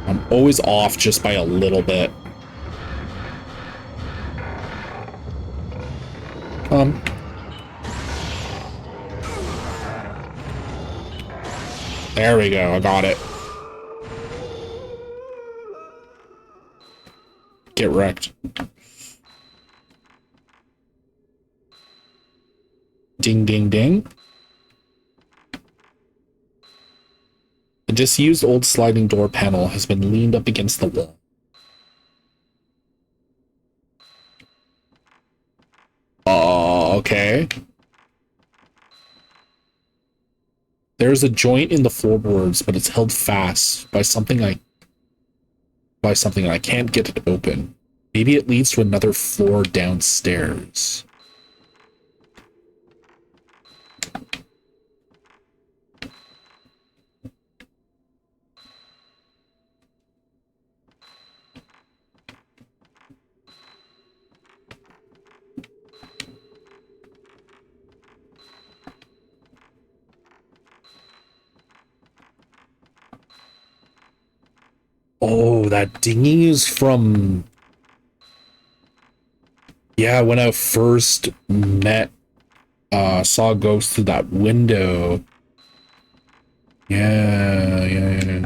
I'm always off just by a little bit. There we go, I got it. Get wrecked. Ding, ding, ding. The disused old sliding door panel has been leaned up against the wall. Okay. There's a joint in the floorboards, but it's held fast by something I can't get it open. Maybe it leads to another floor downstairs. Oh, that dinging is from... Yeah, when I first saw a ghost through that window. Yeah.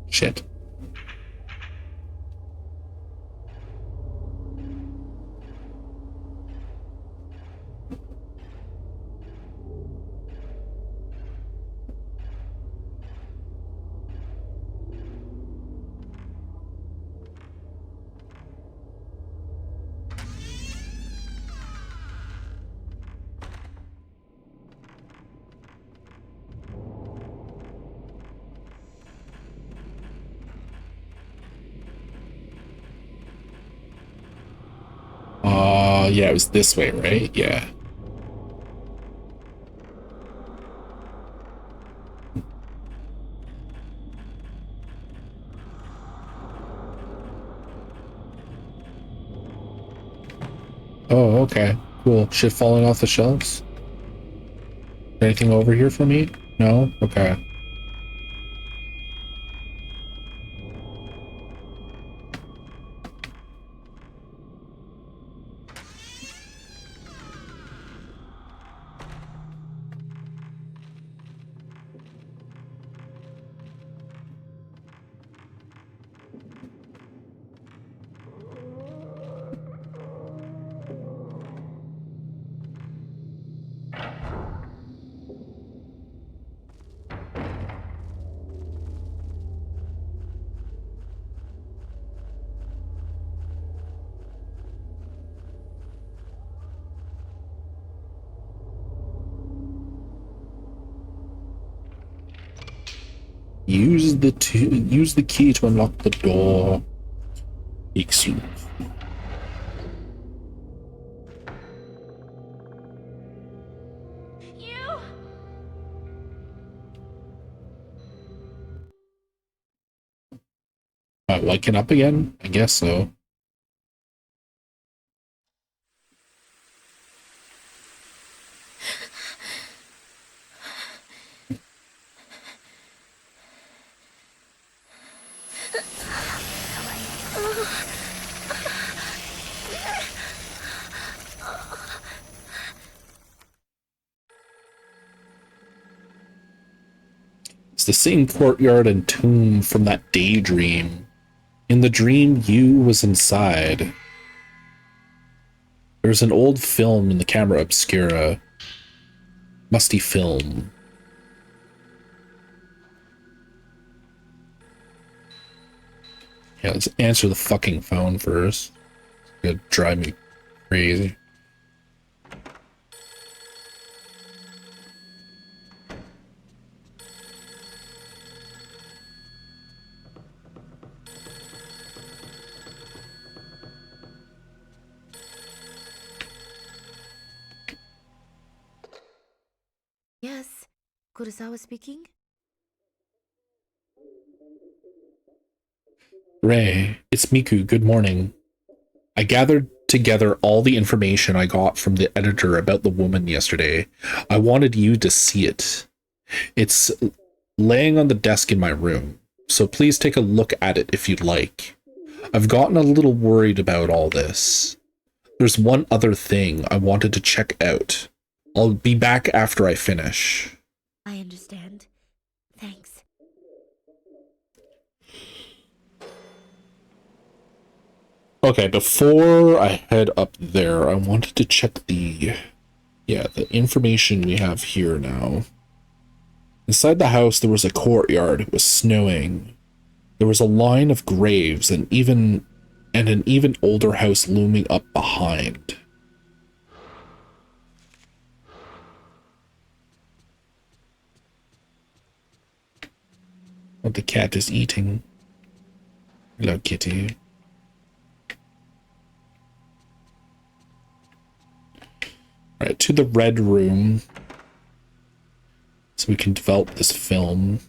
Shit. Yeah, it was this way, right? Yeah. Oh, okay. Cool. Shit falling off the shelves? Anything over here for me? No? Okay. use the key to unlock the door. Excellent. Waking up again? I guess so. It's the same courtyard and tomb from that daydream. In the dream, you was inside. There's an old film in the camera obscura. Musty film. Yeah, let's answer the fucking phone first. It's gonna drive me crazy. Yes, Kurosawa speaking. Ray, it's Miku. Good morning. I gathered together all the information I got from the editor about the woman yesterday. I wanted you to see it. It's laying on the desk in my room, so please take a look at it if you'd like. I've gotten a little worried about all this. There's one other thing I wanted to check out. I'll be back after I finish. I understand. Thanks. Okay, before I head up there, I wanted to check the information we have here now. Inside the house, there was a courtyard. It was snowing. There was a line of graves and an even older house looming up behind. What the cat is eating. Hello, kitty. Alright, to the red room. So we can develop this film.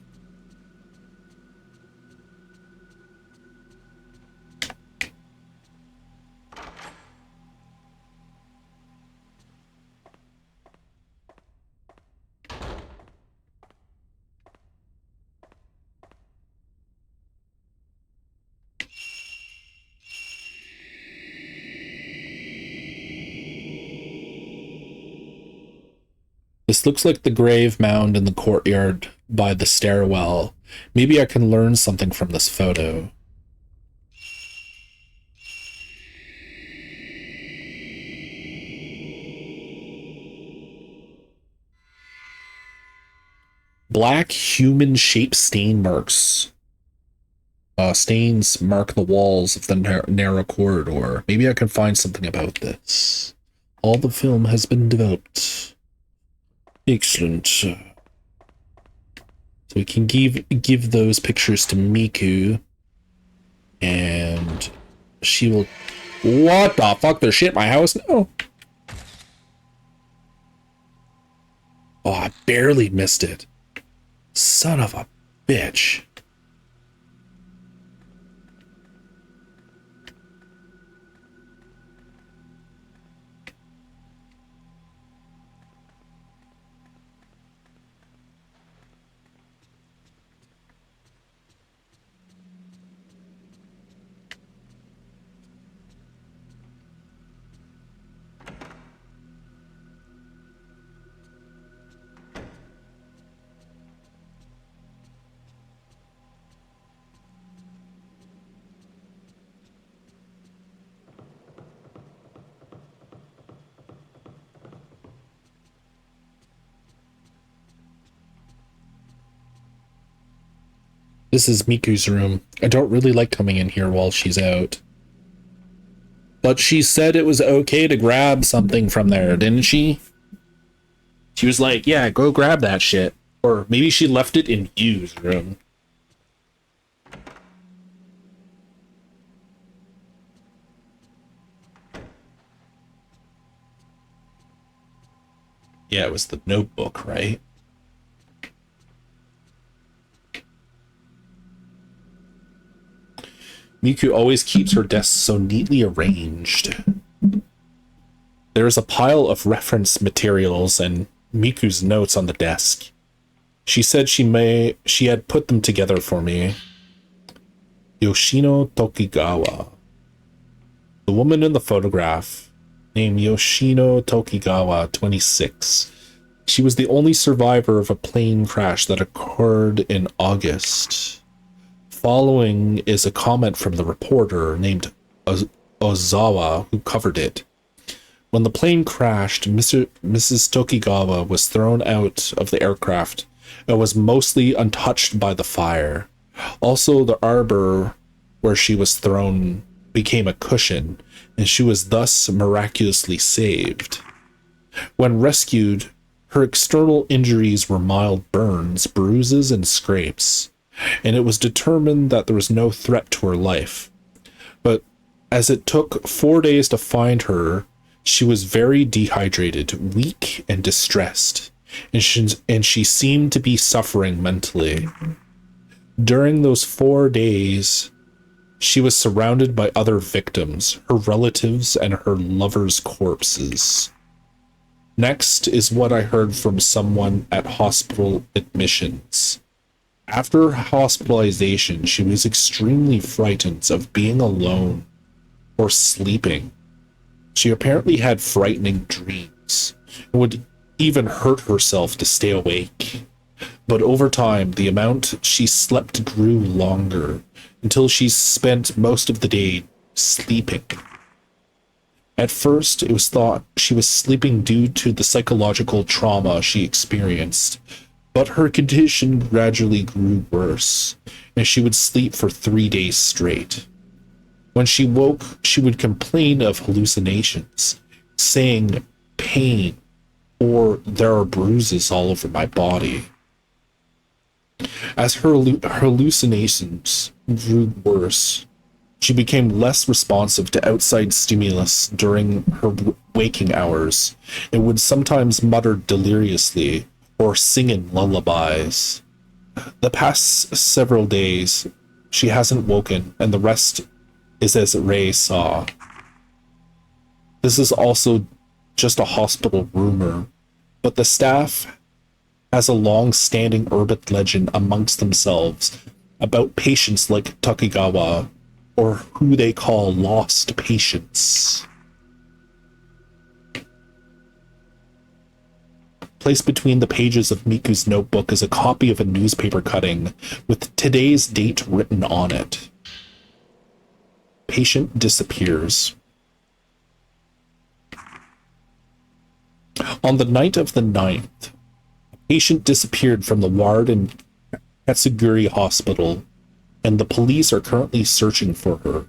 This looks like the grave mound in the courtyard by the stairwell. Maybe I can learn something from this photo. Black human-shaped stain marks. Stains mark the walls of the narrow corridor. Maybe I can find something about this. All the film has been developed. Excellent. So we can give those pictures to Miku, and she will. What the fuck? There's shit in my house now. Oh, I barely missed it. Son of a bitch. This is Miku's room. I don't really like coming in here while she's out. But she said it was okay to grab something from there, didn't she? She was like, yeah, go grab that shit. Or maybe she left it in Yu's room. Yeah, it was the Notebook, right? Miku always keeps her desk so neatly arranged. There is a pile of reference materials and Miku's notes on the desk. She said she had put them together for me. Yoshino Tokigawa. The woman in the photograph, named Yoshino Tokigawa, 26. She was the only survivor of a plane crash that occurred in August. Following is a comment from the reporter named Ozawa who covered it. When the plane crashed, Mrs. Tokigawa was thrown out of the aircraft and was mostly untouched by the fire. Also, the arbor where she was thrown became a cushion, and she was thus miraculously saved. When rescued, her external injuries were mild burns, bruises, and scrapes, and it was determined that there was no threat to her life. But as it took 4 days to find her, she was very dehydrated, weak, and distressed, and she seemed to be suffering mentally. During those 4 days, she was surrounded by other victims, her relatives, and her lovers' corpses. Next is what I heard from someone at hospital admissions. After hospitalization, she was extremely frightened of being alone or sleeping. She apparently had frightening dreams and would even hurt herself to stay awake. But over time, the amount she slept grew longer until she spent most of the day sleeping. At first, it was thought she was sleeping due to the psychological trauma she experienced, but her condition gradually grew worse, and she would sleep for 3 days straight. When she woke, she would complain of hallucinations, saying pain or there are bruises all over my body. As her hallucinations grew worse, she became less responsive to outside stimulus during her waking hours and would sometimes mutter deliriously or sing in lullabies. The past several days, she hasn't woken, and the rest is as Ray saw. This is also just a hospital rumor, but the staff has a long-standing urban legend amongst themselves about patients like Tokigawa, or who they call lost patients. Placed between the pages of Miku's notebook is a copy of a newspaper cutting with today's date written on it. Patient disappears. On the night of the 9th, a patient disappeared from the ward in Katsuguri Hospital, and the police are currently searching for her.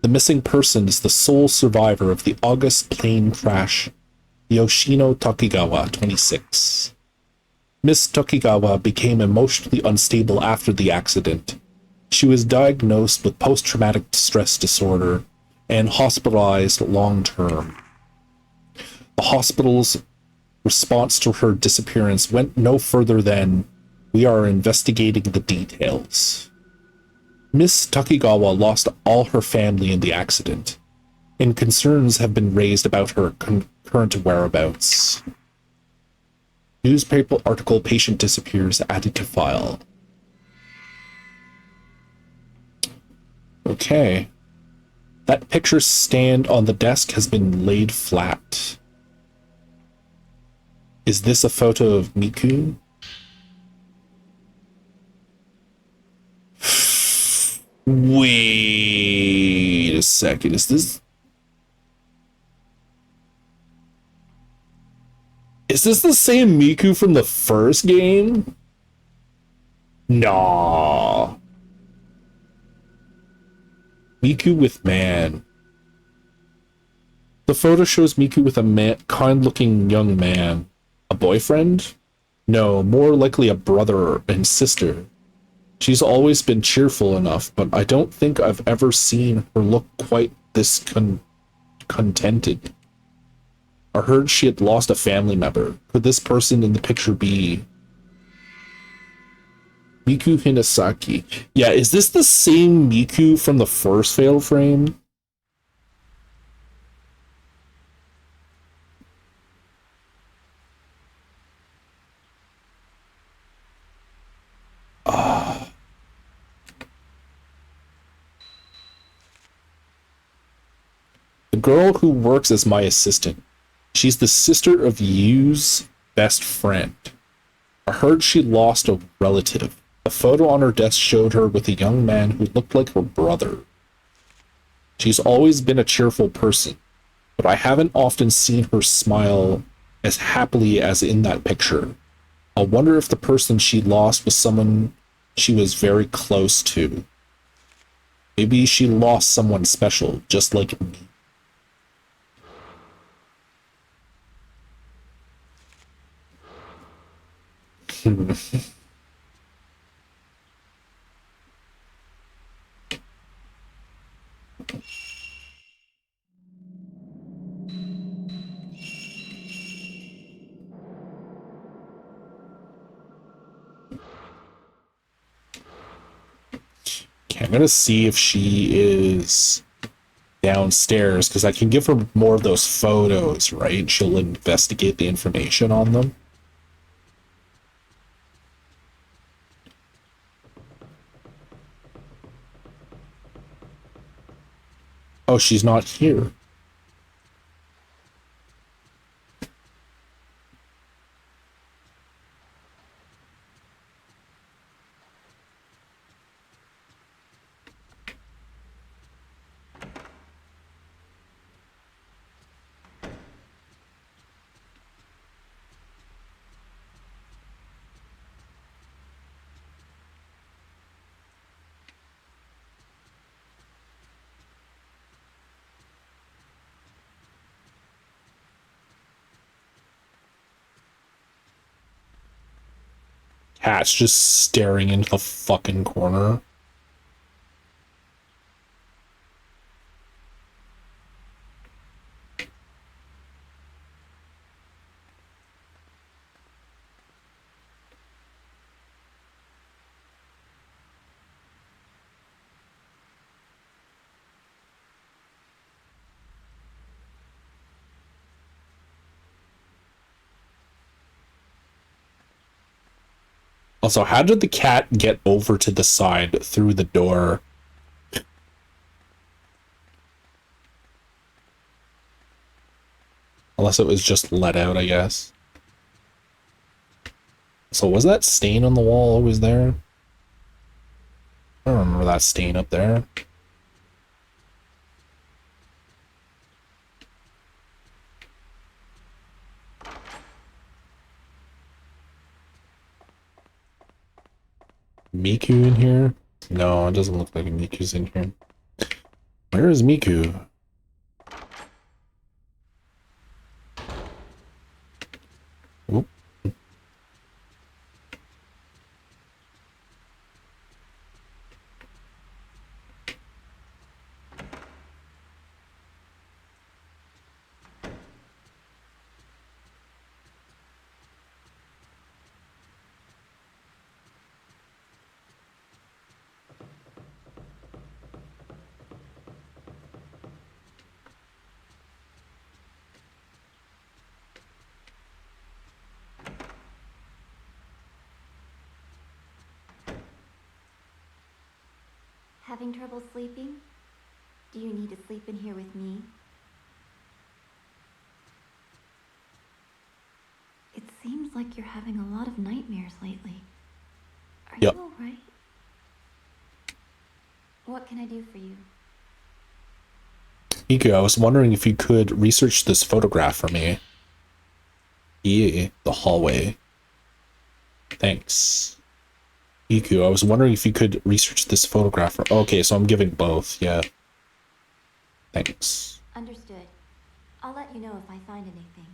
The missing person is the sole survivor of the August plane crash, Yoshino Tokigawa, 26. Miss Tokigawa became emotionally unstable after the accident. She was diagnosed with post-traumatic stress disorder and hospitalized long-term. The hospital's response to her disappearance went no further than, "We are investigating the details." Miss Tokigawa lost all her family in the accident, and concerns have been raised about her current whereabouts. Newspaper article patient disappears added to file. Okay. That picture stand on the desk has been laid flat. Is this a photo of Miku? Wait a second. Is this the same Miku from the first game? Nah. Miku with man. The photo shows Miku with a kind-looking young man. A boyfriend? No, more likely a brother and sister. She's always been cheerful enough, but I don't think I've ever seen her look quite this contented. I heard she had lost a family member. Could this person in the picture be Miku Hinasaki? Yeah, is this the same Miku from the first Fatal Frame? The girl who works as my assistant. She's the sister of Yu's best friend. I heard she lost a relative. A photo on her desk showed her with a young man who looked like her brother. She's always been a cheerful person, but I haven't often seen her smile as happily as in that picture. I wonder if the person she lost was someone she was very close to. Maybe she lost someone special, just like me. Okay, I'm gonna see if she is downstairs, because I can give her more of those photos, right? She'll investigate the information on them. Oh, she's not here. Cat's just staring into the fucking corner. Also, how did the cat get over to the side through the door? Unless it was just let out, I guess. So was that stain on the wall always there? I don't remember that stain up there. Miku in here? No, it doesn't look like Miku's in here. Where is Miku? Oop. Having trouble sleeping? Do you need to sleep in here with me? It seems like you're having a lot of nightmares lately. Are Yep. you alright? What can I do for you? Miku, I was wondering if you could research this photograph for me. Yeah, the hallway. Thanks. Miku, I was wondering if you could research this photograph for... Okay, so I'm giving both, yeah. Thanks. Understood. I'll let you know if I find anything.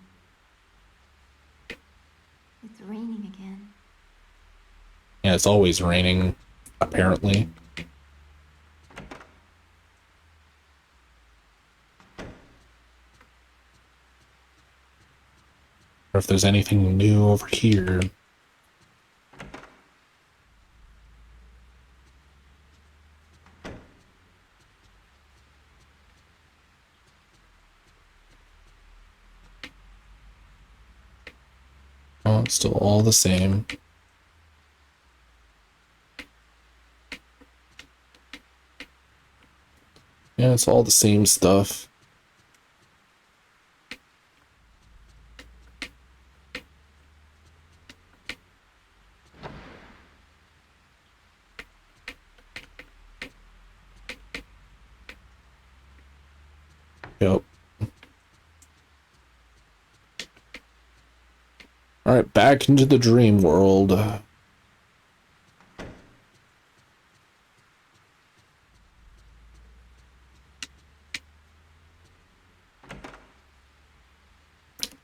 It's raining again. Yeah, it's always raining, apparently. Or if there's anything new over here. Oh, it's still all the same. Yeah, it's all the same stuff. Yep. Alright, back into the dream world. Oh,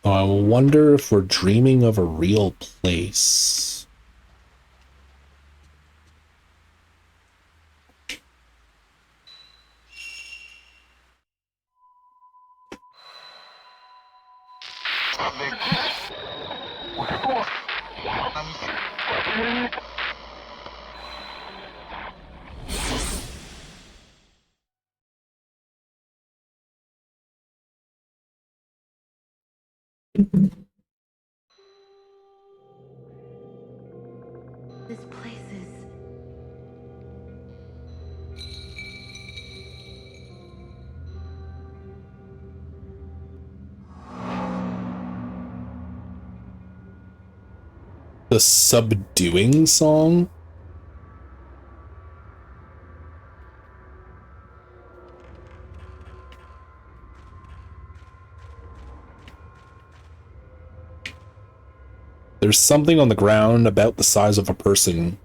I wonder if we're dreaming of a real place. This place is... The subduing song? There's something on the ground about the size of a person,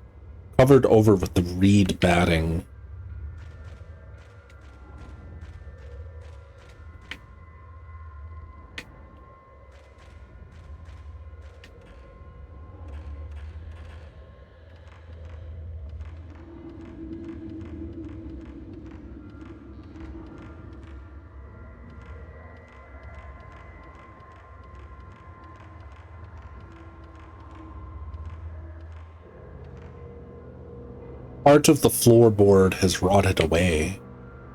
covered over with the reed batting. Part of the floorboard has rotted away.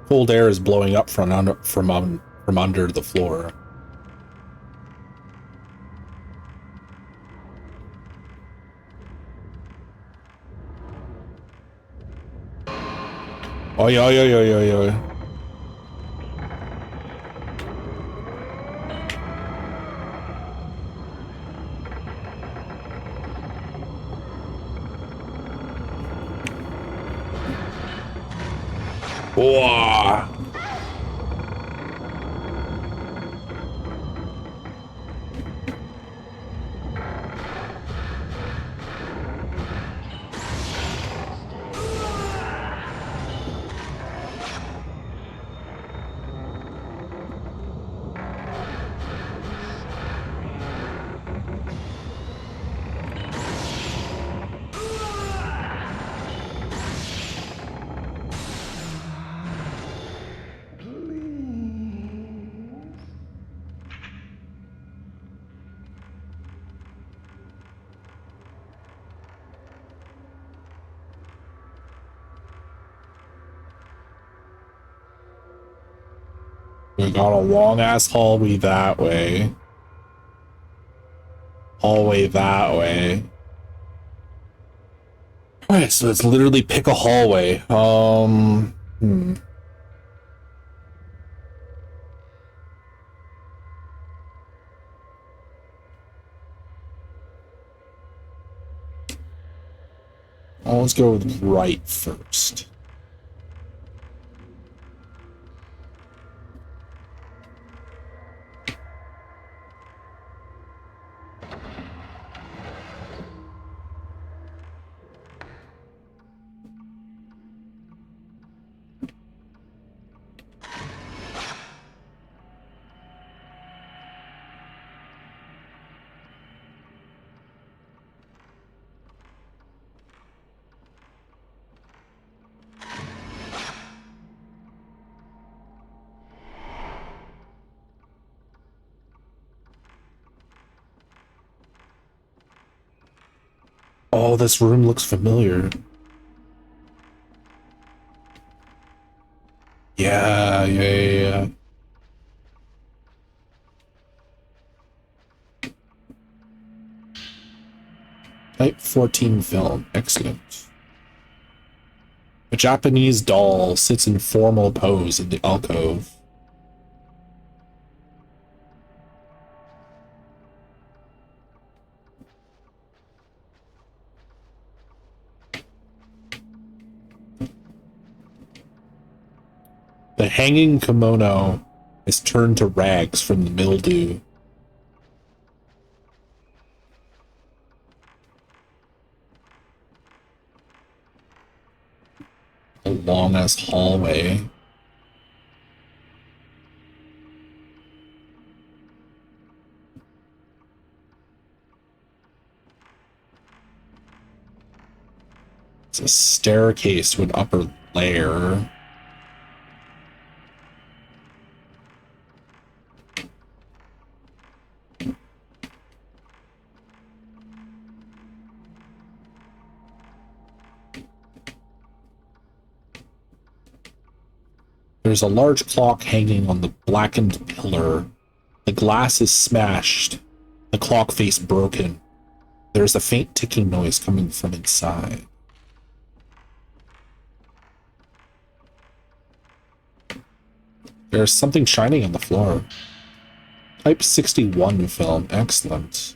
Cold air is blowing up from under the floor. Oi, oi, oi, oi, oi, oi. Whoa. We got a long ass hallway that way. Hallway that way. Alright, so let's literally pick a hallway. Let's go with right first. Oh, this room looks familiar. Yeah. Type 14 film. Excellent. A Japanese doll sits in formal pose in the alcove. The hanging kimono is turned to rags from the mildew. A long-ass hallway. It's a staircase to an upper layer. There's a large clock hanging on the blackened pillar. The glass is smashed. The clock face broken. There's a faint ticking noise coming from inside. There's something shining on the floor. Type 61 film. Excellent.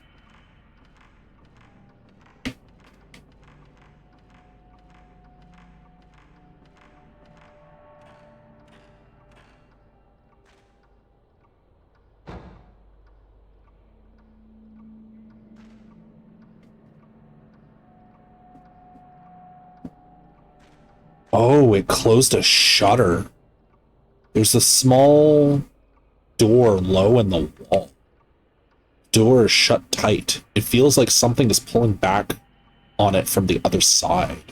Oh, it closed a shutter. There's a small door low in the wall. Door is shut tight. It feels like something is pulling back on it from the other side.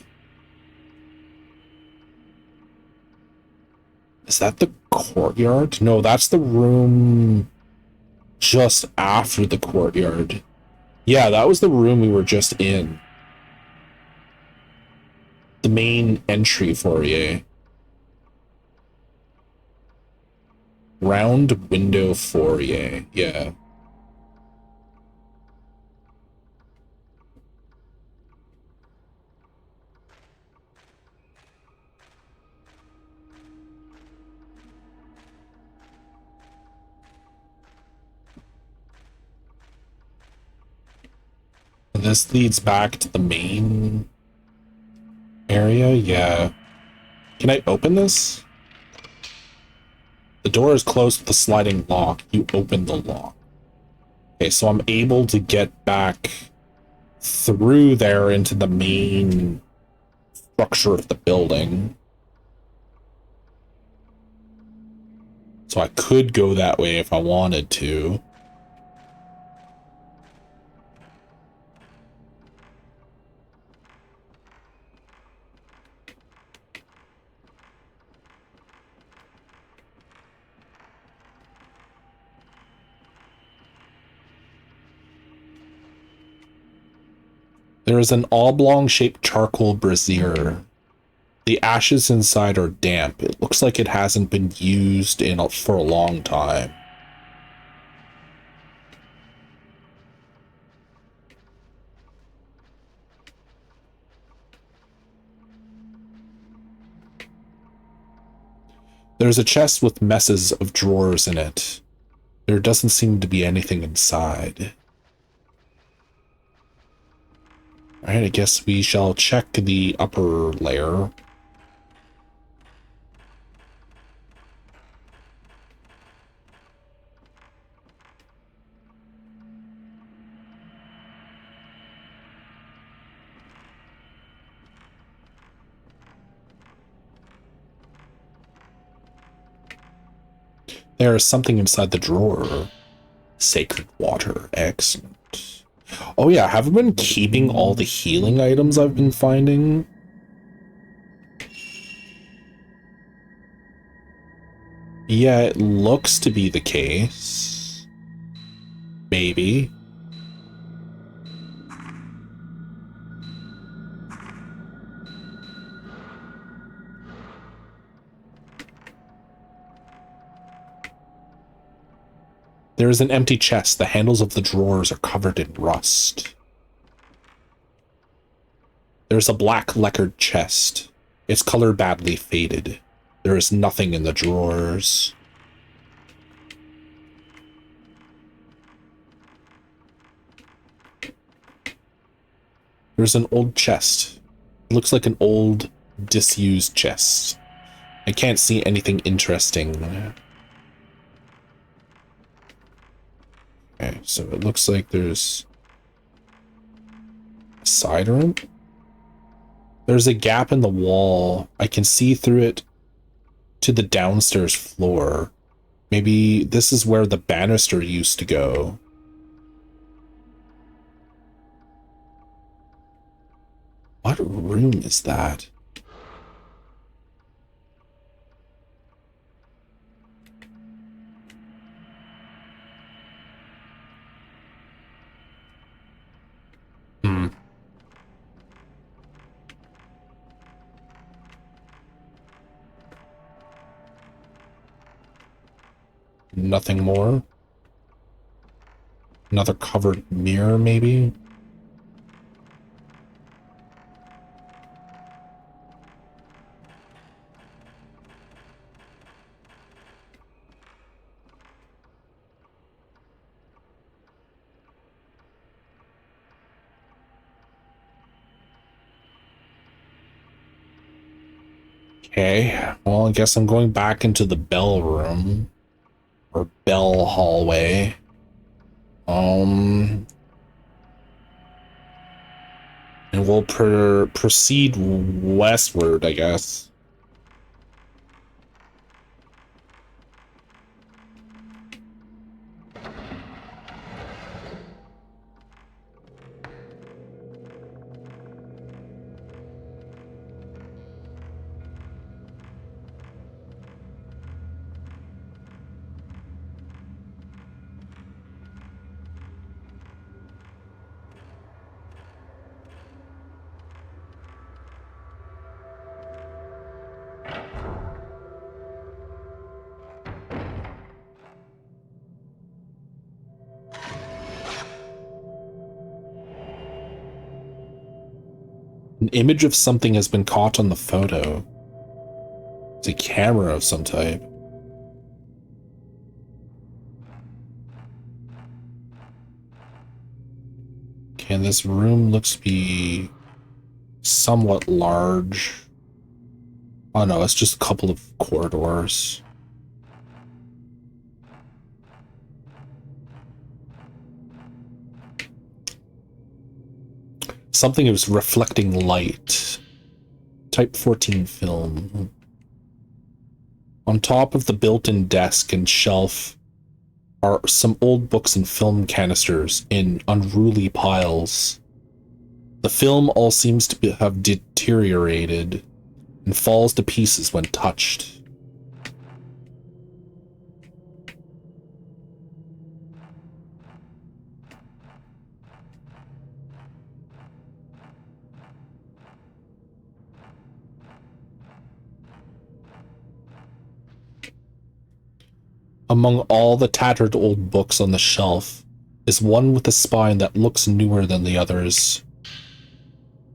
Is that the courtyard? No, that's the room just after the courtyard. Yeah, that was the room we were just in. The main entry foyer. Round window foyer, yeah. This leads back to the main area, yeah. Can I open this? The door is closed with a sliding lock. You open the lock. Okay, so I'm able to get back through there into the main structure of the building. So I could go that way if I wanted to. There is an oblong-shaped charcoal brazier. The ashes inside are damp. It looks like it hasn't been used for a long time. There's a chest with messes of drawers in it. There doesn't seem to be anything inside. Alright, I guess we shall check the upper layer. There is something inside the drawer. Sacred water. Excellent. Oh yeah, have I been keeping all the healing items I've been finding? Yeah, it looks to be the case. Maybe. There is an empty chest. The handles of the drawers are covered in rust. There's a black lacquered chest. Its color badly faded. There is nothing in the drawers. There's an old chest. It looks like an old, disused chest. I can't see anything interesting. Okay, so it looks like there's a side room. There's a gap in the wall. I can see through it to the downstairs floor. Maybe this is where the banister used to go. What room is that? Nothing more. Another covered mirror, maybe? Okay, well, I guess I'm going back into the bell room. Or bell hallway. And we'll proceed westward, I guess. An image of something has been caught on the photo. It's a camera of some type. Okay, and this room looks to be somewhat large. Oh no, it's just a couple of corridors. Something is reflecting light. Type 14 film. On top of the built-in desk and shelf are some old books and film canisters in unruly piles. The film all seems to have deteriorated and falls to pieces when touched. Among all the tattered old books on the shelf is one with a spine that looks newer than the others.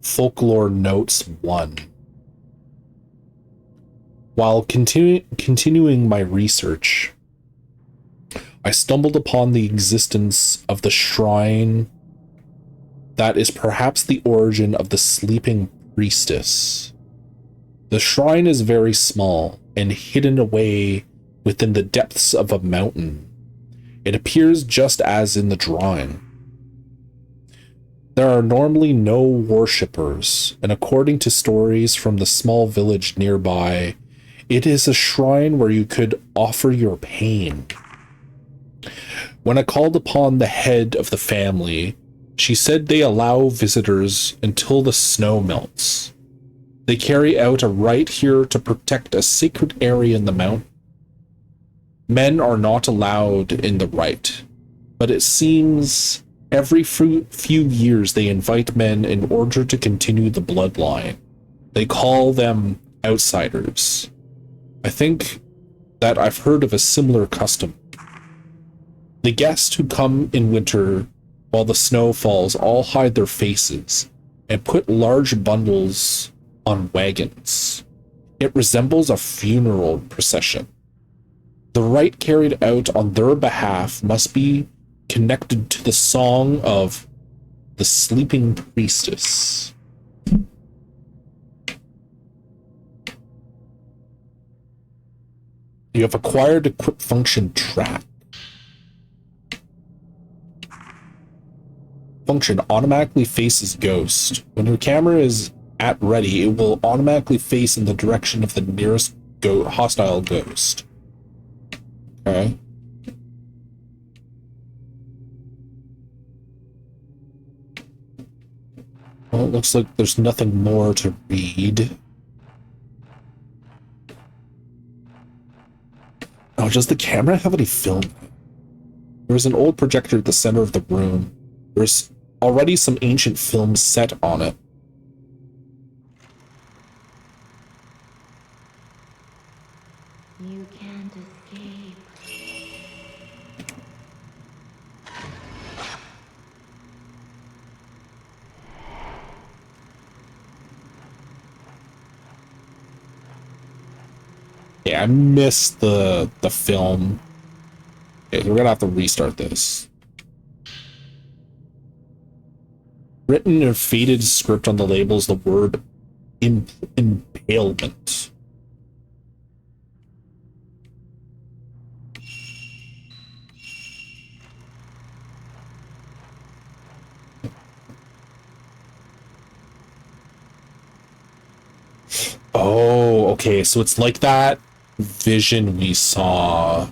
Folklore Notes 1. While continuing my research, I stumbled upon the existence of the shrine that is perhaps the origin of the sleeping priestess. The shrine is very small and hidden away within the depths of a mountain. It appears just as in the drawing. There are normally no worshippers, and according to stories from the small village nearby, it is a shrine where you could offer your pain. When I called upon the head of the family, she said they allow visitors until the snow melts. They carry out a rite here to protect a sacred area in the mountain. Men are not allowed in the rite, but it seems every few years they invite men in order to continue the bloodline. They call them outsiders. I think that I've heard of a similar custom. The guests who come in winter while the snow falls all hide their faces and put large bundles on wagons. It resembles a funeral procession. The rite carried out on their behalf must be connected to the song of the sleeping priestess. You have acquired a quick function track. Function automatically faces ghost. When your camera is at ready, it will automatically face in the direction of the nearest hostile ghost. Okay. Well, it looks like there's nothing more to read. Oh, does the camera have any film? There's an old projector at the center of the room. There's already some ancient film set on it. You can't escape. Yeah, I missed the film. Okay, we're gonna have to restart this. Written in faded script on the label is the word impalement. Oh, okay, so it's like that vision we saw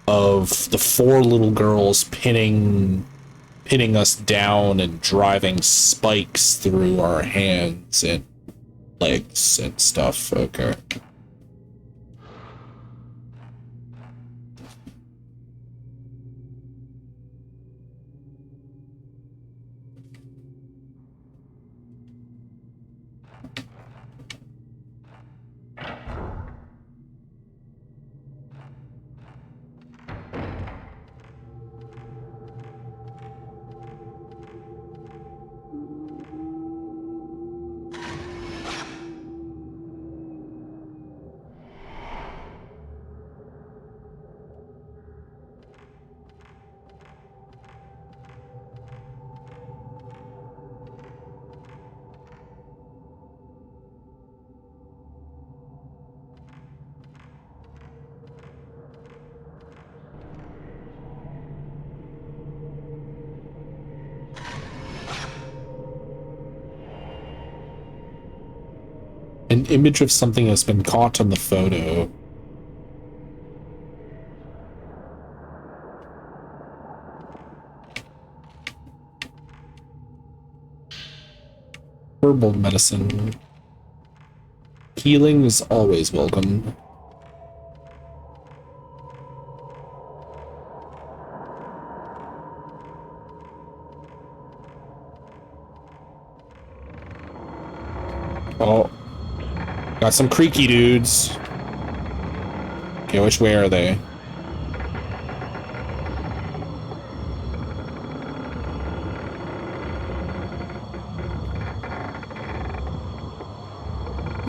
of the four little girls pinning us down and driving spikes through our hands and legs and stuff. Okay. An image of something has been caught on the photo. Herbal medicine. Healing is always welcome. Oh. Got some creaky dudes. Okay, which way are they?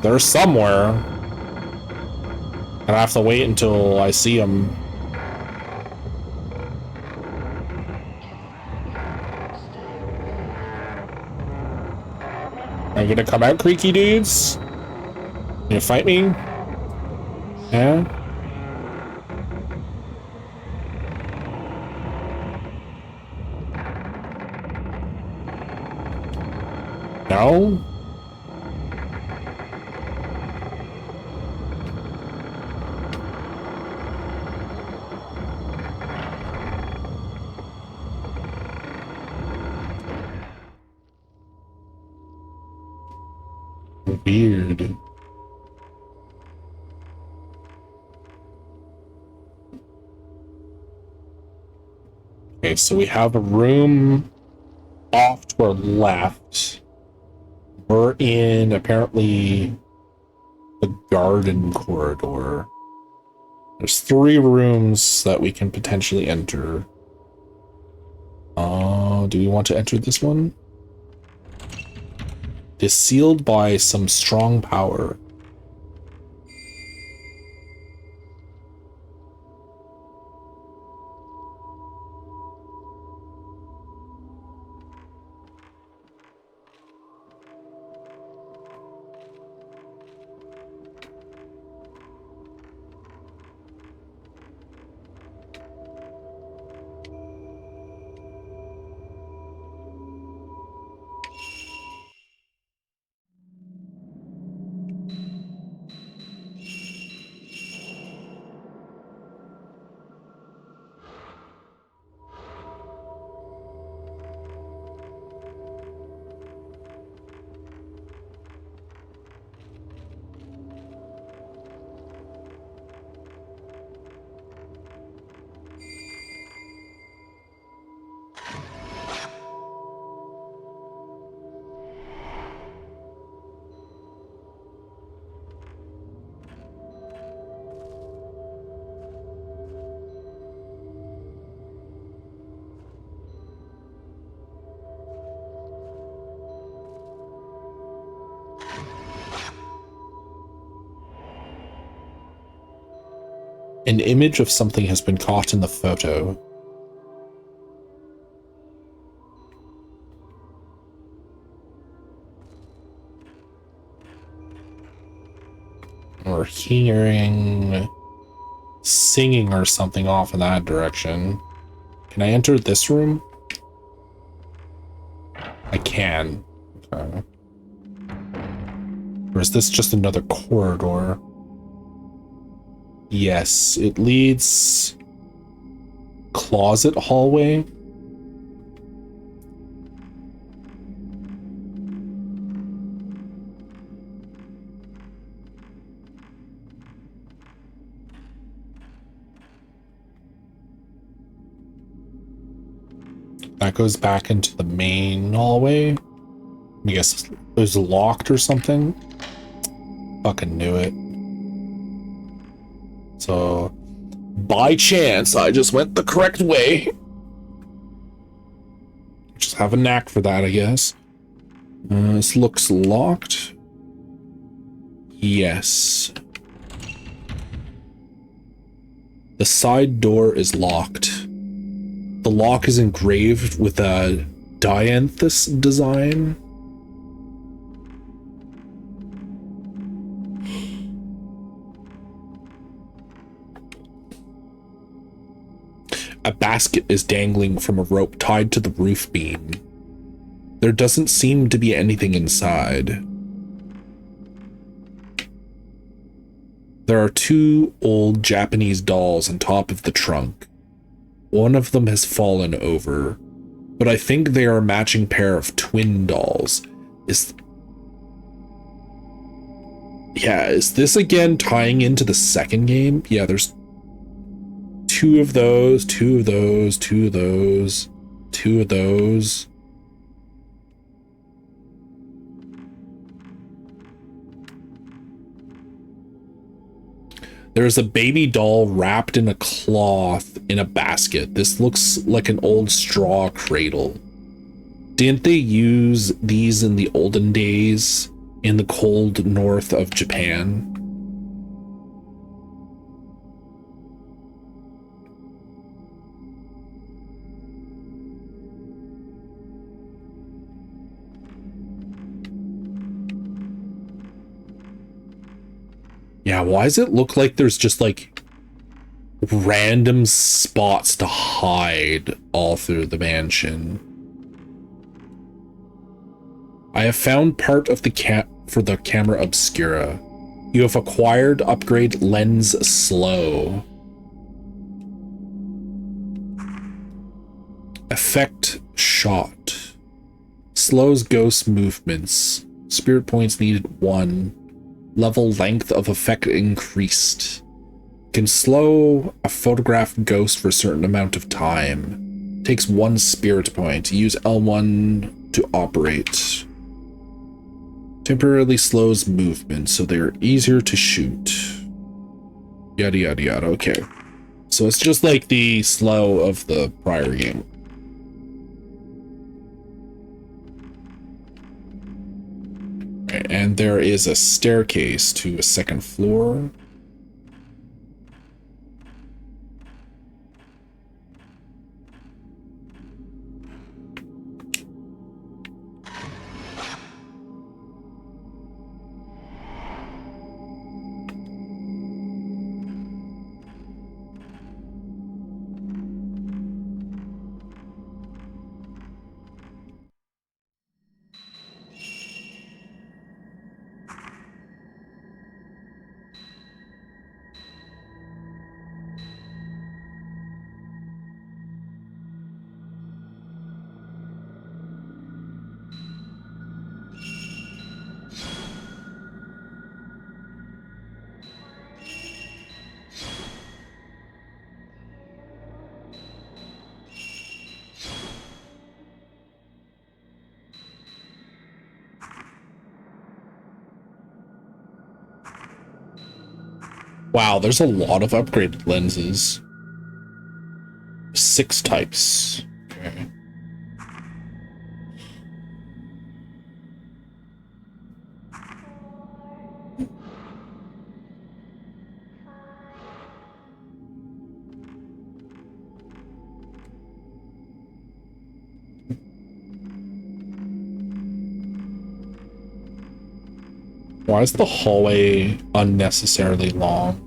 They're somewhere. I have to wait until I see them. Are you gonna come out, creaky dudes? You fight me? Yeah? No? Weird. Okay, so we have a room off to our left. We're in, apparently, the garden corridor. There's 3 rooms that we can potentially enter. Do we want to enter this one? It is sealed by some strong power. An image of something has been caught in the photo. We're hearing singing or something off in that direction. Can I enter this room? I can. Okay. Or is this just another corridor? Yes, it leads closet hallway. That goes back into the main hallway. I guess it was locked or something. Fucking knew it. So, by chance, I just went the correct way. Just have a knack for that, I guess. This looks locked. Yes. The side door is locked. The lock is engraved with a dianthus design. A basket is dangling from a rope tied to the roof beam. There doesn't seem to be anything inside. There are 2 old Japanese dolls on top of the trunk. One of them has fallen over, but I think they are a matching pair of twin dolls. Is this again tying into the second game? Yeah, there's 2 of those, 2 of those, 2 of those, 2 of those. There's a baby doll wrapped in a cloth in a basket. This looks like an old straw cradle. Didn't they use these in the olden days in the cold north of Japan? Yeah, why does it look like there's just like random spots to hide all through the mansion? I have found part of the for the camera obscura. You have acquired upgrade lens slow. Effect shot. Slows ghost movements. Spirit points needed 1. Level length of effect increased. Can slow a photographed ghost for a certain amount of time. Takes 1 spirit point. Use L1 to operate. Temporarily slows movement, so they are easier to shoot. Yada yada yada. Okay. So it's just like the slow of the prior game. And there is a staircase to a second floor. Wow, there's a lot of upgraded lenses. 6 types. Okay. Why is the hallway unnecessarily long?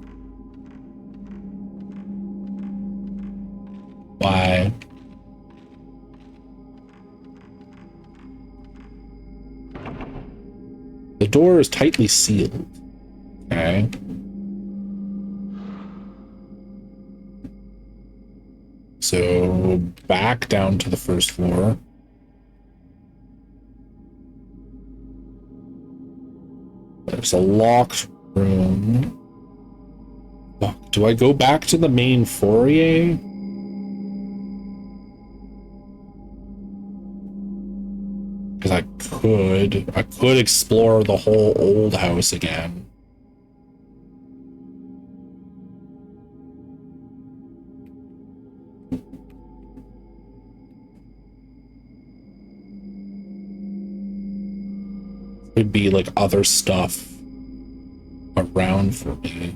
Why? The door is tightly sealed. Okay. So back down to the first floor. There's a locked room. Fuck, do I go back to the main foyer? Because I could explore the whole old house again. Could be like other stuff around for me.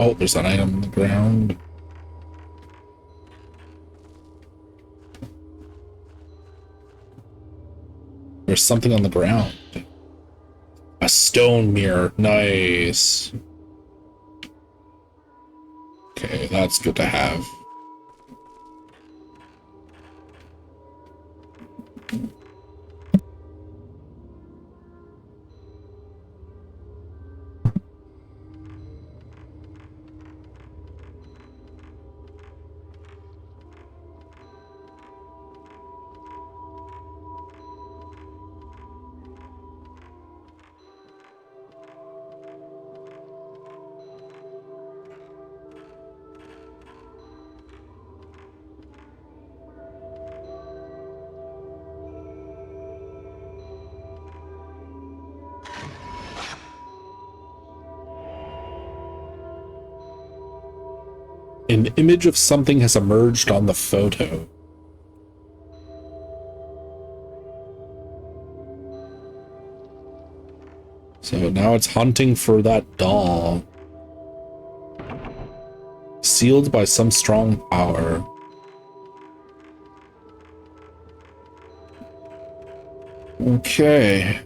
Oh, there's an item on the ground. There's something on the ground. A stone mirror. Nice. Okay, that's good to have. An image of something has emerged on the photo. So now it's hunting for that doll. Sealed by some strong power. Okay.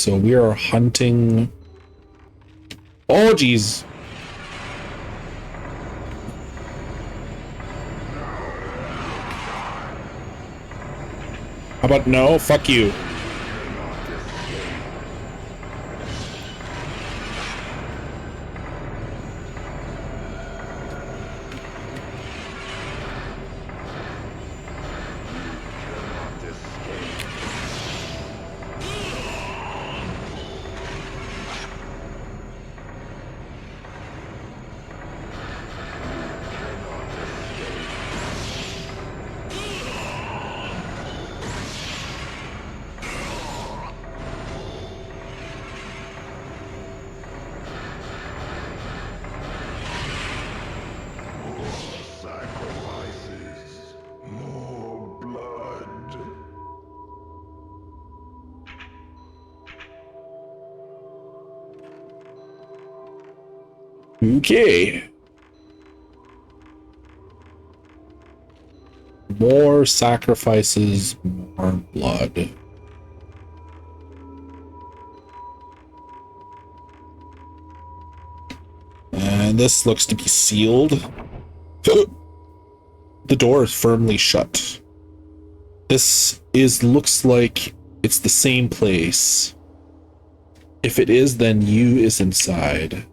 So we are hunting. Oh, geez. How about no? Fuck you. Okay. More sacrifices, more blood. And this looks to be sealed. The door is firmly shut. This looks like it's the same place. If it is, then you is inside.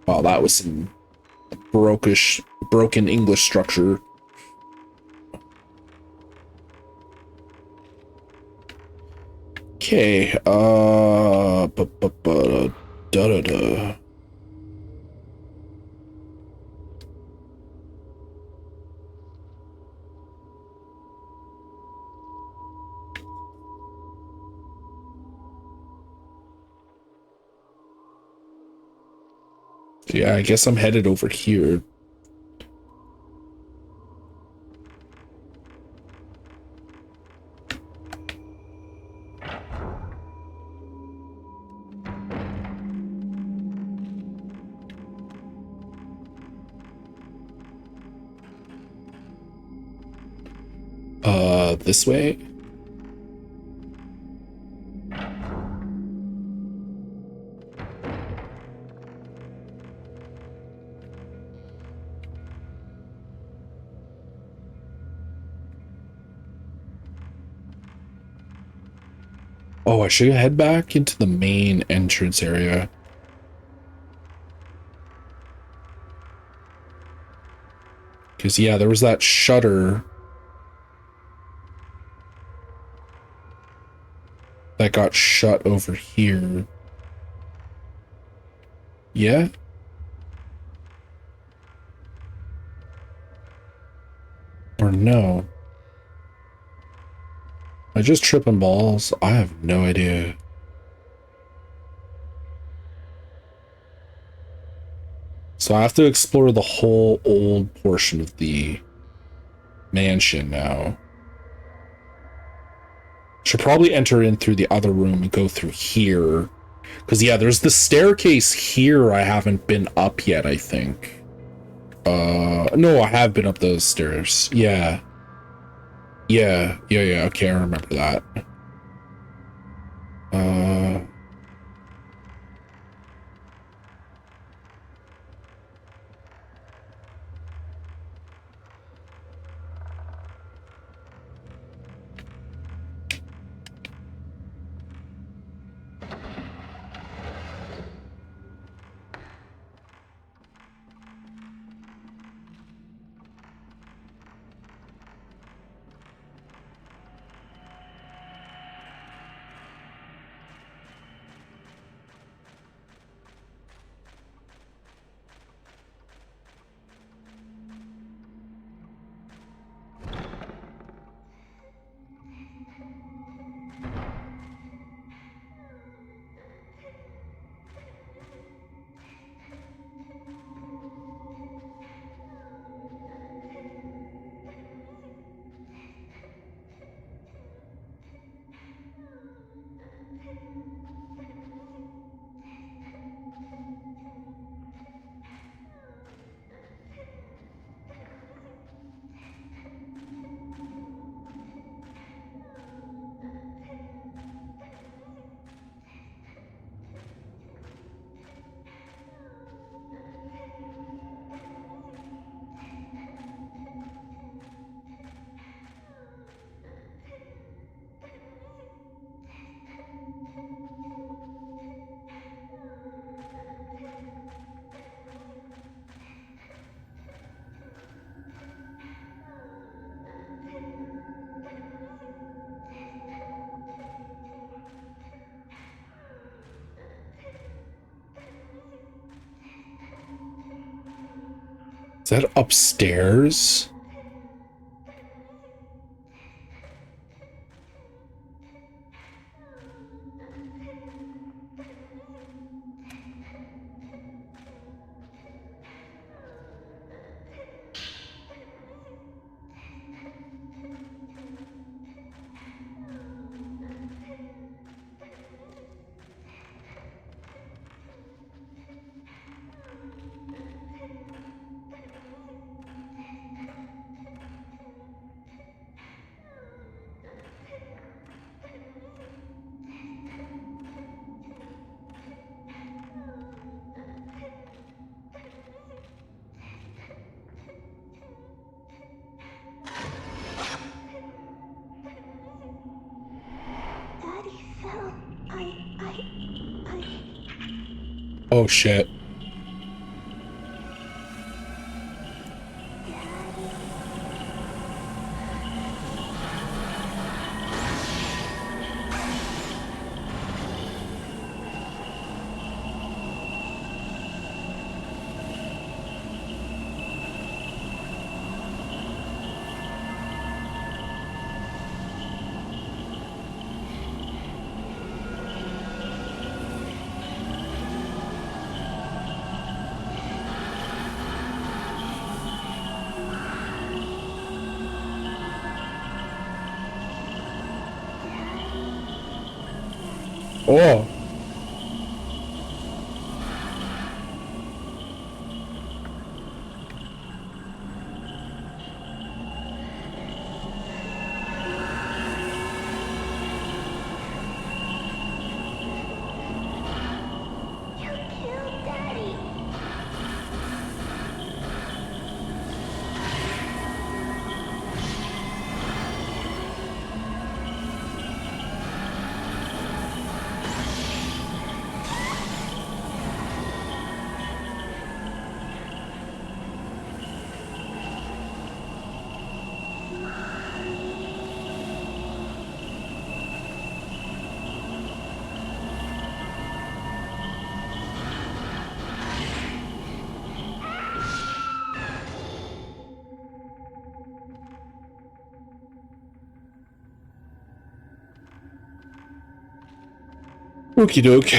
Wow, that was some broken English structure. Okay, da-da-da. Yeah, I guess I'm headed over here. This way? Oh, I should head back into the main entrance area. Because, yeah, there was that shutter that got shut over here. Yeah? Or no? I just tripping balls? I have no idea. So I have to explore the whole old portion of the mansion now. Should probably enter in through the other room and go through here. Because, yeah, there's the staircase here I haven't been up yet, I think. No, I have been up those stairs. Yeah. Yeah. Okay, I remember that. that upstairs? Daddy fell. Oh shit. Oh. You killed Daddy. Okie doke.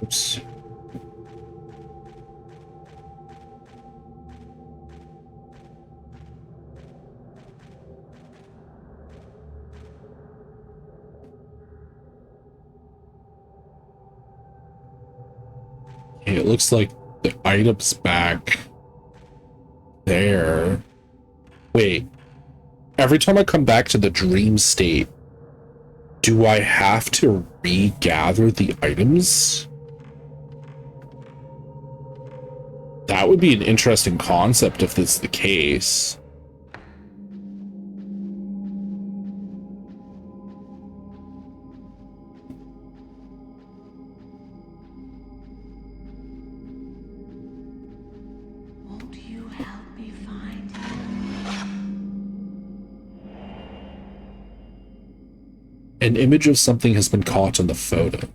Oops. Okay, it looks like the item's back there. Wait. Every time I come back to the dream state, do I have to regather the items? That would be an interesting concept if this is the case. Won't you help me find him? An image of something has been caught in the photo.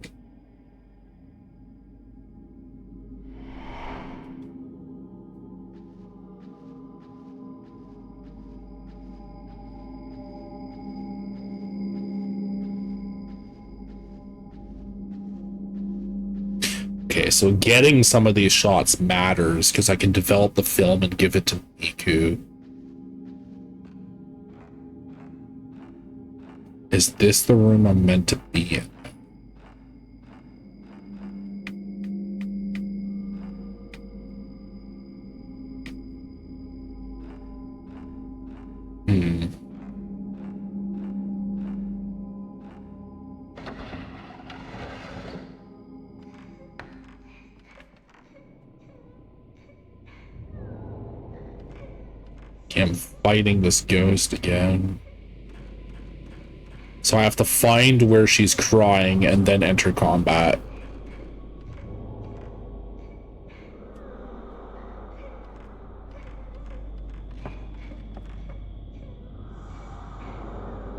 Okay, so getting some of these shots matters because I can develop the film and give it to Miku. Is this the room I'm meant to be in? Okay, I'm fighting this ghost again. So I have to find where she's crying and then enter combat.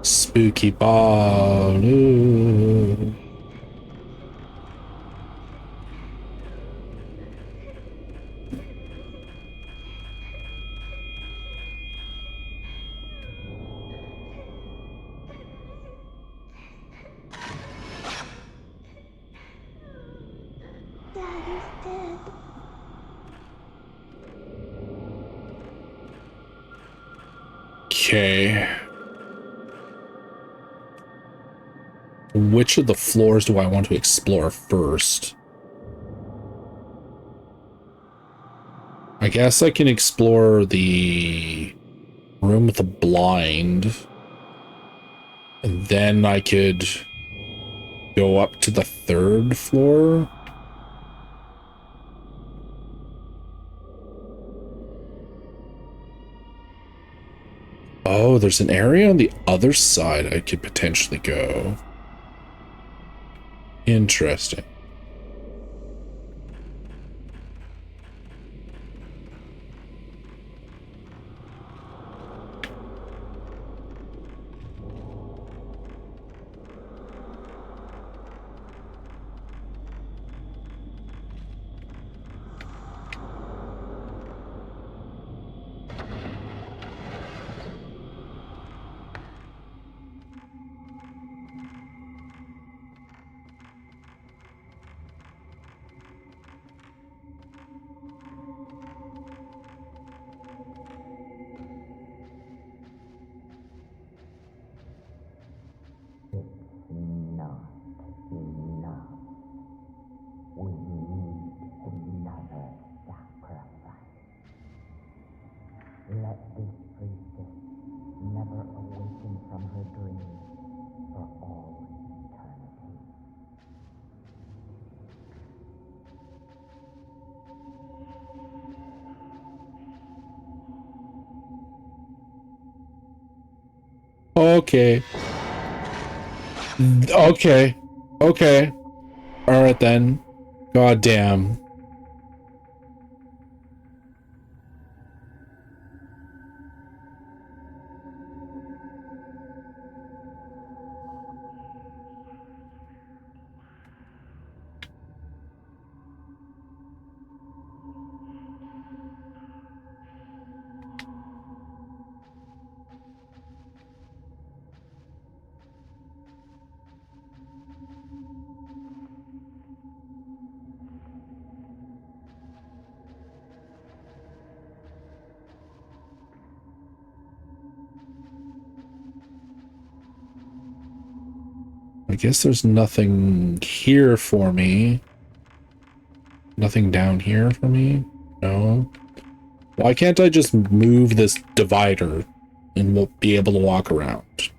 Spooky ball. Ooh. Daddy's dead. Okay. Which of the floors do I want to explore first? I guess I can explore the room with the blind. And then I could go up to the 3rd floor. Oh, there's an area on the other side I could potentially go. Interesting. Okay. Okay. Okay. All right then. God damn. guess there's nothing here for me. Nothing down here for me? No. Why can't I just move this divider and we'll be able to walk around?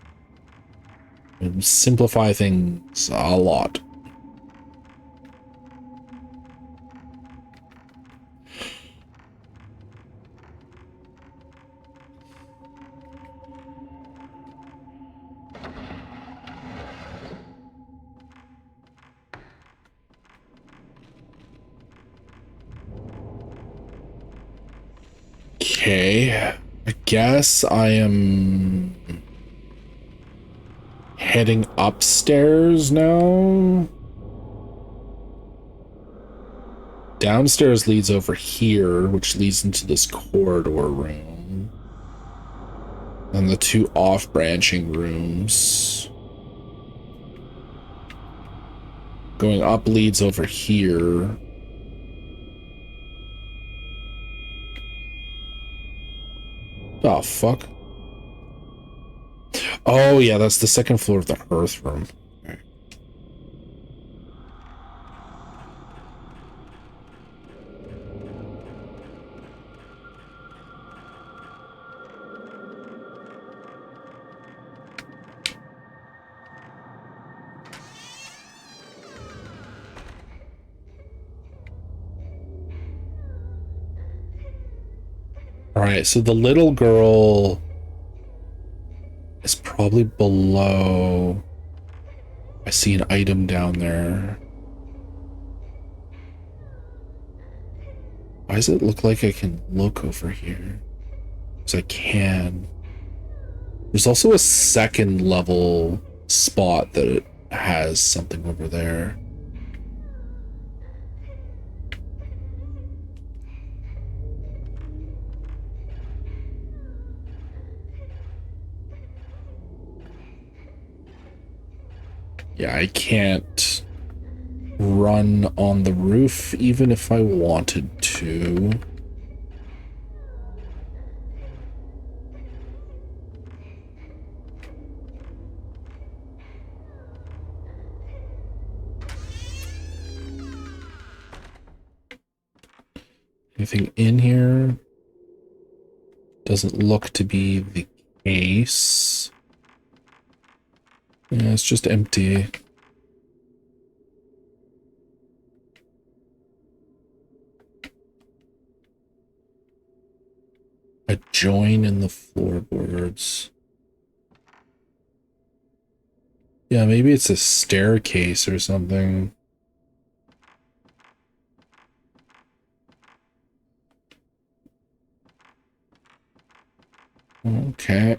It would simplify things a lot. Okay, I guess I am heading upstairs now. Downstairs leads over here, which leads into this corridor room. And the two off-branching rooms. Going up leads over here. Oh, fuck. Oh, yeah, that's the second floor of the hearth room. Okay. Alright, so the little girl is probably below. I see an item down there. Why does it look like I can look over here? Because I can. There's also a second level spot that it has something over there. Yeah, I can't run on the roof even if I wanted to. Anything in here? Doesn't look to be the case. Yeah, it's just empty. A join in the floorboards. Yeah, maybe it's a staircase or something. Okay.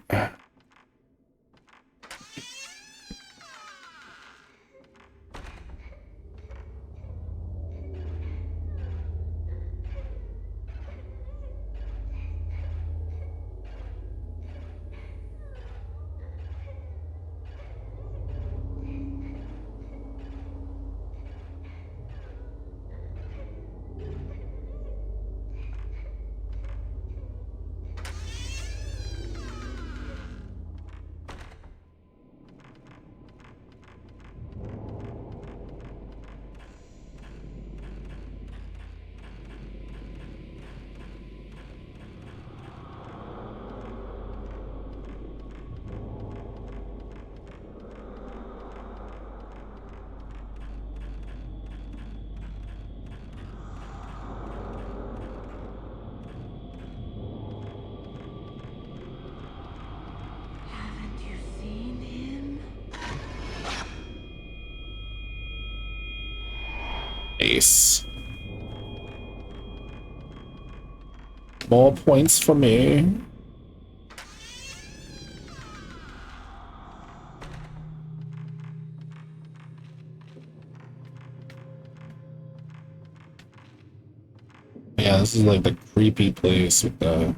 Ace. More points for me. Yeah, this is like the creepy place with the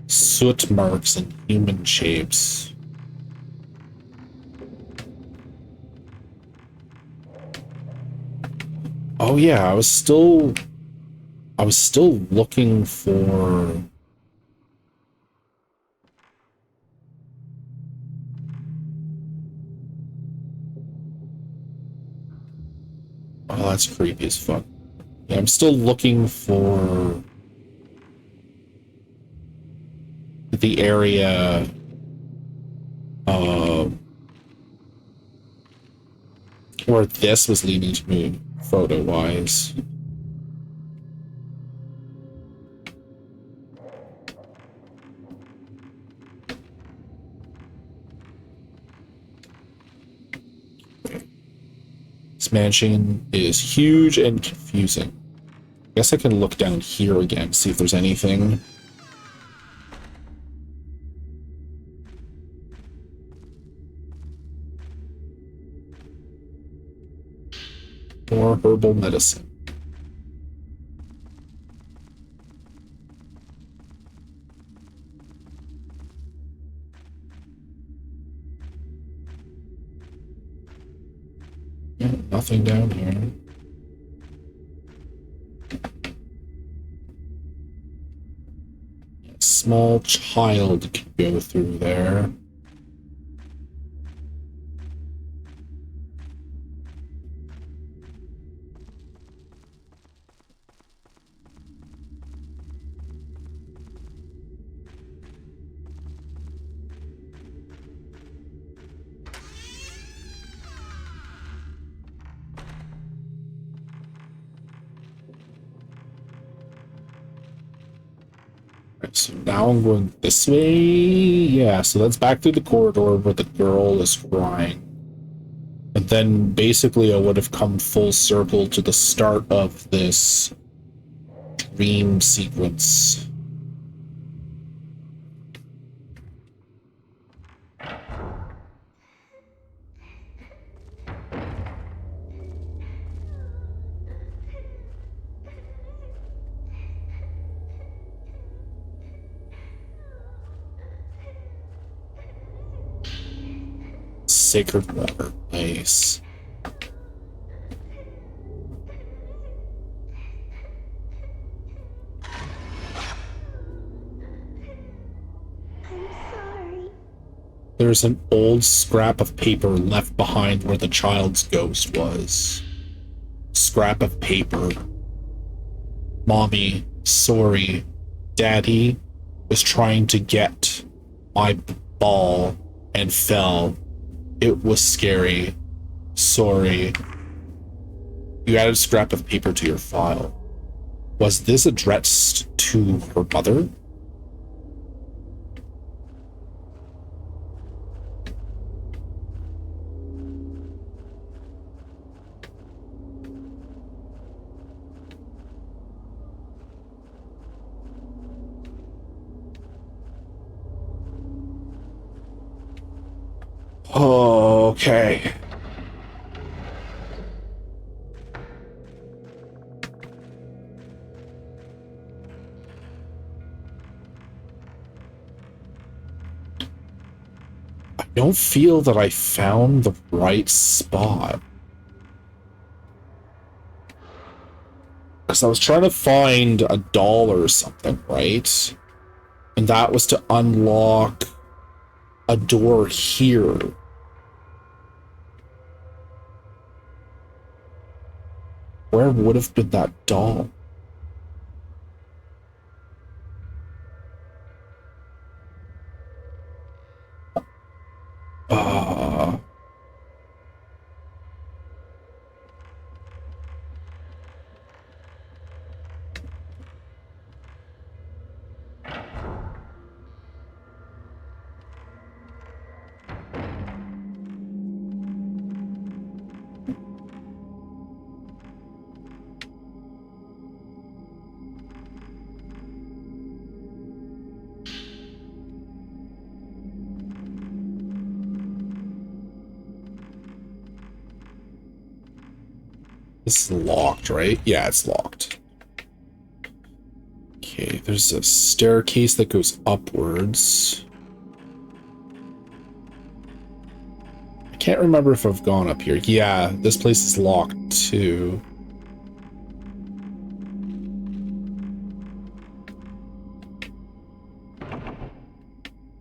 soot marks and human shapes. Oh yeah, I was still looking for Oh, that's creepy as fuck. Yeah, I'm still looking for the area where this was leading to me photo-wise. This mansion is huge and confusing. I guess I can look down here again, see if there's anything. More herbal medicine. Yeah, nothing down here. A small child could go through there. So now I'm going this way. Yeah, so that's back through the corridor where the girl is crying. And then basically I would have come full circle to the start of this dream sequence. Sacred water. Nice. I'm sorry. There's an old scrap of paper left behind where the child's ghost was. Scrap of paper. Mommy, sorry. Daddy was trying to get my ball and fell. It was scary. Sorry. You added a scrap of paper to your file. Was this addressed to her mother? Okay. I don't feel that I found the right spot. Because I was trying to find a doll or something, right? And that was to unlock a door here. Where would have been that doll? This is locked, right? Yeah, it's locked. Okay, there's a staircase that goes upwards. I can't remember if I've gone up here. Yeah, this place is locked too.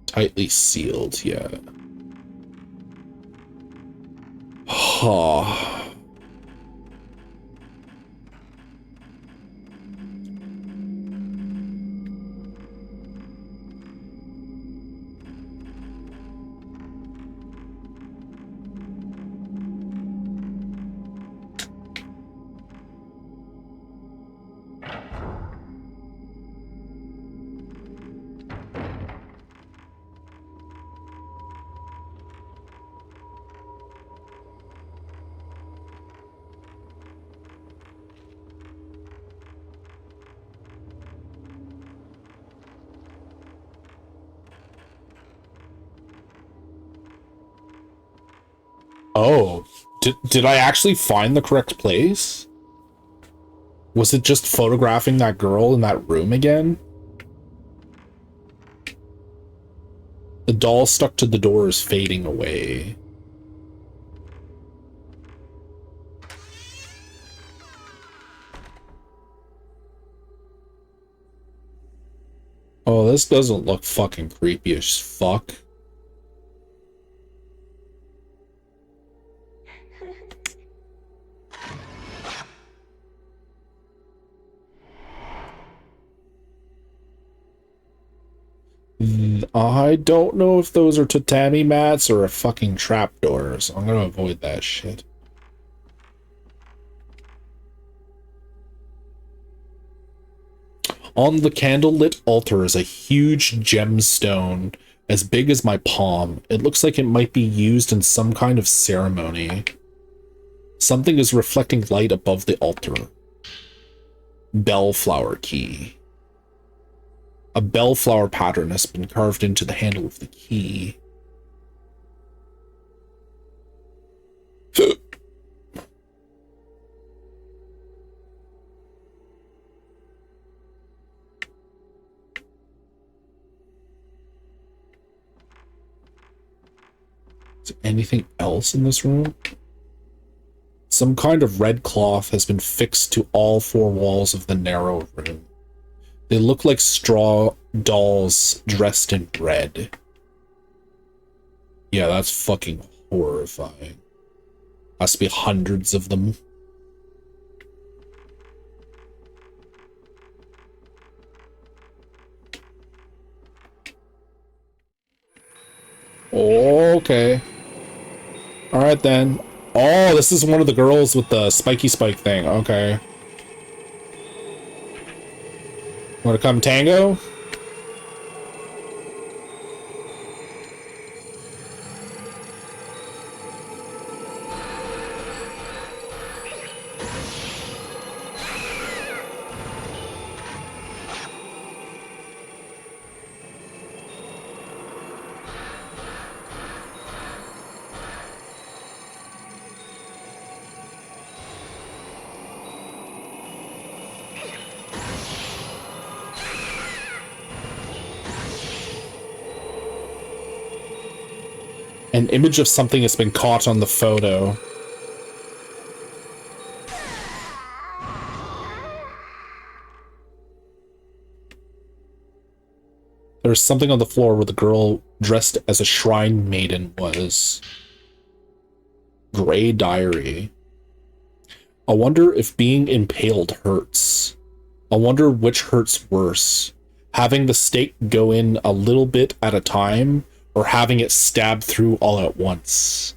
Tightly sealed, yeah. Oh, did I actually find the correct place? Was it just photographing that girl in that room again? The doll stuck to the door is fading away. Oh, this doesn't look fucking creepy as fuck. I don't know if those are tatami mats or a fucking trapdoor, so I'm gonna avoid that shit. On the candlelit altar is a huge gemstone as big as my palm. It looks like it might be used in some kind of ceremony. Something is reflecting light above the altar. Bellflower key. A bellflower pattern has been carved into the handle of the key. Is there anything else in this room? Some kind of red cloth has been fixed to all four walls of the narrow room. They look like straw dolls dressed in red. Yeah, that's fucking horrifying. Has to be hundreds of them. Okay. Alright then. Oh, this is one of the girls with the spiky spike thing. Okay. Wanna come tango? An image of something has been caught on the photo. There's something on the floor where the girl dressed as a shrine maiden was. Gray diary. I wonder if being impaled hurts. I wonder which hurts worse. Having the stake go in a little bit at a time, or having it stab through all at once.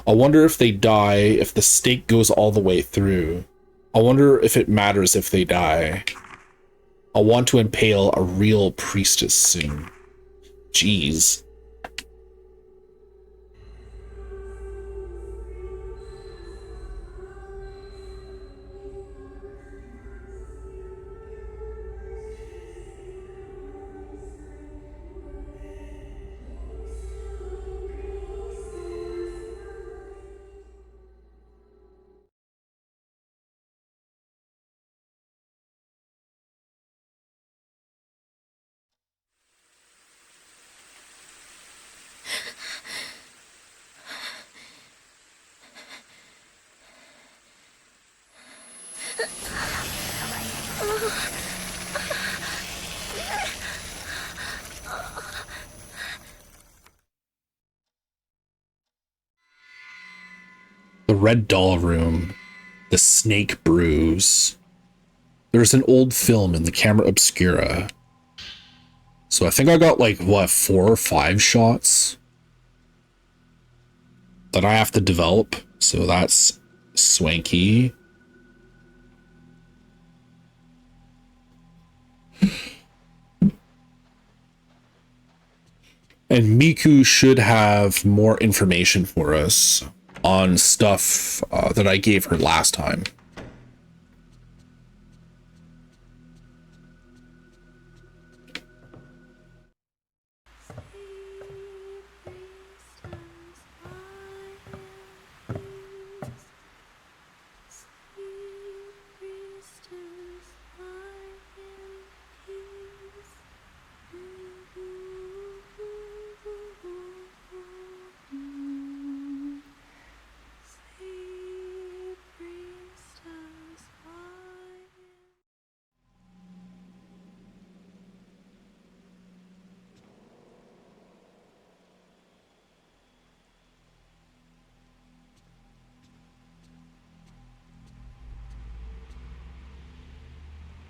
I wonder if they die if the stake goes all the way through. I wonder if it matters if they die. I want to impale a real priestess soon. Jeez. The red doll room. The snake bruise. There's an old film in the camera obscura. So I think I got like, what, 4 or 5 shots that I have to develop. So that's swanky. And Miku should have more information for us on stuff that I gave her last time.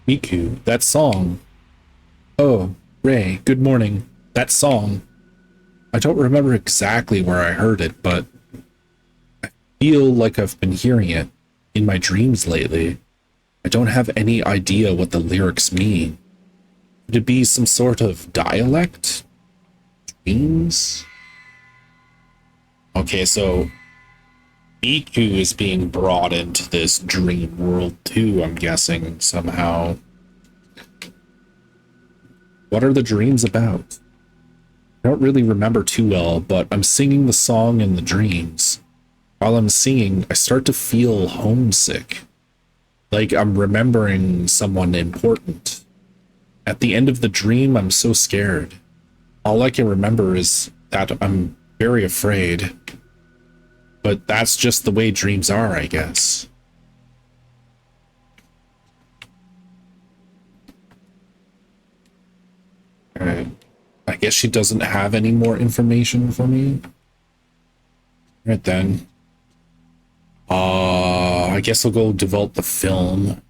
Miku, that song. Oh, Ray, good morning. That song. I don't remember exactly where I heard it, but I feel like I've been hearing it in my dreams lately. I don't have any idea what the lyrics mean. Could it be some sort of dialect? Dreams? Okay, so Miku is being brought into this dream world too, I'm guessing, somehow. What are the dreams about? I don't really remember too well, but I'm singing the song in the dreams. While I'm singing, I start to feel homesick. Like I'm remembering someone important. At the end of the dream, I'm so scared. All I can remember is that I'm very afraid. But that's just the way dreams are, I guess. Alright. I guess she doesn't have any more information for me. Right then. I guess I'll go develop the film.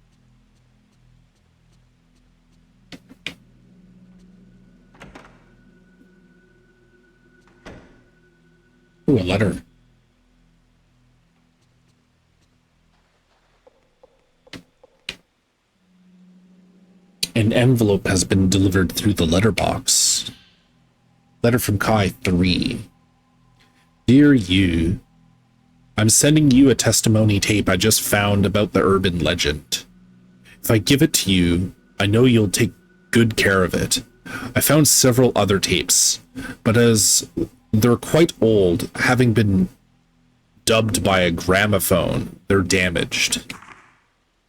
Ooh, a letter. An envelope has been delivered through the letterbox. Letter from Kai 3. Dear you, I'm sending you a testimony tape I just found about the urban legend. If I give it to you, I know you'll take good care of it. I found several other tapes, but as they're quite old, having been dubbed by a gramophone, they're damaged.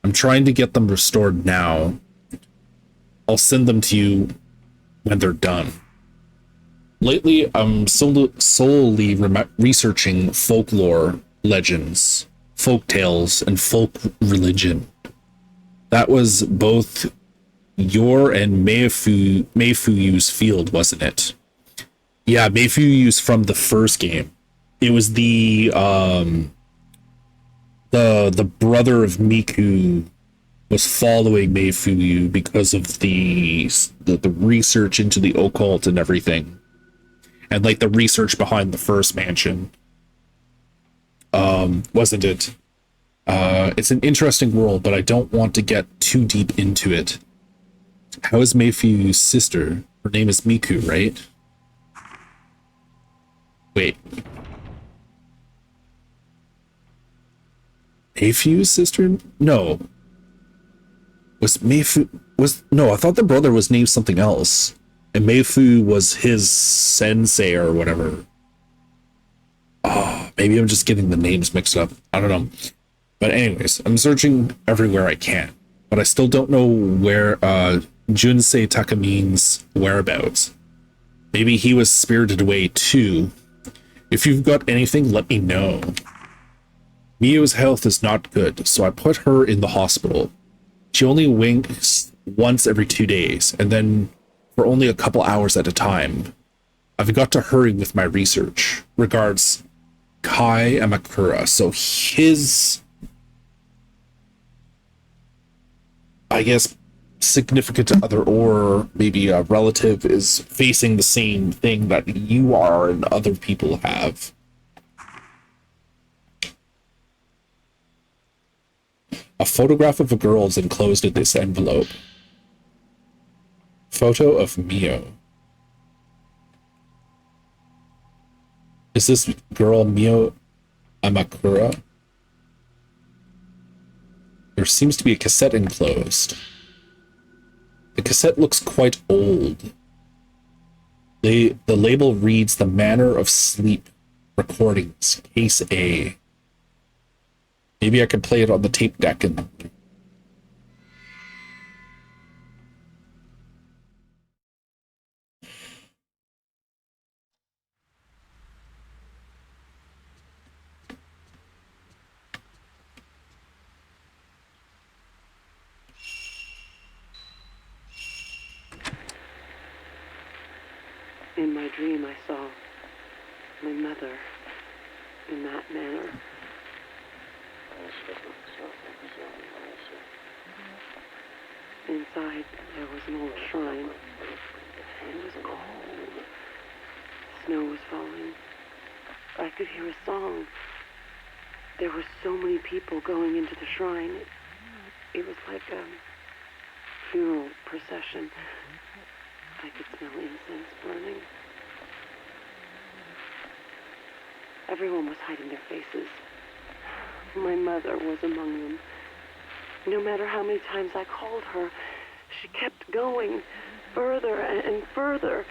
I'm trying to get them restored now. I'll send them to you when they're done. Lately, I'm solely researching folklore legends, folk tales, and folk religion. That was both your and Meifuyu's field, wasn't it? Yeah, Meifuyu's from the first game. It was the brother of Miku was following Meifuyu because of the research into the occult and everything. And like the research behind the first mansion. Wasn't it? It's an interesting world, but I don't want to get too deep into it. How is Meifuyu's sister? Her name is Miku, right? Wait. Meifuyu's sister? No. No, I thought the brother was named something else. And Meifu was his sensei or whatever. Oh, maybe I'm just getting the names mixed up. I don't know. But anyways, I'm searching everywhere I can. But I still don't know where Junsei Takamine's whereabouts. Maybe he was spirited away too. If you've got anything, let me know. Mio's health is not good, so I put her in the hospital. She only winks once every 2 days, and then for only a couple hours at a time. I've got to hurry with my research. Regards, Kai Amakura. So his, I guess, significant other or maybe a relative is facing the same thing that you are and other people have. A photograph of a girl is enclosed in this envelope. Photo of Mio. Is this girl Mio Amakura? There seems to be a cassette enclosed. The cassette looks quite old. The label reads The Manner of Sleep Recordings, Case A. Maybe I could play it on the tape deck and... In my dream, I saw my mother in that manner. Inside, there was an old shrine. It was cold. Snow was falling. I could hear a song. There were so many people going into the shrine. It was like a funeral procession. I could smell incense burning. Everyone was hiding their faces. My mother was among them. No matter how many times I called her, she kept going further and further.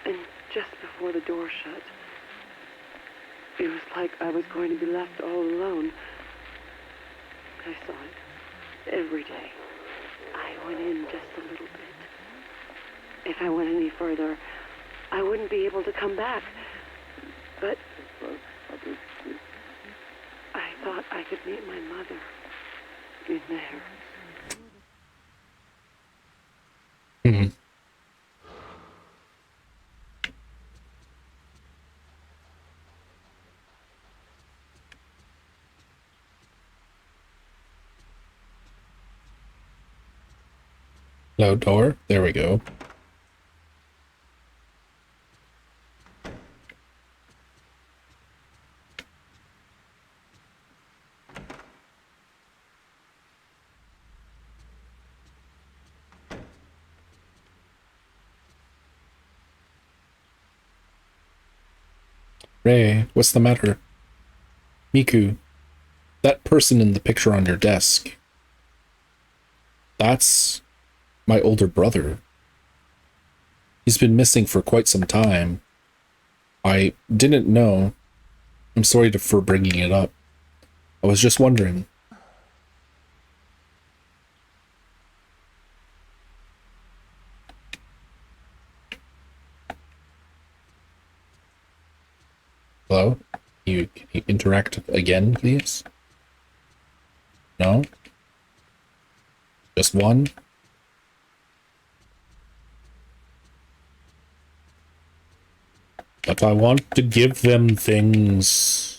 And just before the door shut, it was like I was going to be left all alone. I saw it every day. I went in just a little bit. If I went any further, I wouldn't be able to come back. But I thought I could meet my mother in there. Hmm. Loud door. There we go. Ray, what's the matter? Miku, that person in the picture on your desk. That's my older brother. He's been missing for quite some time. I didn't know. I'm sorry for bringing it up. I was just wondering. Hello? Can you interact again, please? No? Just one? But I want to give them things.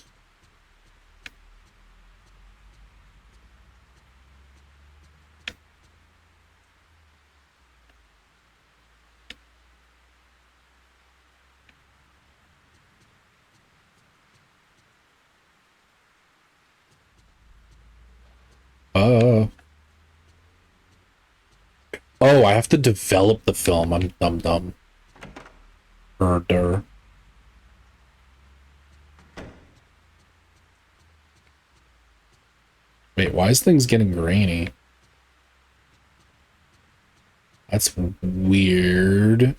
Oh, I have to develop the film. I'm dumb. Murder. Wait, why is things getting grainy? That's weird.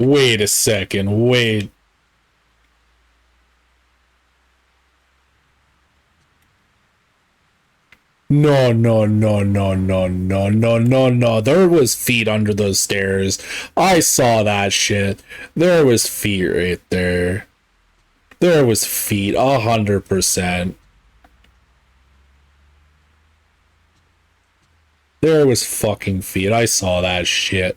Wait a second, wait. No. There was feet under those stairs. I saw that shit. There was feet right there. There was feet, 100%. There was fucking feet. I saw that shit.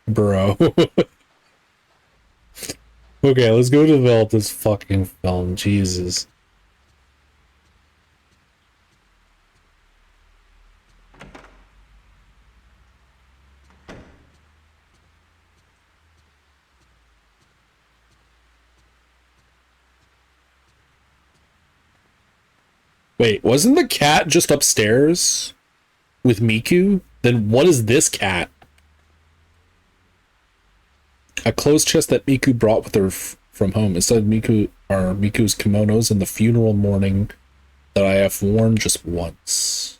Bro. Okay, let's go develop this fucking film. Jesus. Wait, wasn't the cat just upstairs with Miku? Then what is this cat? A clothes chest that Miku brought with her from home. Instead of Miku's kimonos in the funeral mourning that I have worn just once.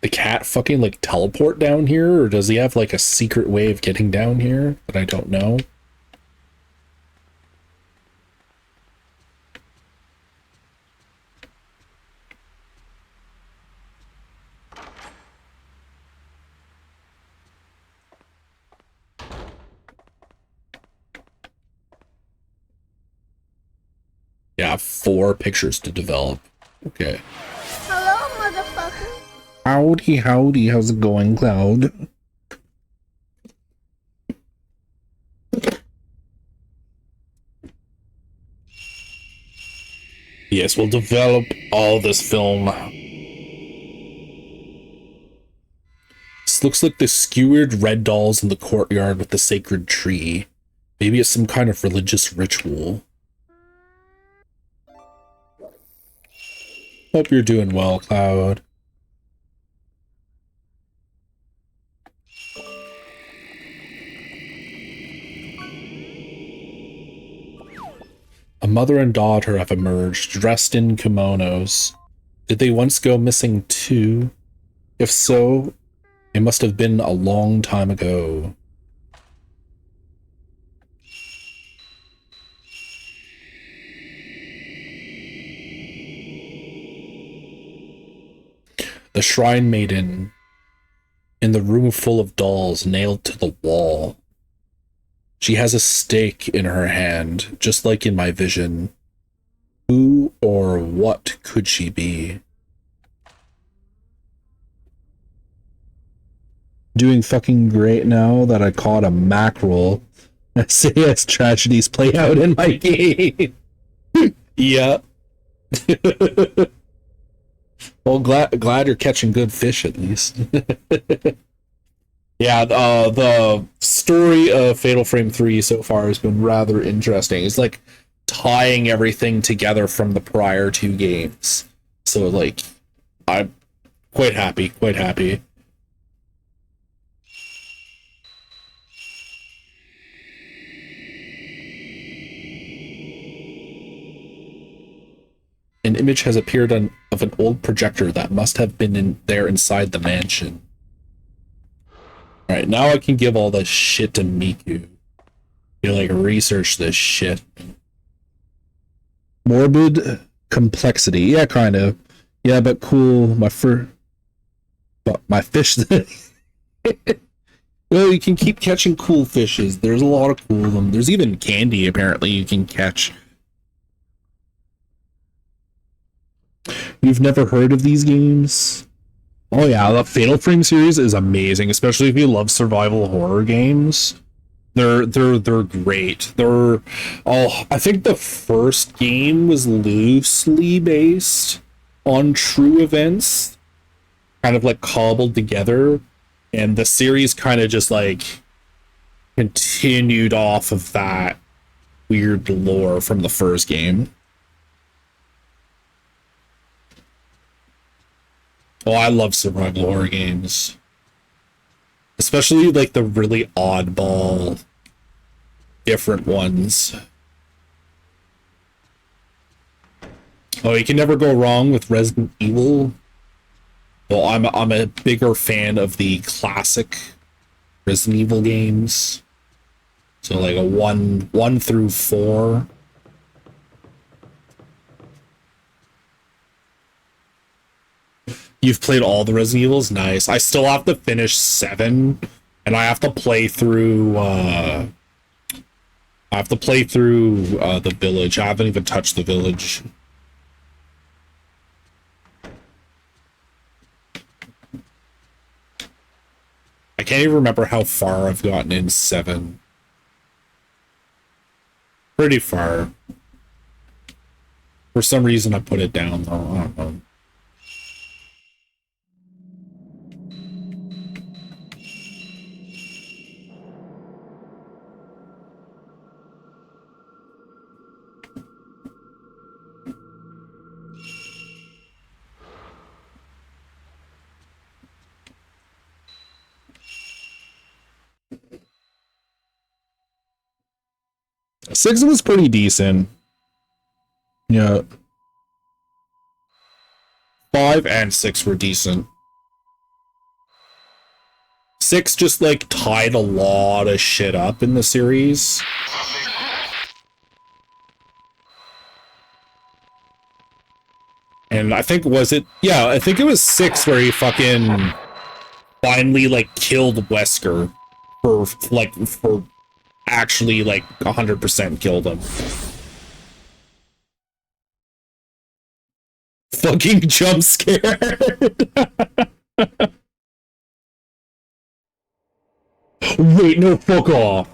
The cat fucking like teleport down here, or does he have like a secret way of getting down here that I don't know? Yeah, 4 pictures to develop. Okay. Hello, motherfucker. Howdy, howdy. How's it going, Cloud? Yes, we'll develop all this film. This looks like the skewered red dolls in the courtyard with the sacred tree. Maybe it's some kind of religious ritual. Hope you're doing well, Cloud. A mother and daughter have emerged, dressed in kimonos. Did they once go missing too? If so, it must have been a long time ago. The shrine maiden in the room full of dolls nailed to the wall. She has a stake in her hand, just like in my vision. Who or what could she be? Doing fucking great now that I caught a mackerel. I say as tragedies play out in my game. Yeah. Well, glad you're catching good fish at least. Yeah, the story of Fatal Frame 3 so far has been rather interesting. It's like tying everything together from the prior 2 games. So, like, I'm quite happy, quite happy. An image has appeared of an old projector that must have been there inside the mansion. Alright, now I can give all this shit to Miku. You like research this shit. Morbid complexity. Yeah, kind of. Yeah, but cool. But my fish. Well, you can keep catching cool fishes. There's a lot of cool of them. There's even candy, apparently, you can catch. You've never heard of these games? Oh yeah, the Fatal Frame series is amazing, especially if you love survival horror games. They're great. I think the first game was loosely based on true events, kind of like cobbled together, and the series kind of just like continued off of that weird lore from the first game. Oh, I love survival horror games. Especially like the really oddball, different ones. Oh, you can never go wrong with Resident Evil. Well, I'm a bigger fan of the classic Resident Evil games. So like a 1 through 4. You've played all the Resident Evils? Nice. I still have to finish 7, and I have to play through, the village. I haven't even touched the village. I can't even remember how far I've gotten in 7. Pretty far. For some reason I put it down, though. I don't know. Six was pretty decent. Yeah. 5 and 6 were decent. 6 just like tied a lot of shit up in the series. And I think I think it was 6 where he fucking finally like killed Wesker for actually like 100% killed him. Fucking jump scare. Wait, no, fuck off.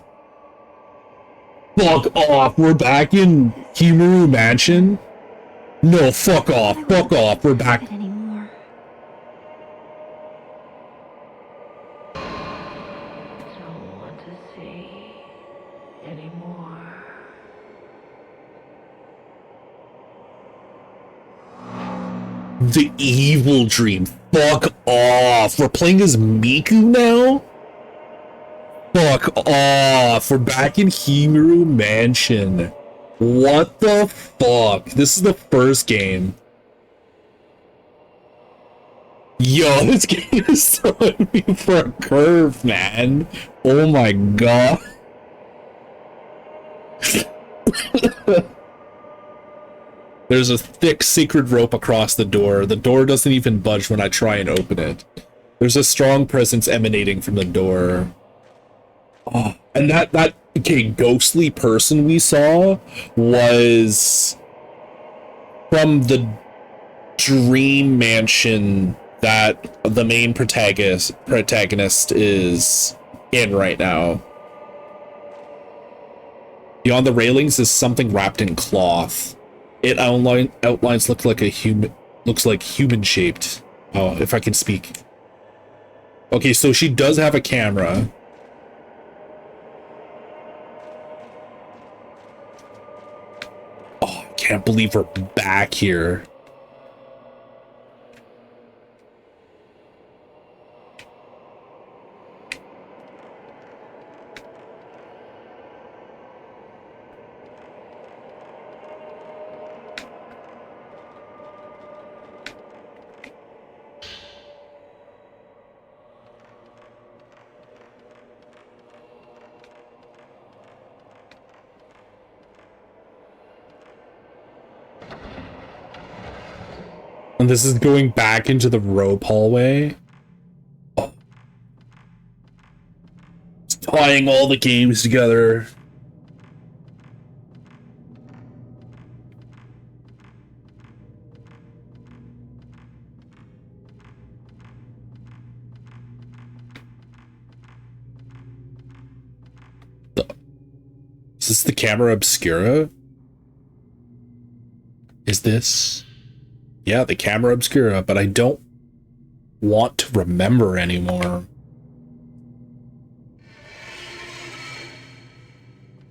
Fuck off. We're back in Kimaru Mansion? No, fuck off. Fuck off. We're back. Anymore. Don't want to see anymore. The evil dream. Fuck off. We're playing as Miku now? Fuck off. We're back in Himeru Mansion. What the fuck? This is the first game. Yo, this game is throwing me for a curve, man. Oh my god. There's a thick sacred rope across the door. The door doesn't even budge when I try and open it. There's a strong presence emanating from the door. Oh, and that ghostly person we saw was from the dream mansion that the main protagonist is in right now. Beyond the railings is something wrapped in cloth. It outlines looks like human shaped. Oh, if I can speak. Okay, so she does have a camera. Oh, I can't believe we're back here. And this is going back into the rope hallway. Oh. It's tying all the games together. Is this the camera obscura? Is this? Yeah, the camera obscura, but I don't want to remember anymore.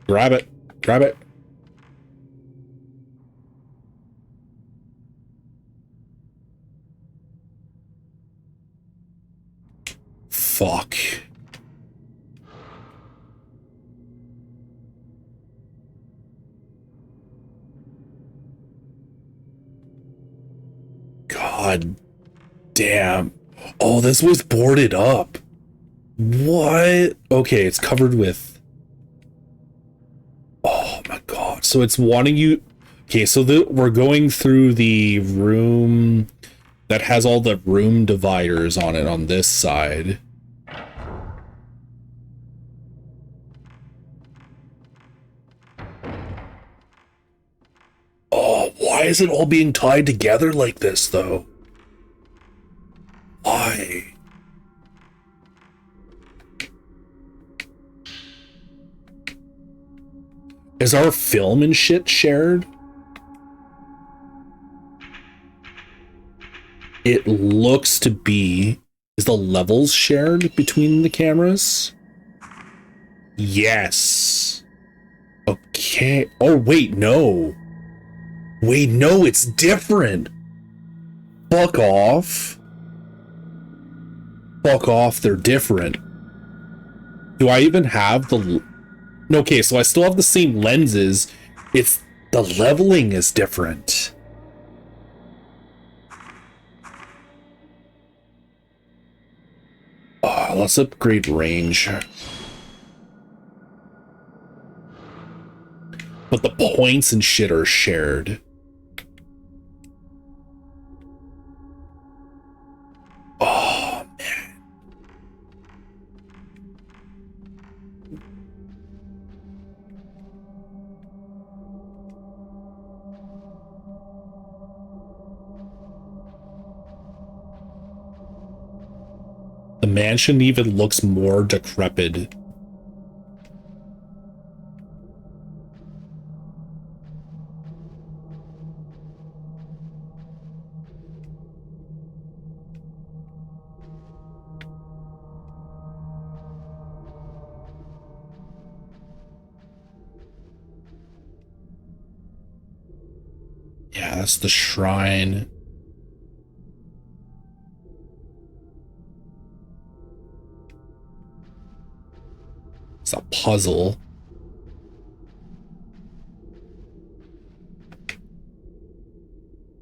Grab it. Grab it. Fuck. God damn. Oh, this was boarded up. What? Okay, it's covered with... Oh my god. So it's wanting you... Okay, so we're going through the room that has all the room dividers on it on this side. Oh, why is it all being tied together like this, though? Why? Is our film and shit shared? It looks to be... Is the levels shared between the cameras? Yes. Okay. Oh, wait, no. Wait, no, it's different. Fuck off. Fuck off, they're different. Do I even have the... Okay, so I still have the same lenses. It's... The leveling is different. Oh, let's upgrade range. But the points and shit are shared. Oh, man. mansion even looks more decrepit. Yeah, that's the shrine. It's a puzzle.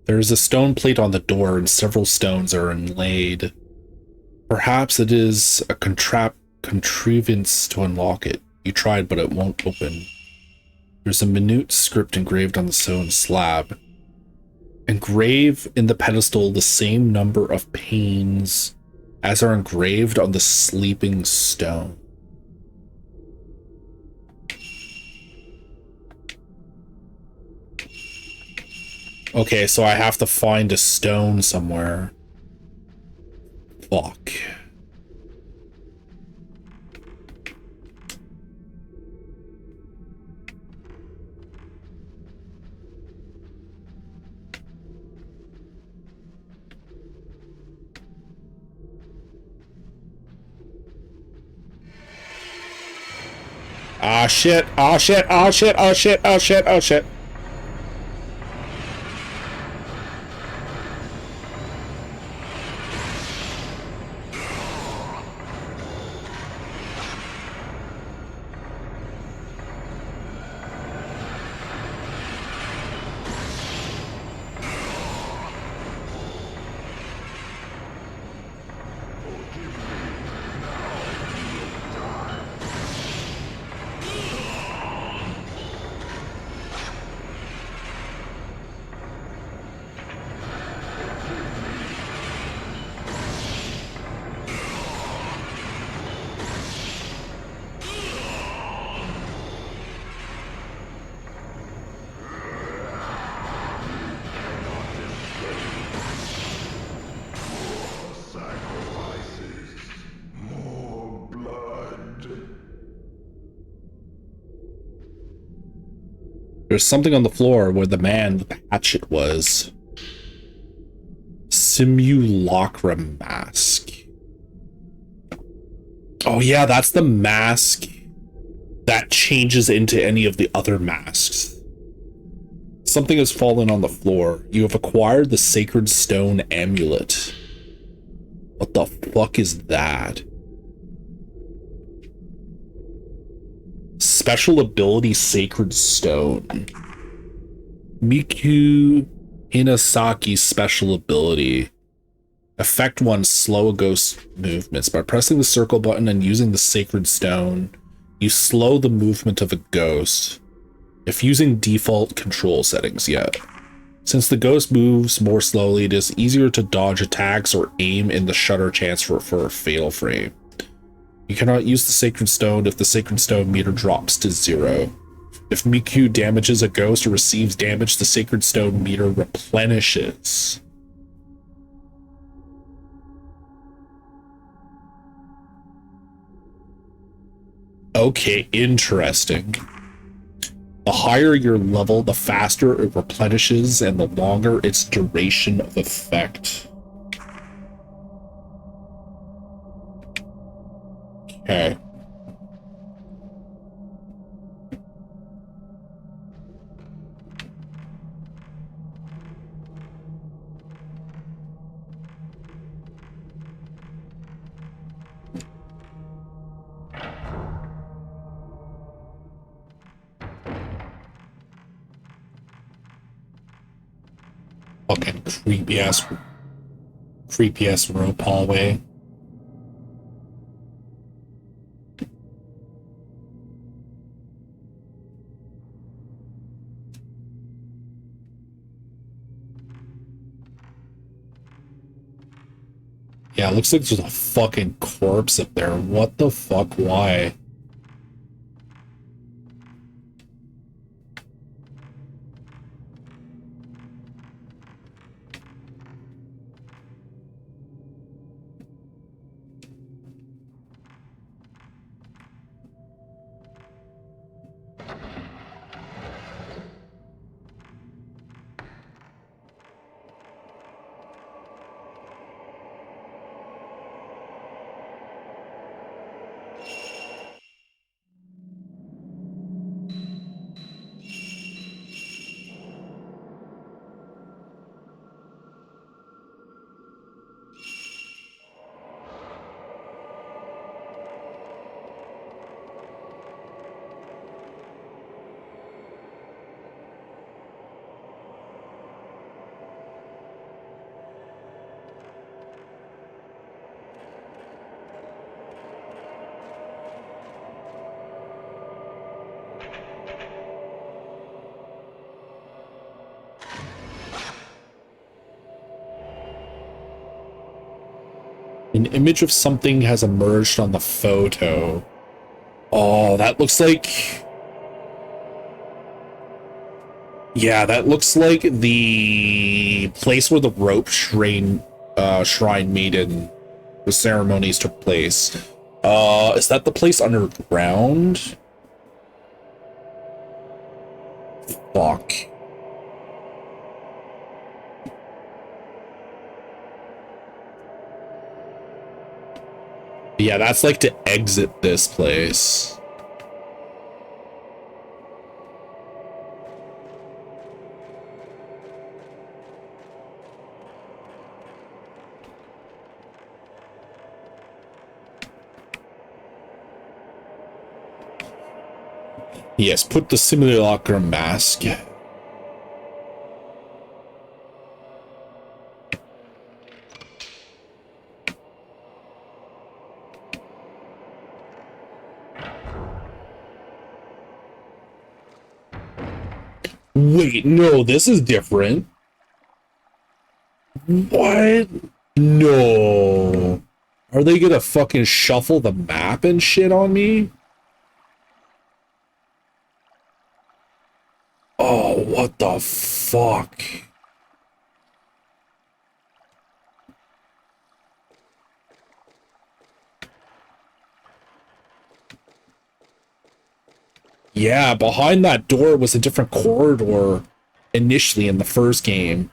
There's a stone plate on the door and several stones are inlaid. Perhaps it is a contrivance to unlock it. You tried, but it won't open. There's a minute script engraved on the stone slab. Engrave in the pedestal the same number of panes as are engraved on the sleeping stone. Okay, so I have to find a stone somewhere. Fuck. Ah shit, ah shit, ah shit, ah shit, ah shit, ah shit. There's something on the floor where the man with the hatchet was. Simulacrum mask. Oh yeah, that's the mask that changes into any of the other masks. Something has fallen on the floor. You have acquired the Sacred Stone Amulet. What the fuck is that? Special ability Sacred Stone. Miku Hinasaki's special ability. Effect 1, slow a ghost movements. By pressing the circle button and using the Sacred Stone, you slow the movement of a ghost. If using default control settings yet. Since the ghost moves more slowly, it is easier to dodge attacks or aim in the shutter chance for a fatal frame. You cannot use the Sacred Stone if the Sacred Stone meter drops to 0. If Miku damages a ghost or receives damage, the Sacred Stone meter replenishes. Okay, interesting. The higher your level, the faster it replenishes and the longer its duration of effect. Okay. Fucking creepy ass rope hallway. Yeah, it looks like there's a fucking corpse up there. What the fuck? Why? An image of something has emerged on the photo. Oh, that looks like... Yeah, that looks like the place where the rope shrine maiden, the ceremonies took place. Is that the place underground? Fuck. Yeah, that's like to exit this place. Yes, put the simulacra mask. Wait, no, this is different. What? No. Are they gonna fucking shuffle the map and shit on me? Oh, what the fuck? Yeah, behind that door was a different corridor initially in the first game.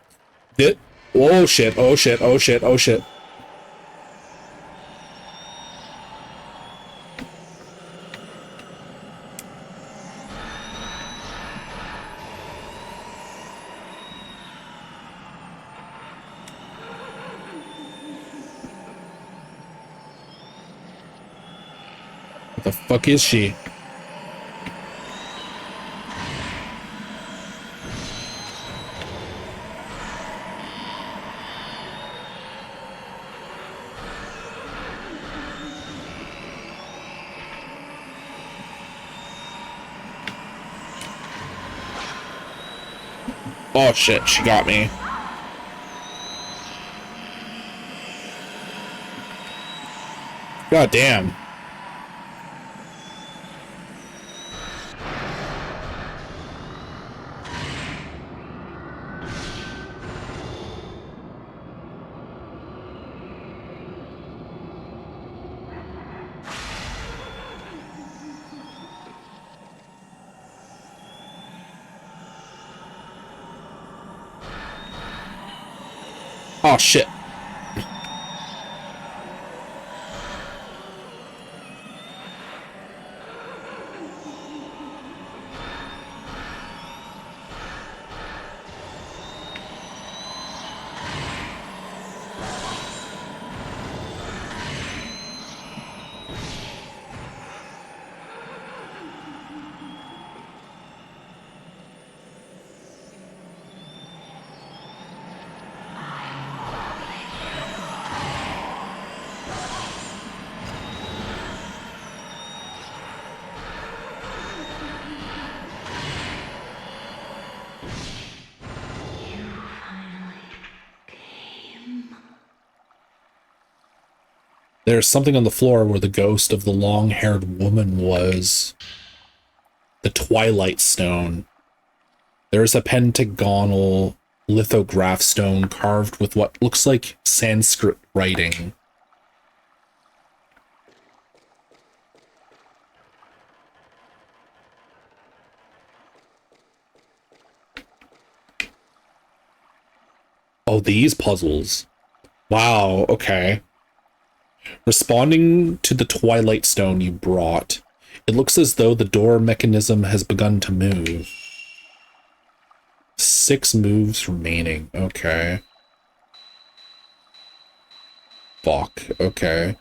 Oh shit, oh shit, oh shit, oh shit. What the fuck is she? Oh shit, she got me. God damn. Oh shit. There's something on the floor where the ghost of the long-haired woman was. The Twilight Stone. There's a pentagonal lithograph stone carved with what looks like Sanskrit writing. Oh, these puzzles. Wow, okay. Responding to the Twilight Stone you brought, it looks as though the door mechanism has begun to move. 6 moves remaining. Okay. Fuck. Okay.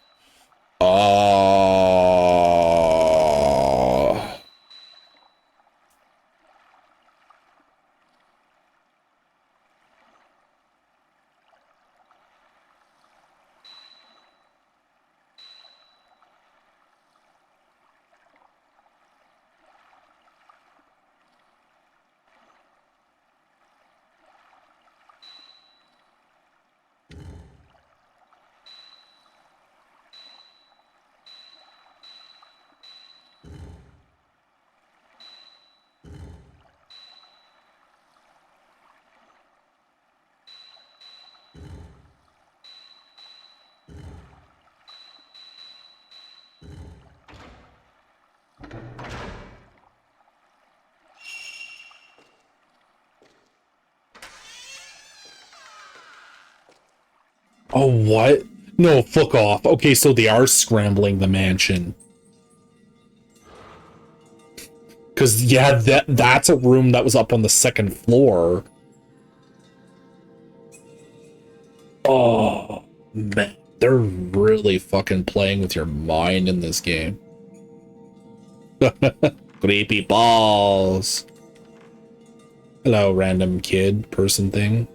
Oh, what? No, fuck off. Okay, so they are scrambling the mansion. Because, yeah, that's a room that was up on the second floor. Oh, man. They're really fucking playing with your mind in this game. Creepy balls. Hello, random kid person thing.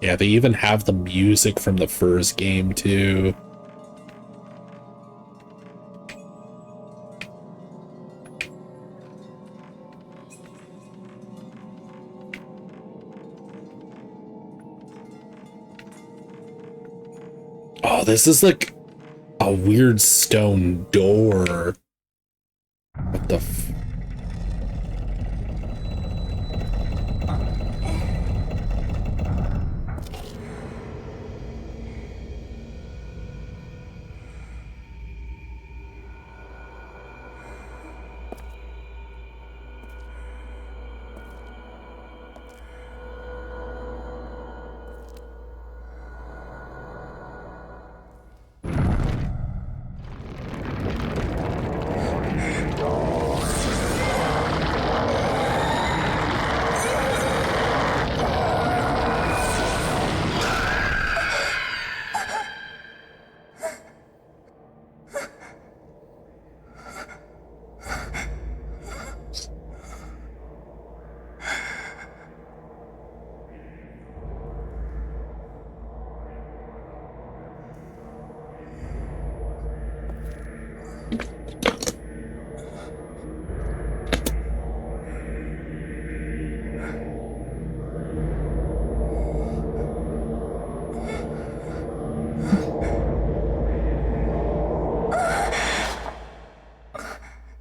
Yeah, they even have the music from the first game, too. Oh, this is like a weird stone door. What the f...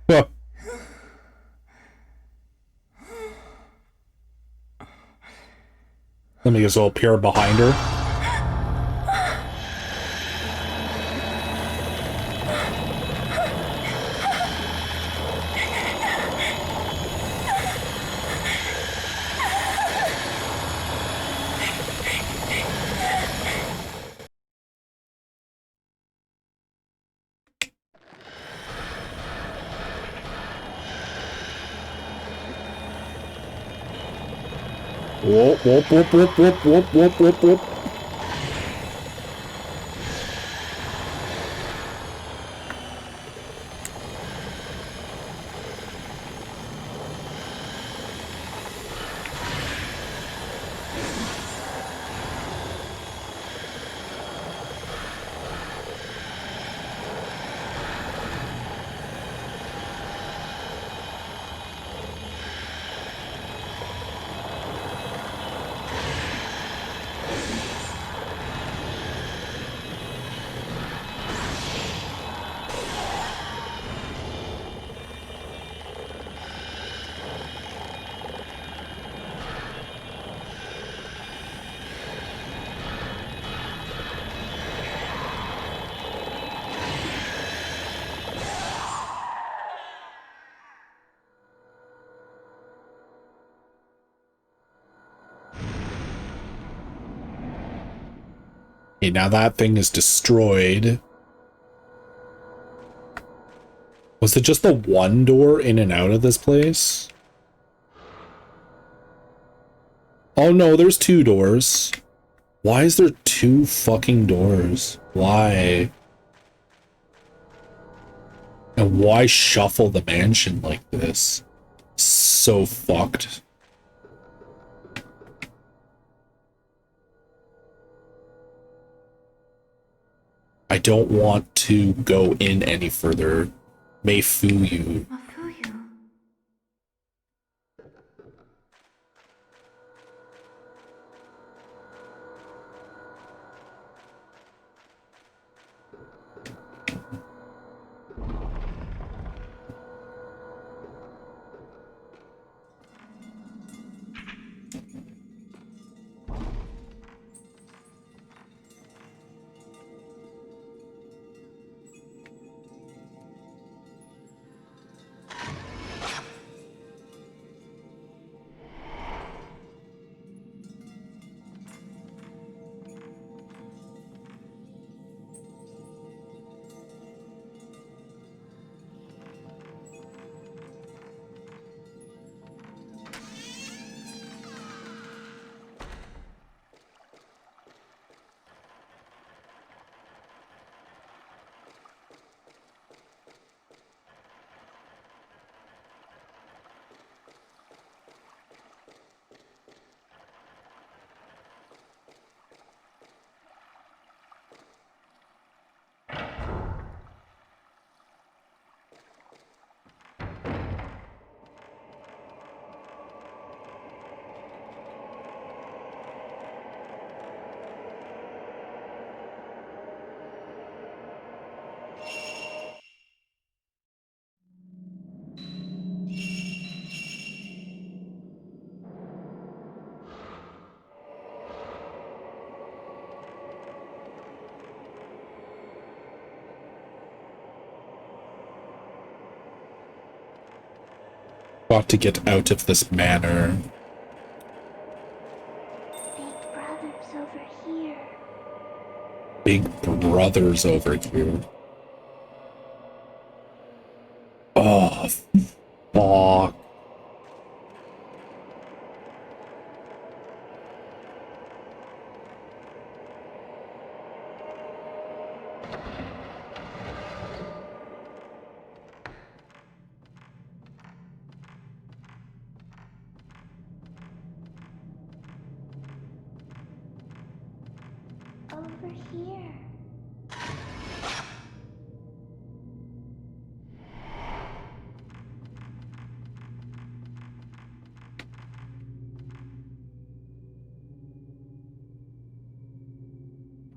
Huh. Let me just all appear behind her. Whoop, whoop, whoop, whoop, whoop, whoop, whoop, whoop, whoop. Okay, now that thing is destroyed. Was it just the one door in and out of this place? Oh no, there's two doors. Why is there two fucking doors? Why? And why shuffle the mansion like this? So fucked. I don't want to go in any further. May fool you. Got to get out of this manor. Big brother's over here. Big brother's over here. Oh, fuck. Over here.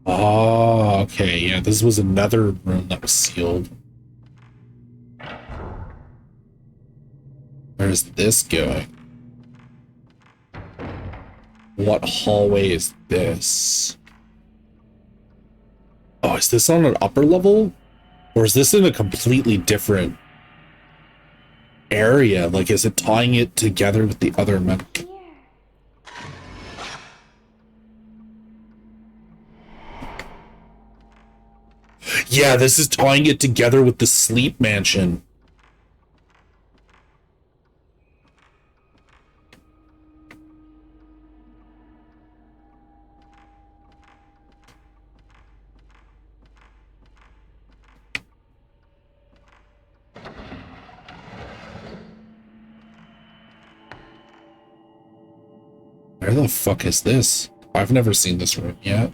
Oh, okay. Yeah, this was another room that was sealed. Where's this going? What hallway is this? Oh, is this on an upper level? Or is this in a completely different area? Like, is it tying it together with the other men? Yeah, this is tying it together with the sleep mansion. Where the fuck is this? I've never seen this room yet.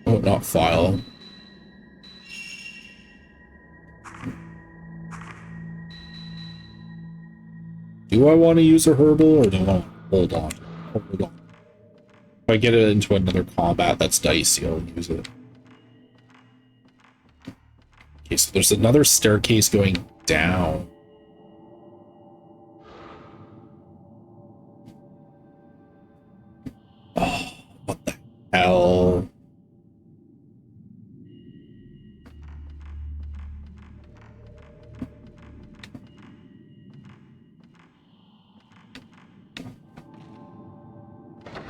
Oh, not file. Do I want to use a herbal or do I want to hold on? Hold on. If I get it into another combat that's dicey, I'll use it. Okay, so there's another staircase going down. Oh, what the hell?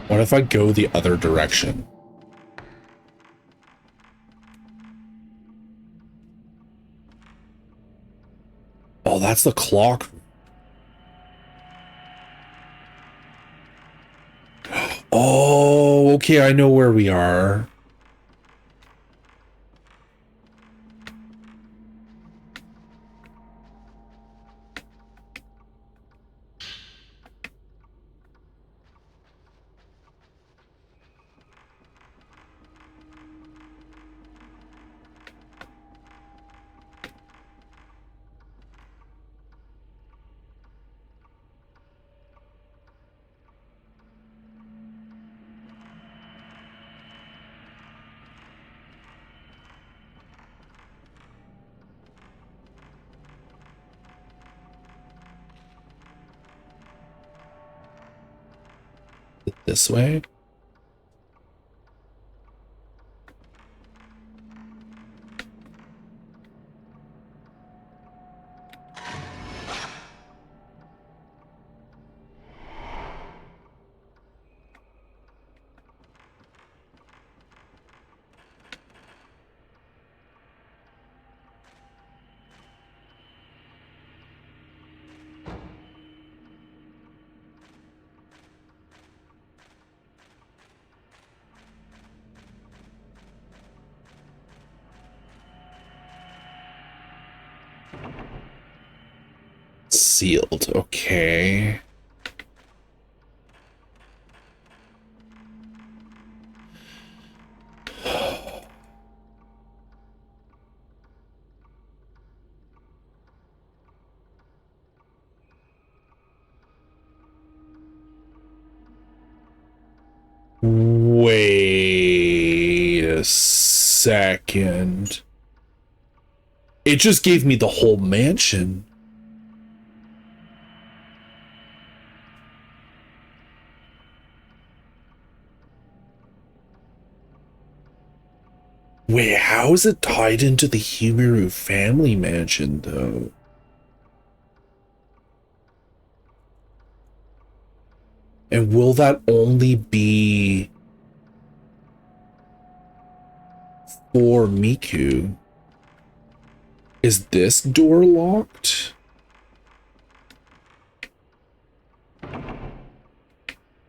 What if I go the other direction? Oh, that's the clock. Oh, okay, I know where we are. This way? Sealed, okay. Wait a second. It just gave me the whole mansion. Wait, how is it tied into the Humiru family mansion, though? And will that only be for Miku? Is this door locked?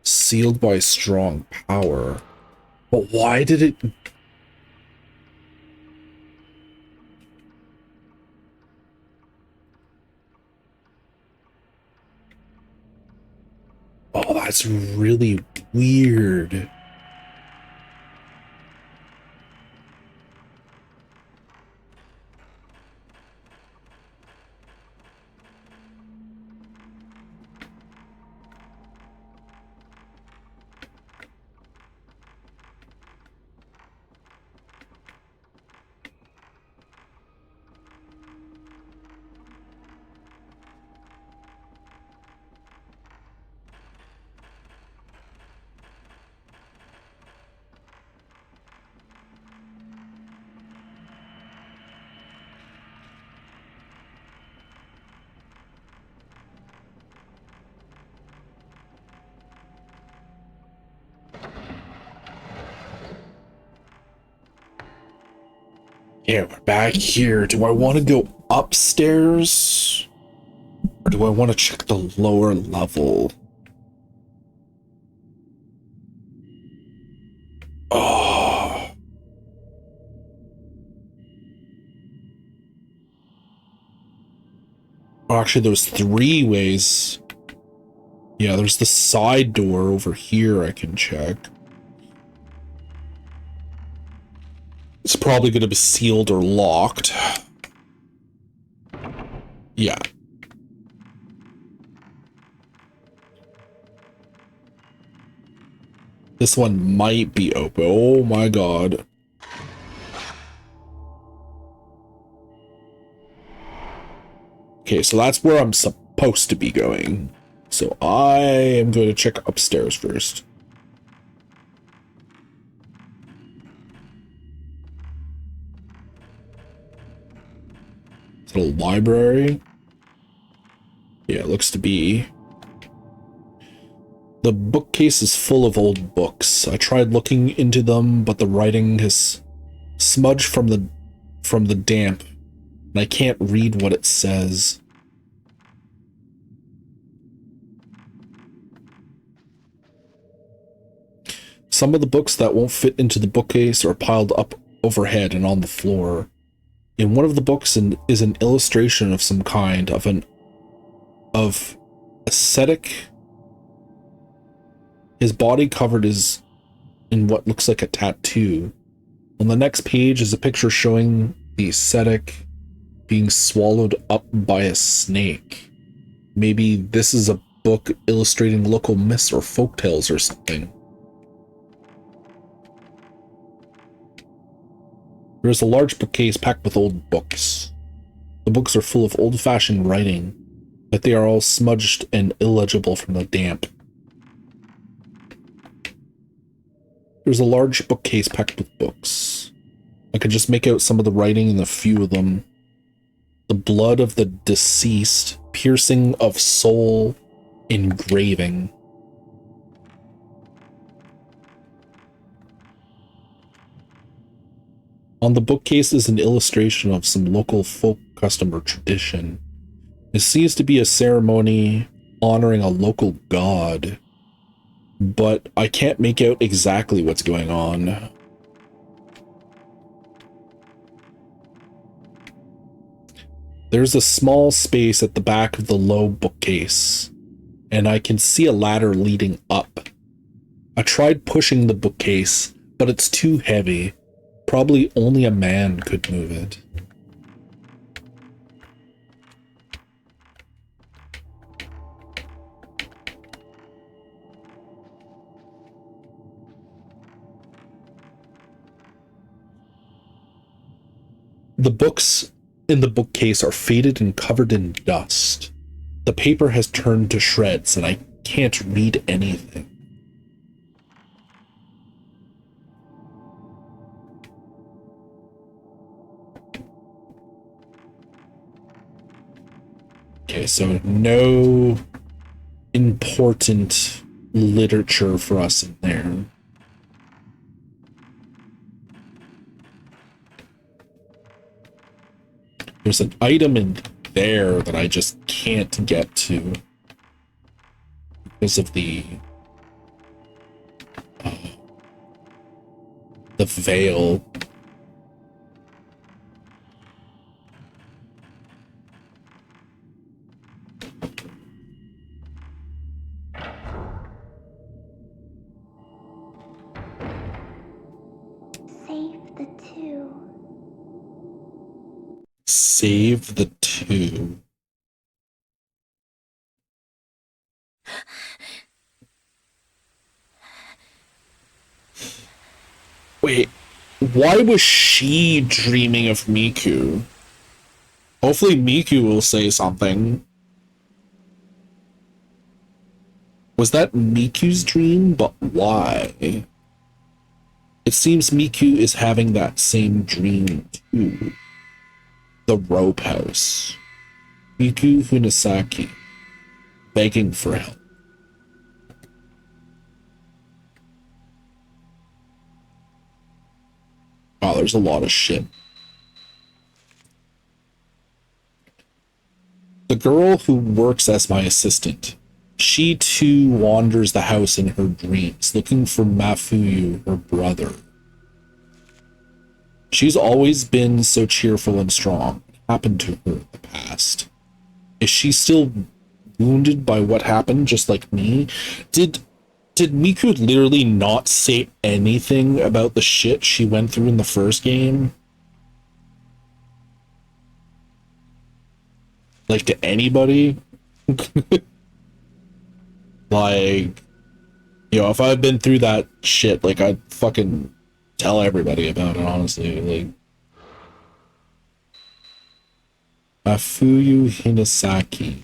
Sealed by strong power. But why did it... Oh, that's really weird. Yeah, we're back here. Do I want to go upstairs? Or do I want to check the lower level? Oh. Oh, actually, there's 3 ways. Yeah, there's the side door over here I can check. It's probably going to be sealed or locked. Yeah. This one might be open. Oh my god. Okay, so that's where I'm supposed to be going. So I am going to check upstairs first. Is it a library? Yeah, it looks to be. The bookcase is full of old books. I tried looking into them, but the writing has smudged from the damp, and I can't read what it says. Some of the books that won't fit into the bookcase are piled up overhead and on the floor. In one of the books is an illustration of some kind of ascetic. His body covered is in what looks like a tattoo. On the next page is a picture showing the ascetic being swallowed up by a snake. Maybe this is a book illustrating local myths or folktales or something. There is a large bookcase packed with old books. The books are full of old-fashioned writing, but they are all smudged and illegible from the damp. There's a large bookcase packed with books. I could just make out some of the writing in a few of them. The blood of the deceased, piercing of soul, engraving. On the bookcase is an illustration of some local folk custom or tradition. It seems to be a ceremony honoring a local god, but I can't make out exactly what's going on. There's a small space at the back of the low bookcase, and I can see a ladder leading up. I tried pushing the bookcase, but it's too heavy. Probably only a man could move it. The books in the bookcase are faded and covered in dust. The paper has turned to shreds and I can't read anything. Okay, so no important literature for us in there. There's an item in there that I just can't get to because of the veil. Save the two. Save the two. Wait, why was she dreaming of Miku? Hopefully Miku will say something. Was that Miku's dream? But why? It seems Miku is having that same dream too. The rope house. Miku Hunasaki. Begging for help. Wow, there's a lot of shit. The girl who works as my assistant. She too wanders the house in her dreams, looking for Mafuyu, her brother. She's always been so cheerful and strong. What happened to her in the past? Is she still wounded by what happened, just like me? Did Miku literally not say anything about the shit she went through in the first game? Like, to anybody? Like, you know, if I've been through that shit, like, I'd fucking tell everybody about it, honestly. Like, Mafuyu Hinasaki.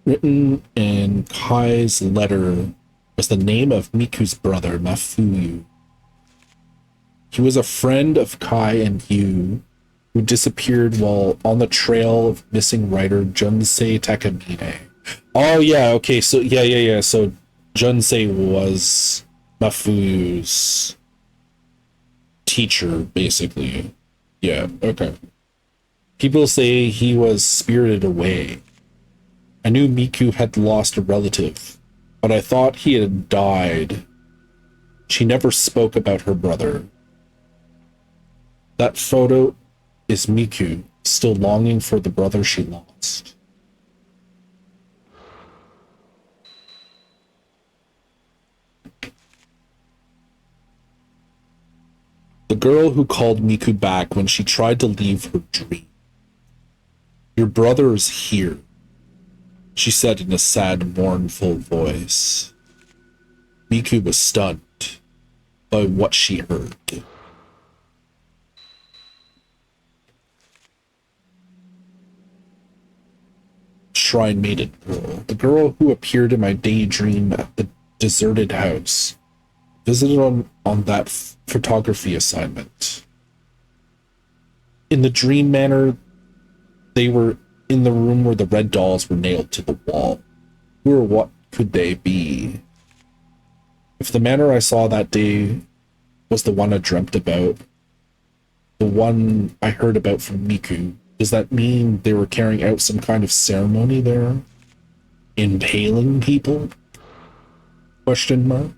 Written in Kai's letter was the name of Miku's brother, Mafuyu. He was a friend of Kai and Yu, who disappeared while on the trail of missing writer Junsei Takamine. Oh, yeah, okay, so, yeah. So, Junsei was Mafuyu's teacher, basically. Yeah, okay. People say he was spirited away. I knew Miku had lost a relative, but I thought he had died. She never spoke about her brother. That photo is Miku, still longing for the brother she lost. The girl who called Miku back when she tried to leave her dream. Your brother is here, she said in a sad, mournful voice. Miku was stunned by what she heard. Shrine Maiden girl, the girl who appeared in my daydream at the deserted house, visited on that photography assignment. In the dream manor, they were in the room where the red dolls were nailed to the wall. Who or what could they be? If the manor I saw that day was the one I dreamt about, the one I heard about from Miku, does that mean they were carrying out some kind of ceremony there? Impaling people? Question mark?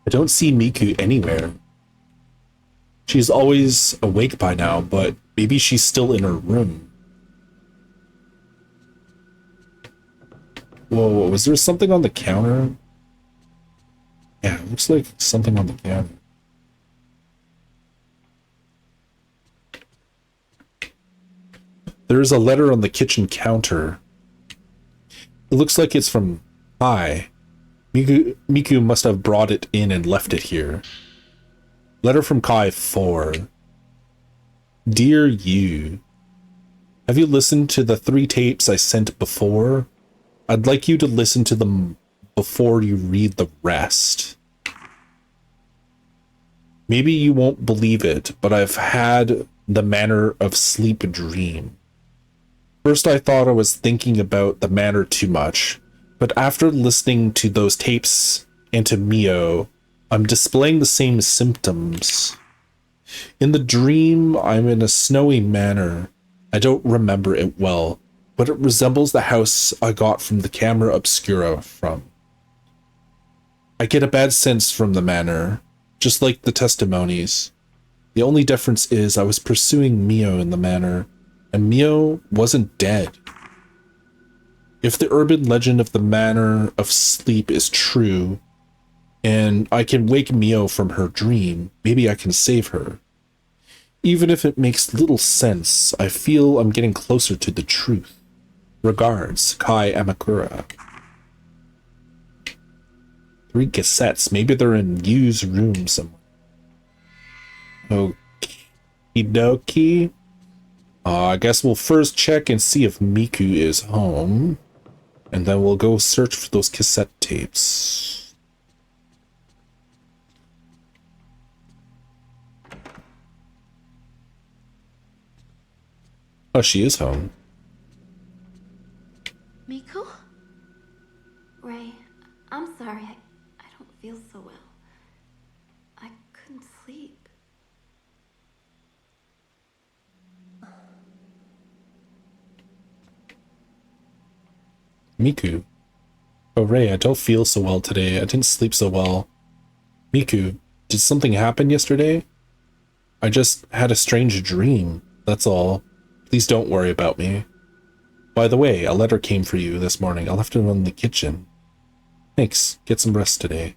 I don't see Miku anywhere. She's always awake by now, but maybe she's still in her room. Whoa, was there something on the counter? Yeah, it looks like something on the counter. There's a letter on the kitchen counter. It looks like it's from Kai. Miku must have brought it in and left it here. Letter from Kai 4. Dear you, have you listened to the 3 tapes I sent before? I'd like you to listen to them before you read the rest. Maybe you won't believe it, but I've had the manner of sleep dream. First I thought I was thinking about the manner too much, but after listening to those tapes and to Mio, I'm displaying the same symptoms. In the dream, I'm in a snowy manor. I don't remember it well, but it resembles the house I got from the camera obscura from. I get a bad sense from the manor, just like the testimonies. The only difference is I was pursuing Mio in the manor, and Mio wasn't dead. If the urban legend of the manor of sleep is true, and I can wake Mio from her dream, maybe I can save her. Even if it makes little sense, I feel I'm getting closer to the truth. Regards, Kai Amakura. 3 cassettes. Maybe they're in Yu's room somewhere. Okie dokie. I guess we'll first check and see if Miku is home. And then we'll go search for those cassette tapes. Oh, she is home. Miku? Ray, I'm sorry. I don't feel so well. I couldn't sleep. Miku. Oh, Ray, I don't feel so well today. I didn't sleep so well. Miku, did something happen yesterday? I just had a strange dream, that's all. Please don't worry about me. By the way, a letter came for you this morning. I left it in the kitchen. Thanks. Get some rest today.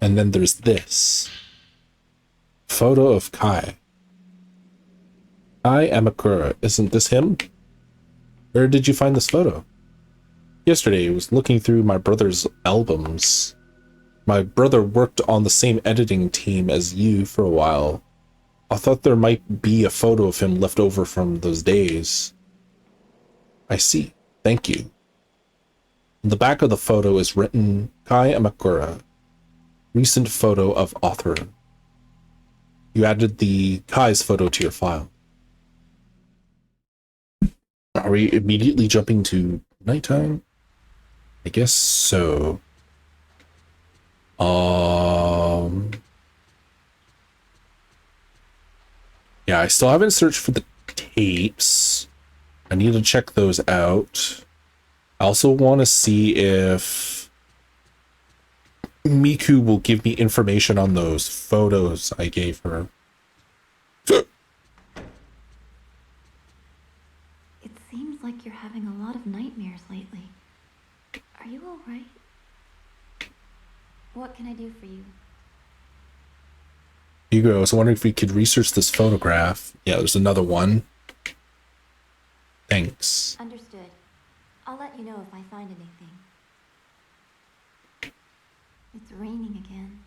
And then there's this. Photo of Kai. Kai Amakura. Isn't this him? Where did you find this photo? Yesterday, I was looking through my brother's albums. My brother worked on the same editing team as you for a while. I thought there might be a photo of him left over from those days. I see. Thank you. On the back of the photo is written, Kai Amakura. Recent photo of author. You added the Kai's photo to your file. Are we immediately jumping to nighttime? I guess so. Yeah, I still haven't searched for the tapes. I need to check those out. I also want to see if Miku will give me information on those photos I gave her. It seems like you're having a lot of nightmares lately. Are you all right? What can I do for you? Hugo, I was wondering if we could research this photograph. Yeah, there's another one. Thanks. Understood. I'll let you know if I find anything. It's raining again.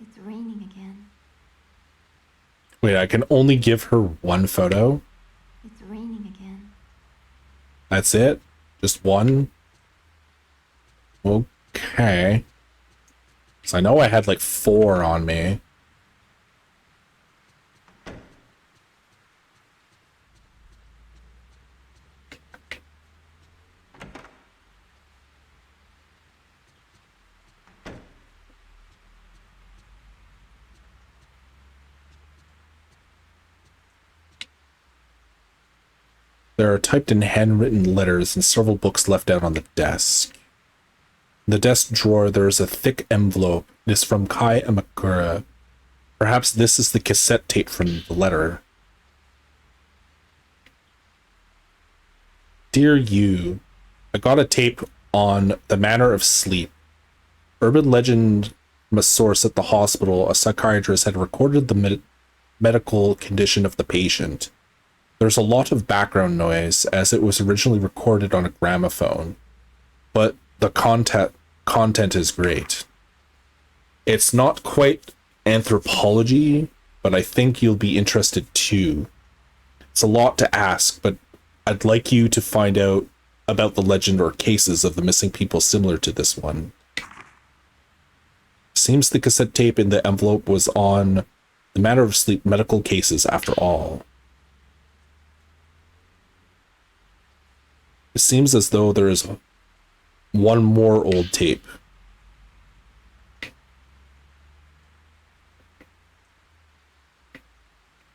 It's raining again. Wait, I can only give her one photo? It's raining again. That's it? Just one? Okay. So I know I had like 4 on me. There are typed in handwritten letters and several books left out on the desk. In the desk drawer, there is a thick envelope. It is from Kai Amakura. Perhaps this is the cassette tape from the letter. Dear you, I got a tape on the manner of sleep. Urban legend from a source at the hospital, a psychiatrist had recorded the medical condition of the patient. There's a lot of background noise as it was originally recorded on a gramophone, but the content is great. It's not quite anthropology, but I think you'll be interested too. It's a lot to ask, but I'd like you to find out about the legend or cases of the missing people similar to this one. Seems the cassette tape in the envelope was on the matter of sleep medical cases after all. It seems as though there is one more old tape.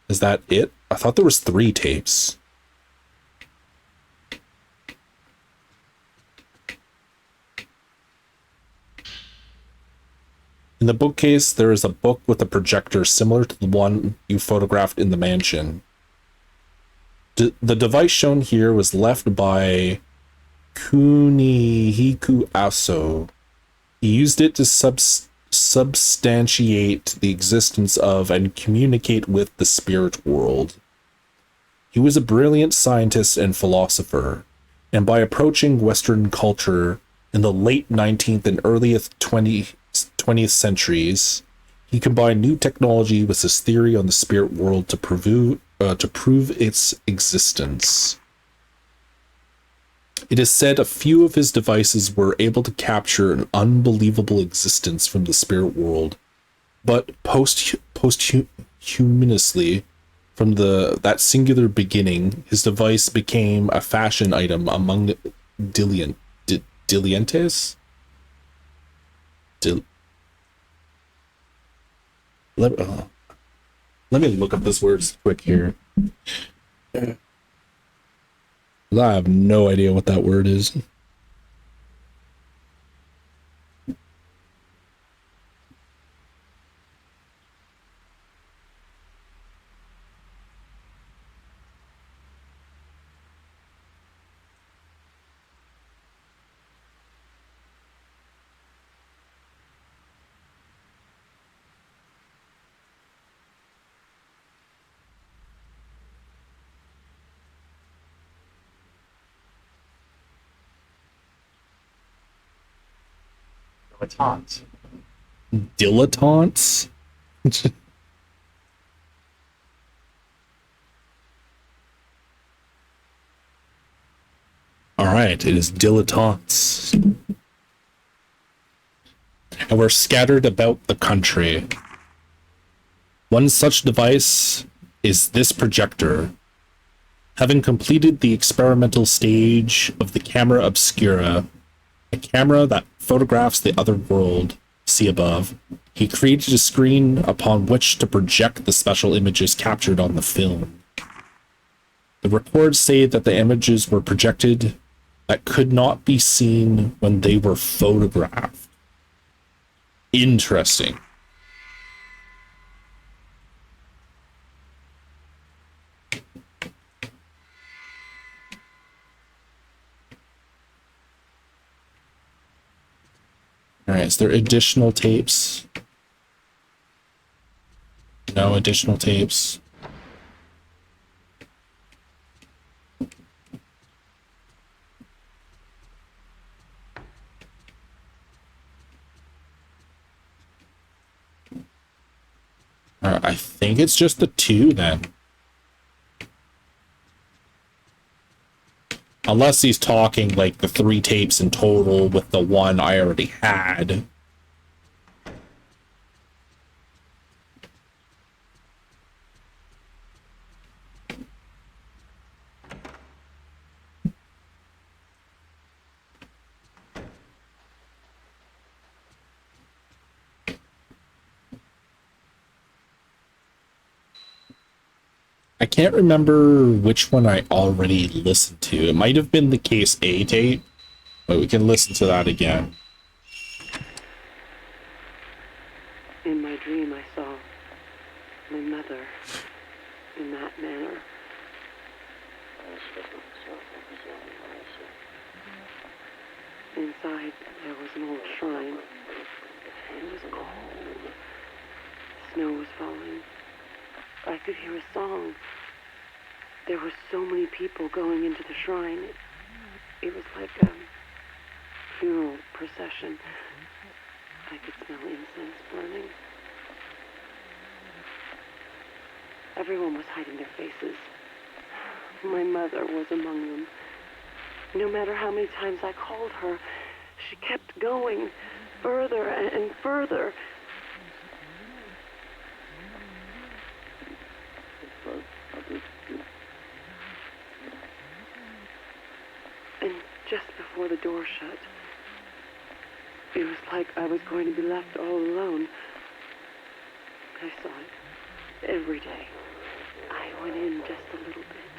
Is that it? I thought there was 3 tapes. In the bookcase, there is a book with a projector similar to the one you photographed in the mansion. The device shown here was left by Kunihiko Aso. He used it to substantiate the existence of and communicate with the spirit world. He was a brilliant scientist and philosopher, and by approaching Western culture in the late 19th and earliest 20th centuries, he combined new technology with his theory on the spirit world to prove its existence. It is said a few of his devices were able to capture an unbelievable existence from the spirit world, but posthumously, from that singular beginning, his device became a fashion item among dilettantes. Let me look up this word quick here. I have no idea what that word is. Dilettantes? All right, it is dilettantes. And we're scattered about the country. One such device is this projector. Having completed the experimental stage of the camera obscura, a camera that photographs the other world, see above, he created a screen upon which to project the special images captured on the film. The records say that the images were projected that could not be seen when they were photographed. Interesting. All right, is there additional tapes? No additional tapes. All right, I think it's just the 2 then. Unless he's talking like the 3 tapes in total with the 1 I already had. I can't remember which one I already listened to. It might have been the Case A tape, but we can listen to that again. my mother in that manner. Inside, there was an old shrine. It was cold. Snow was falling. I could hear a song. There were so many people going into the shrine. It was like a funeral procession. I could smell incense burning. Everyone was hiding their faces. My mother was among them. No matter how many times I called her, she kept going further and further. And just before the door shut, it was like I was going to be left all alone. I saw it every day. I went in just a little bit.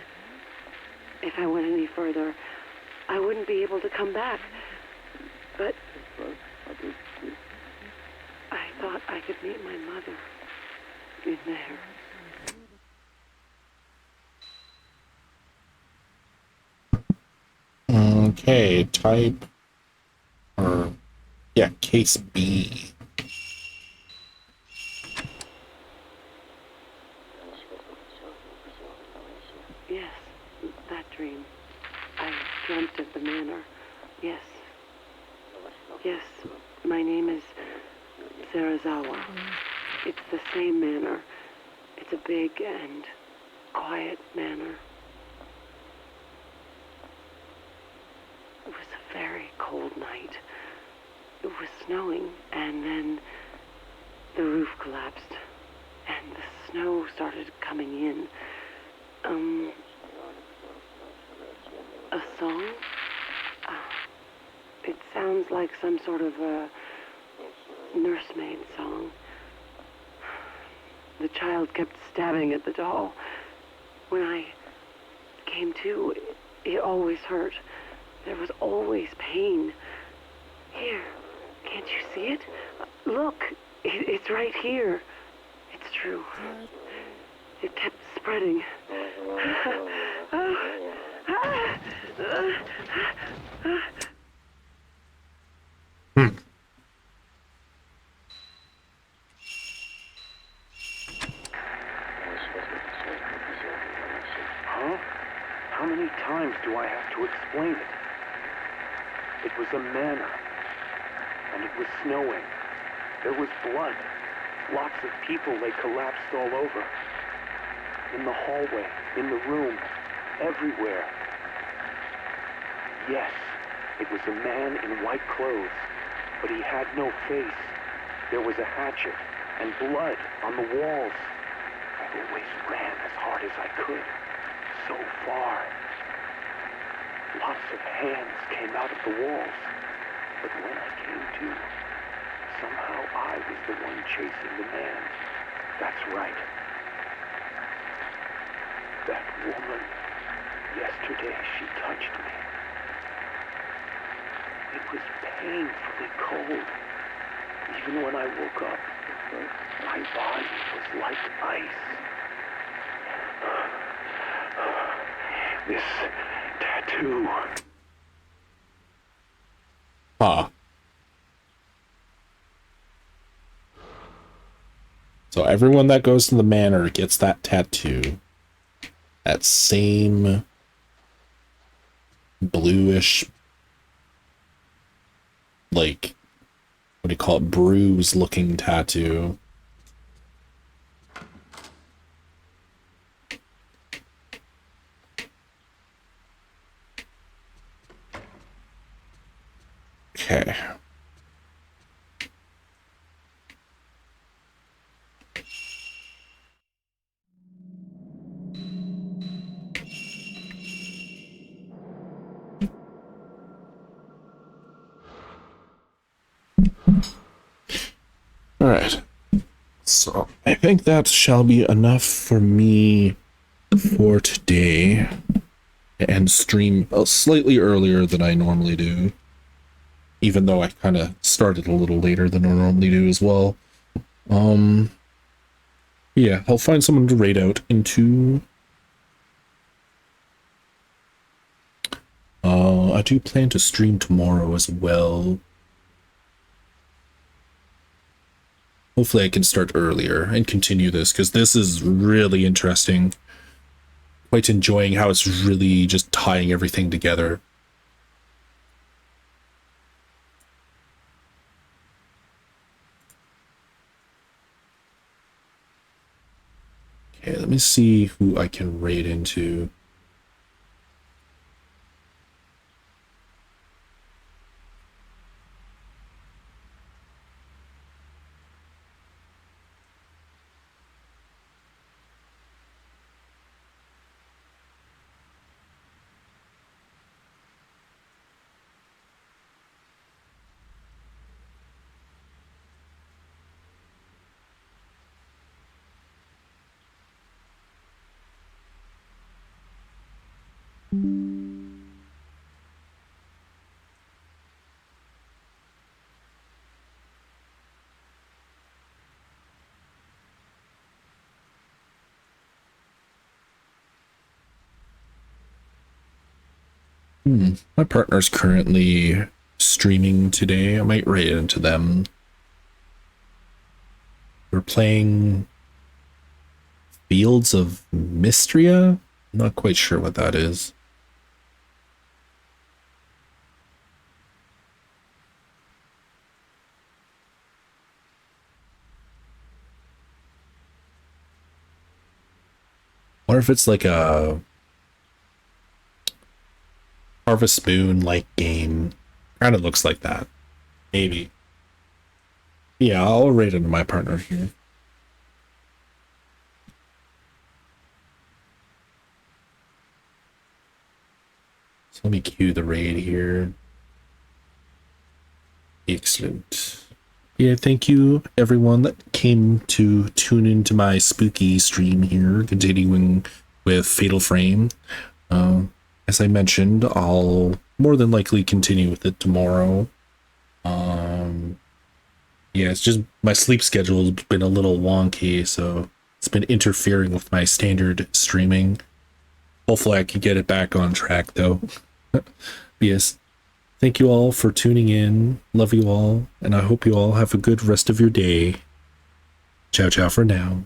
If I went any further, I wouldn't be able to come back. But I thought I could meet my mother in there. Okay, type, or, yeah, case B. Yes, that dream. I dreamt of the manor. Yes. Yes, my name is Sarazawa. It's the same manor. It's a big and quiet manor. It was a very cold night. It was snowing, and then the roof collapsed, and the snow started coming in. A song? It sounds like some sort of a nursemaid song. The child kept stabbing at the doll. When I came to, it always hurt. There was always pain. Here, can't you see it? Look, it's right here. It's true. It kept spreading. Huh? How many times do I have to explain it? It was a manor, and it was snowing. There was blood. Lots of people, they collapsed all over. In the hallway, in the room, everywhere. Yes, it was a man in white clothes, but he had no face. There was a hatchet and blood on the walls. I always ran as hard as I could. So far. Lots of hands came out of the walls. But when I came to, somehow I was the one chasing the man. That's right. That woman, yesterday she touched me. It was painfully cold. Even when I woke up, my body was like ice. This tattoo. Huh. So everyone that goes to the manor gets that tattoo. That same bluish, like, what do you call it, bruise looking tattoo. Okay. All right. So I think that shall be enough for me for today. And stream slightly earlier than I normally do. Even though I kind of started a little later than I normally do as well. Yeah, I'll find someone to raid out into. I do plan to stream tomorrow as well. Hopefully I can start earlier and continue this, because this is really interesting. Quite enjoying how it's really just tying everything together. Okay, let me see who I can raid into. My partner's currently streaming today. I might raid into them. We're playing Fields of Mystria? I'm not quite sure what that is. Wonder if it's like a Harvest Moon like game. Kind of looks like that. Maybe. Yeah, I'll raid into my partner here. So let me cue the raid here. Excellent. Yeah, thank you everyone that came to tune into my spooky stream here, continuing with Fatal Frame. As I mentioned, I'll more than likely continue with it tomorrow. Yeah, it's just my sleep schedule has been a little wonky, so it's been interfering with my standard streaming. Hopefully I can get it back on track though. Yes. Thank you all for tuning in. Love you all, and I hope you all have a good rest of your day. Ciao, ciao for now.